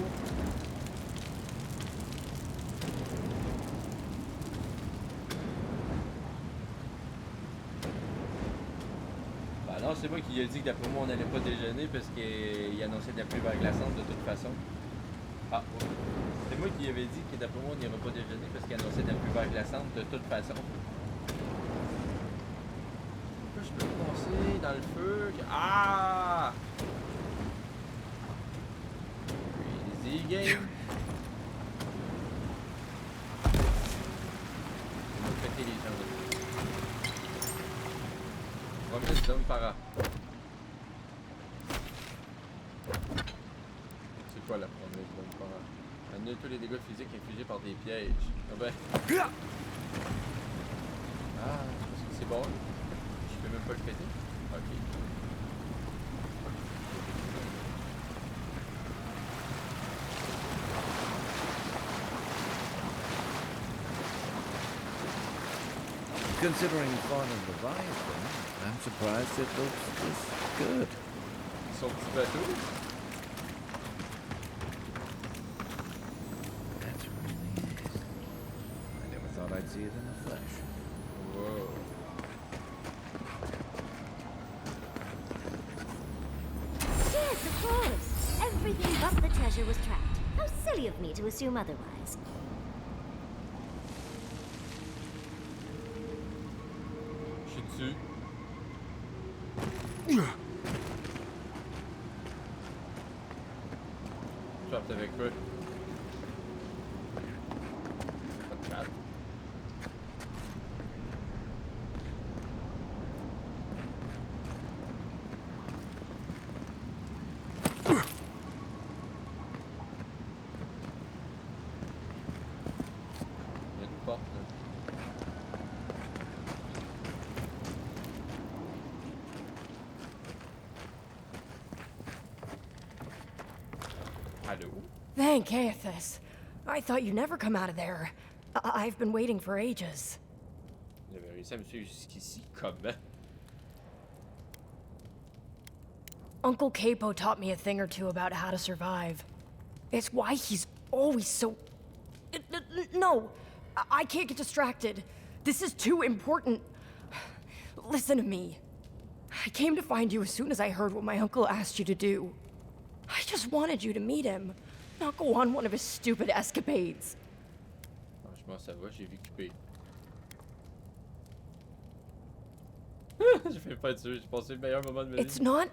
Bah non, c'est moi qui ai dit que d'après moi on n'allait pas déjeuner parce qu'il annonçait de la pluie verglaçante de toute façon. Ah, ouais. C'est moi qui avais dit que d'après moi on n'ira pas déjeuner parce qu'il annonçait de la pluie verglaçante de toute façon. Là, je peux passer dans le feu. Ah! Crazy game. On va péter les gens là. Promesse d'homme para. C'est quoi la promesse d'homme para? Annule tous les dégâts physiques infligés par des pièges. Ah ben. Ah, est-ce que c'est bon? Je peux même pas le péter? Ok. Considering Father Leviathan, I'm surprised it looks this good. Son petit bateau. That's really it. I never thought I'd see it in the flesh. Whoa. Yes, of course. Everything but the treasure was trapped. How silly of me to assume otherwise. Je suis dessus. Trapped avec quoi? Pas de trap. Il y a une porte là. Hello? Thank Aethys. I thought you'd never come out of there. I've been waiting for ages. Vous avez réussi à me suivre jusqu'ici, comment? Uncle Capo taught me a thing or two about how to survive. It's why he's always so... No! I can't get distracted. This is too important. Listen to me. I came to find you as soon as I heard what my uncle asked you to do. I just wanted you to meet him, not go on one of his stupid escapades. Franchement, ça va, j'ai vécu. J'ai fait pas de sûr, j'ai passé le meilleur moment de ma vie. It's not...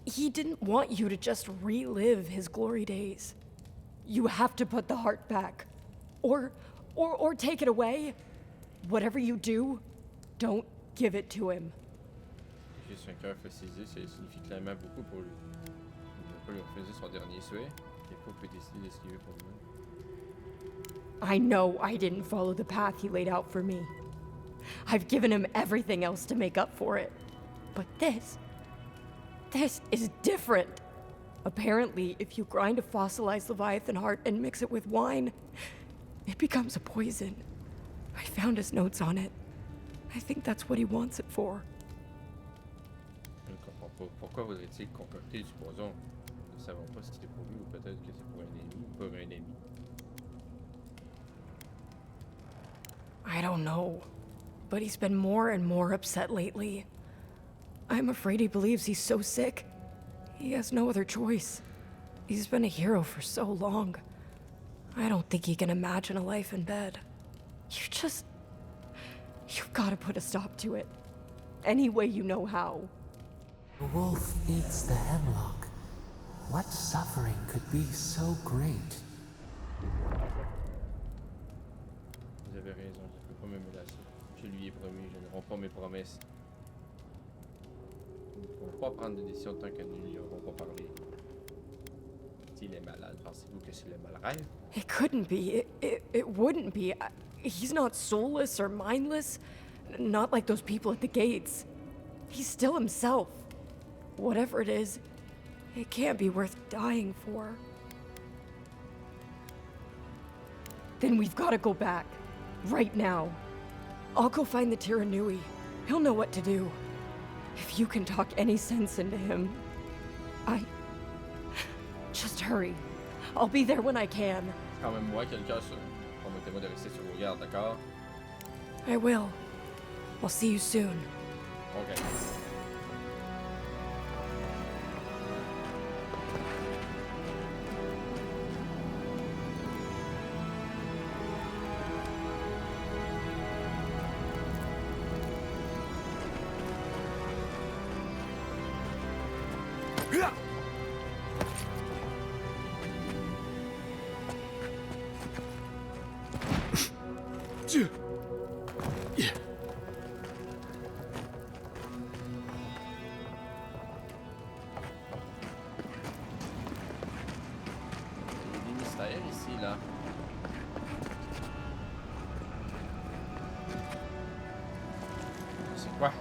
He didn't want you to just relive his glory days. You have to put the heart back. Or take it away. Whatever you do, don't give it to him. Juste un cœur fossilisé, ça signifie clairement beaucoup pour lui. Il ne veut pas lui refuser son dernier souhait. Et pour peut décider d'esquiver pour lui. I know I didn't follow the path he laid out for me. I've given him everything else to make up for it. But this is different. Apparently, if you grind a fossilized Leviathan heart and mix it with wine, it becomes a poison. I found his notes on it. I think that's what he wants it for. Je ne comprends pas. Pourquoi voudrait-il concocter du poison? Nous ne savons pas si c'est pour lui ou peut-être que c'est pour un ennemi ou pour un ennemi. I don't know, but he's been more and more upset lately. I'm afraid he believes he's so sick. He has no other choice. He's been a hero for so long. I don't think he can imagine a life in bed. You've got to put a stop to it. Any way you know how. The wolf eats the hemlock. What suffering could be so great? Vous avez raison, je ne peux pas me menacer. Je lui ai promis, je ne romps pas mes promesses. Nous ne pouvons pas prendre de décision tant que nous ne lui aurons pas parlé. S'il est malade, pensez-vous que c'est le mal rêve? It couldn't be. It wouldn't be. He's not soulless or mindless. Not like those people at the gates. He's still himself. Whatever it is, it can't be worth dying for. Then we've got to go back. Right now. I'll go find the Tiranui. He'll know what to do. If you can talk any sense into him, Just hurry. I'll be there when I can. C'est quand même moi qui ai le cœur sur. Promettez-moi de rester sur vos gardes, d'accord? I will. I'll see you soon. Ok. Ici, là. C'est quoi?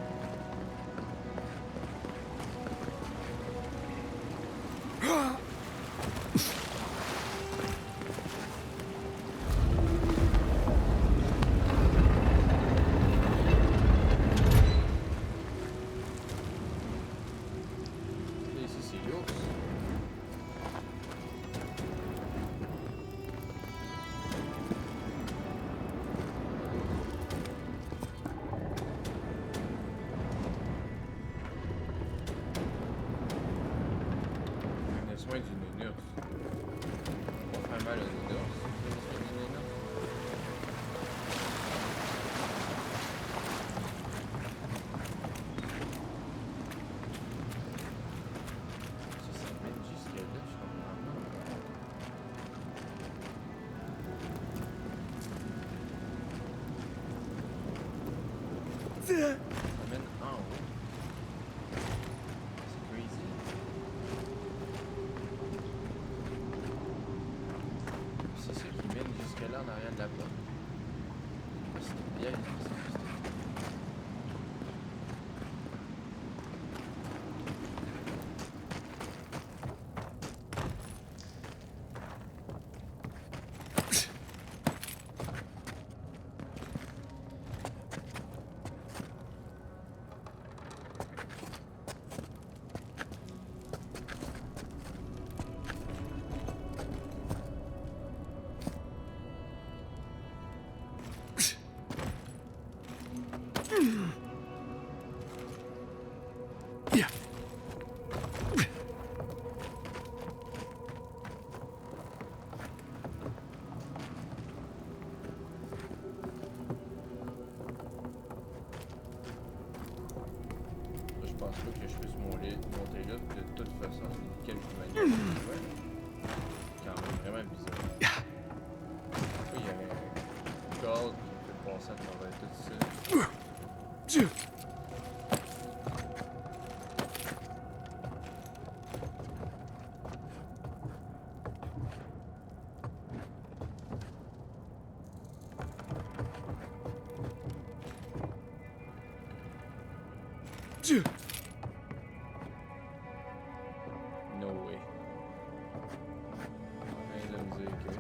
soin d'une ours. On va faire mal à une ours. Ça mène en haut. C'est crazy. C'est ça qui mène jusque là en arrière de la porte. C'est bien. Je pense pas que je puisse monter là de toute façon, de quelque manière. Ouais. Quand même vraiment bizarre. Il y a un call qui me fait passer à travers tout ça. No way. Rien de me dire que...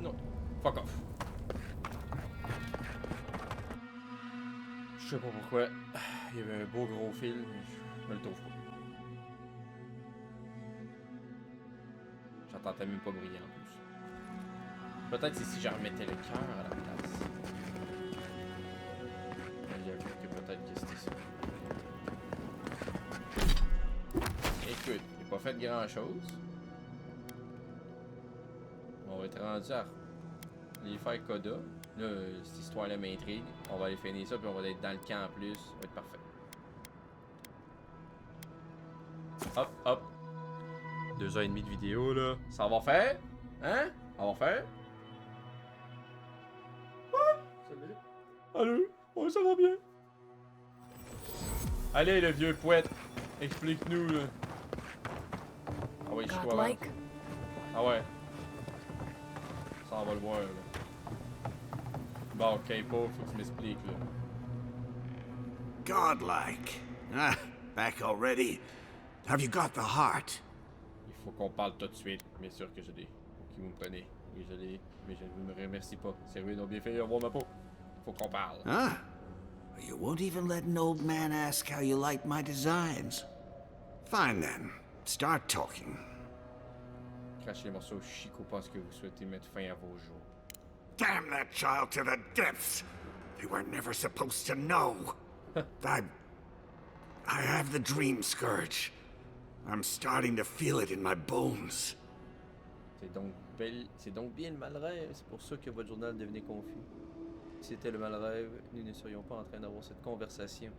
Non. Fuck off. Je sais pas pourquoi. Il y avait un beau gros fil, mais je me le trouve pas. J'entendais même pas briller en plus. Peut-être c'est si je remettais le cœur à la place. J'avoue que peut-être que c'était ça. Écoute, j'ai pas fait grand chose. On va être rendu à les faire Coda. Là, cette histoire-là m'intrigue. On va aller finir ça, puis on va être dans le camp en plus. Ça va être parfait. Hop, hop. 2h30 de vidéo, là. Ça va faire? Hein? Ça va faire? Ah! Salut. Allô? Ouais, ça va bien. Allez, le vieux poète. Explique-nous, là. Ah ouais, je suis quoi, ah ouais. Ça, on va le voir, là. Bon, ok, faut que tu m'expliques, là. Godlike. Ah, back already? Have you got the heart? Il faut qu'on parle tout de suite. Bien sûr que je l'ai. Qui vous me prenez. Oui, je l'ai. Mais je ne me remercie pas. Sérieux, non bien fait, revoir ma peau. Faut qu'on parle. Huh? You won't even let an old man ask how you like my designs. Fine then. Start talking. Crachez les morceaux, Chico pense que vous souhaitez mettre fin à vos jours. Damn that child to the depths! They were never supposed to know. I have the dream scourge. I'm starting to feel it in my bones. C'est donc bien le mal rêve. C'est pour ça que votre journal devenait confus. Si c'était le mal rêve, nous ne serions pas en train d'avoir cette conversation.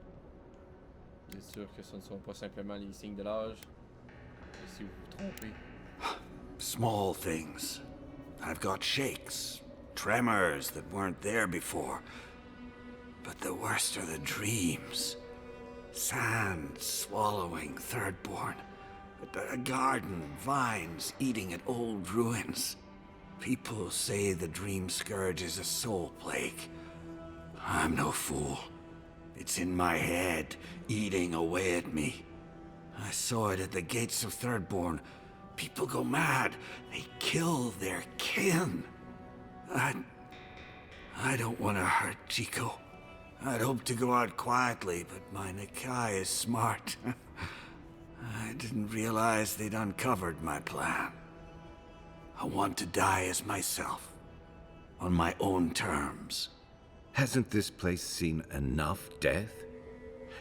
Vous êtes sûr que ce ne sont pas simplement les signes de l'âge? Et si vous vous trompez? Small things. I've got shakes, tremors that weren't there before. But the worst are the dreams. Sand swallowing Thirdborn. A garden, vines eating at old ruins. People say the dream scourge is a soul plague. I'm no fool. It's in my head, eating away at me. I saw it at the gates of Thirdborn. People go mad. They kill their kin. I don't want to hurt Chico. I'd hoped to go out quietly, but my Nakai is smart. I didn't realize they'd uncovered my plan. I want to die as myself, on my own terms. Hasn't this place seen enough death?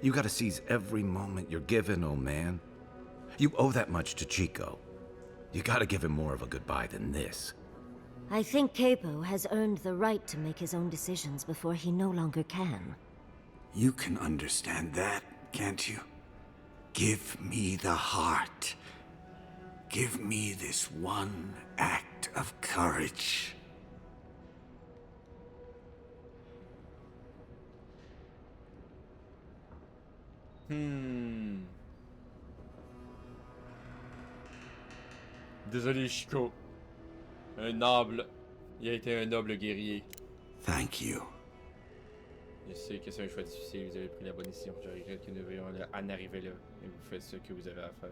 You gotta seize every moment you're given, old man. You owe that much to Chico. You gotta give him more of a goodbye than this. I think Capo has earned the right to make his own decisions before he no longer can. You can understand that, can't you? Give me the heart. Give me this one act of courage. Désolé, Chico. Un noble. Il a été un noble guerrier. Thank you. Je sais que c'est un choix difficile, vous avez pris la bonne décision. Je regrette que nous devions en arriver là. Et vous faites ce que vous avez à faire.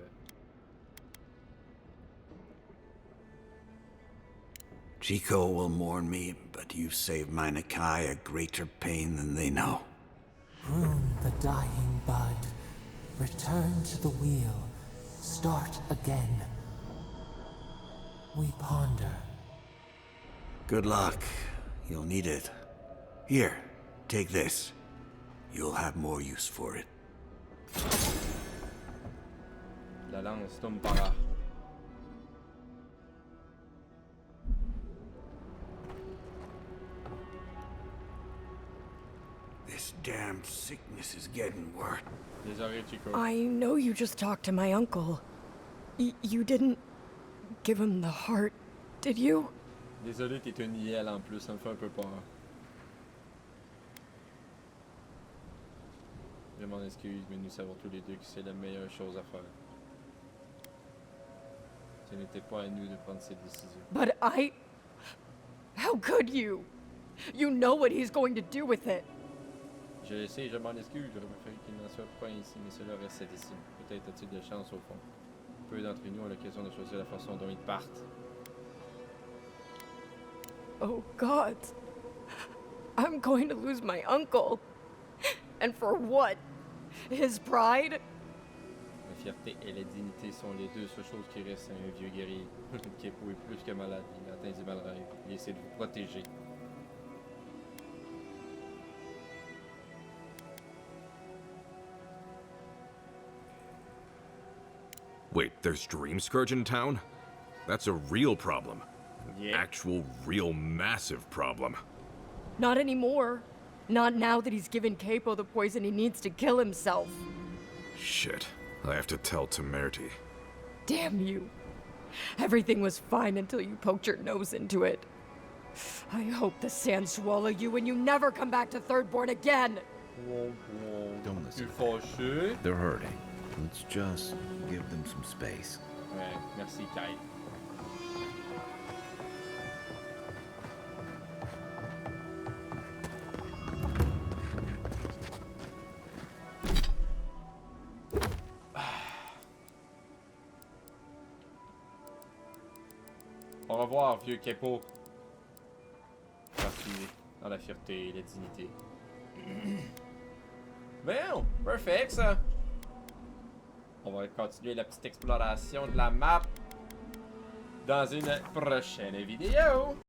Chico will mourn me, but you saved my Nakai a greater pain than they know. Prune the dying bud. Return to the wheel. Start again. We ponder. Good luck. You'll need it. Here, take this. You'll have more use for it. La lance Tumpara. This damn sickness is getting worse. Désolé, Chico. I know you just talked to my uncle. You didn't give him the heart, did you? Désolé, t'es un IL en plus, ça me fait un peu peur. Je m'en excuse, mais nous savons tous les deux que c'est la meilleure chose à faire. Ce n'était pas à nous de prendre cette décision. But how could you? You know what he's going to do with it. Je le sais, je m'en excuse, j'aurais préféré qu'il n'en soit pas ici, mais cela reste sa décision. Peut-être a-t-il de chance au fond. Peu d'entre nous ont l'occasion de choisir la façon dont ils partent. Oh God. I'm going to lose my uncle. And for what? His pride? La fierté et la dignité sont les deux seules choses qui restent à un vieux guerrier. Kepo est plus que malade, il a atteint du mal rêve. Il essaie de vous protéger. Wait, there's Dream Scourge in town? That's a real problem. Yeah. Actual, real, massive problem. Not anymore. Not now that he's given Capo the poison he needs to kill himself. Shit. I have to tell Temerity. Damn you. Everything was fine until you poked your nose into it. I hope the sand swallow you and you never come back to Thirdborn again. Don't listen. Fâché. They're hurting. Let's just give them some space. Ouais, merci Kai. Au revoir, vieux Kepo. Parti dans la fierté et la dignité. Bon, perfect ça. On va continuer la petite exploration de la map dans une prochaine vidéo.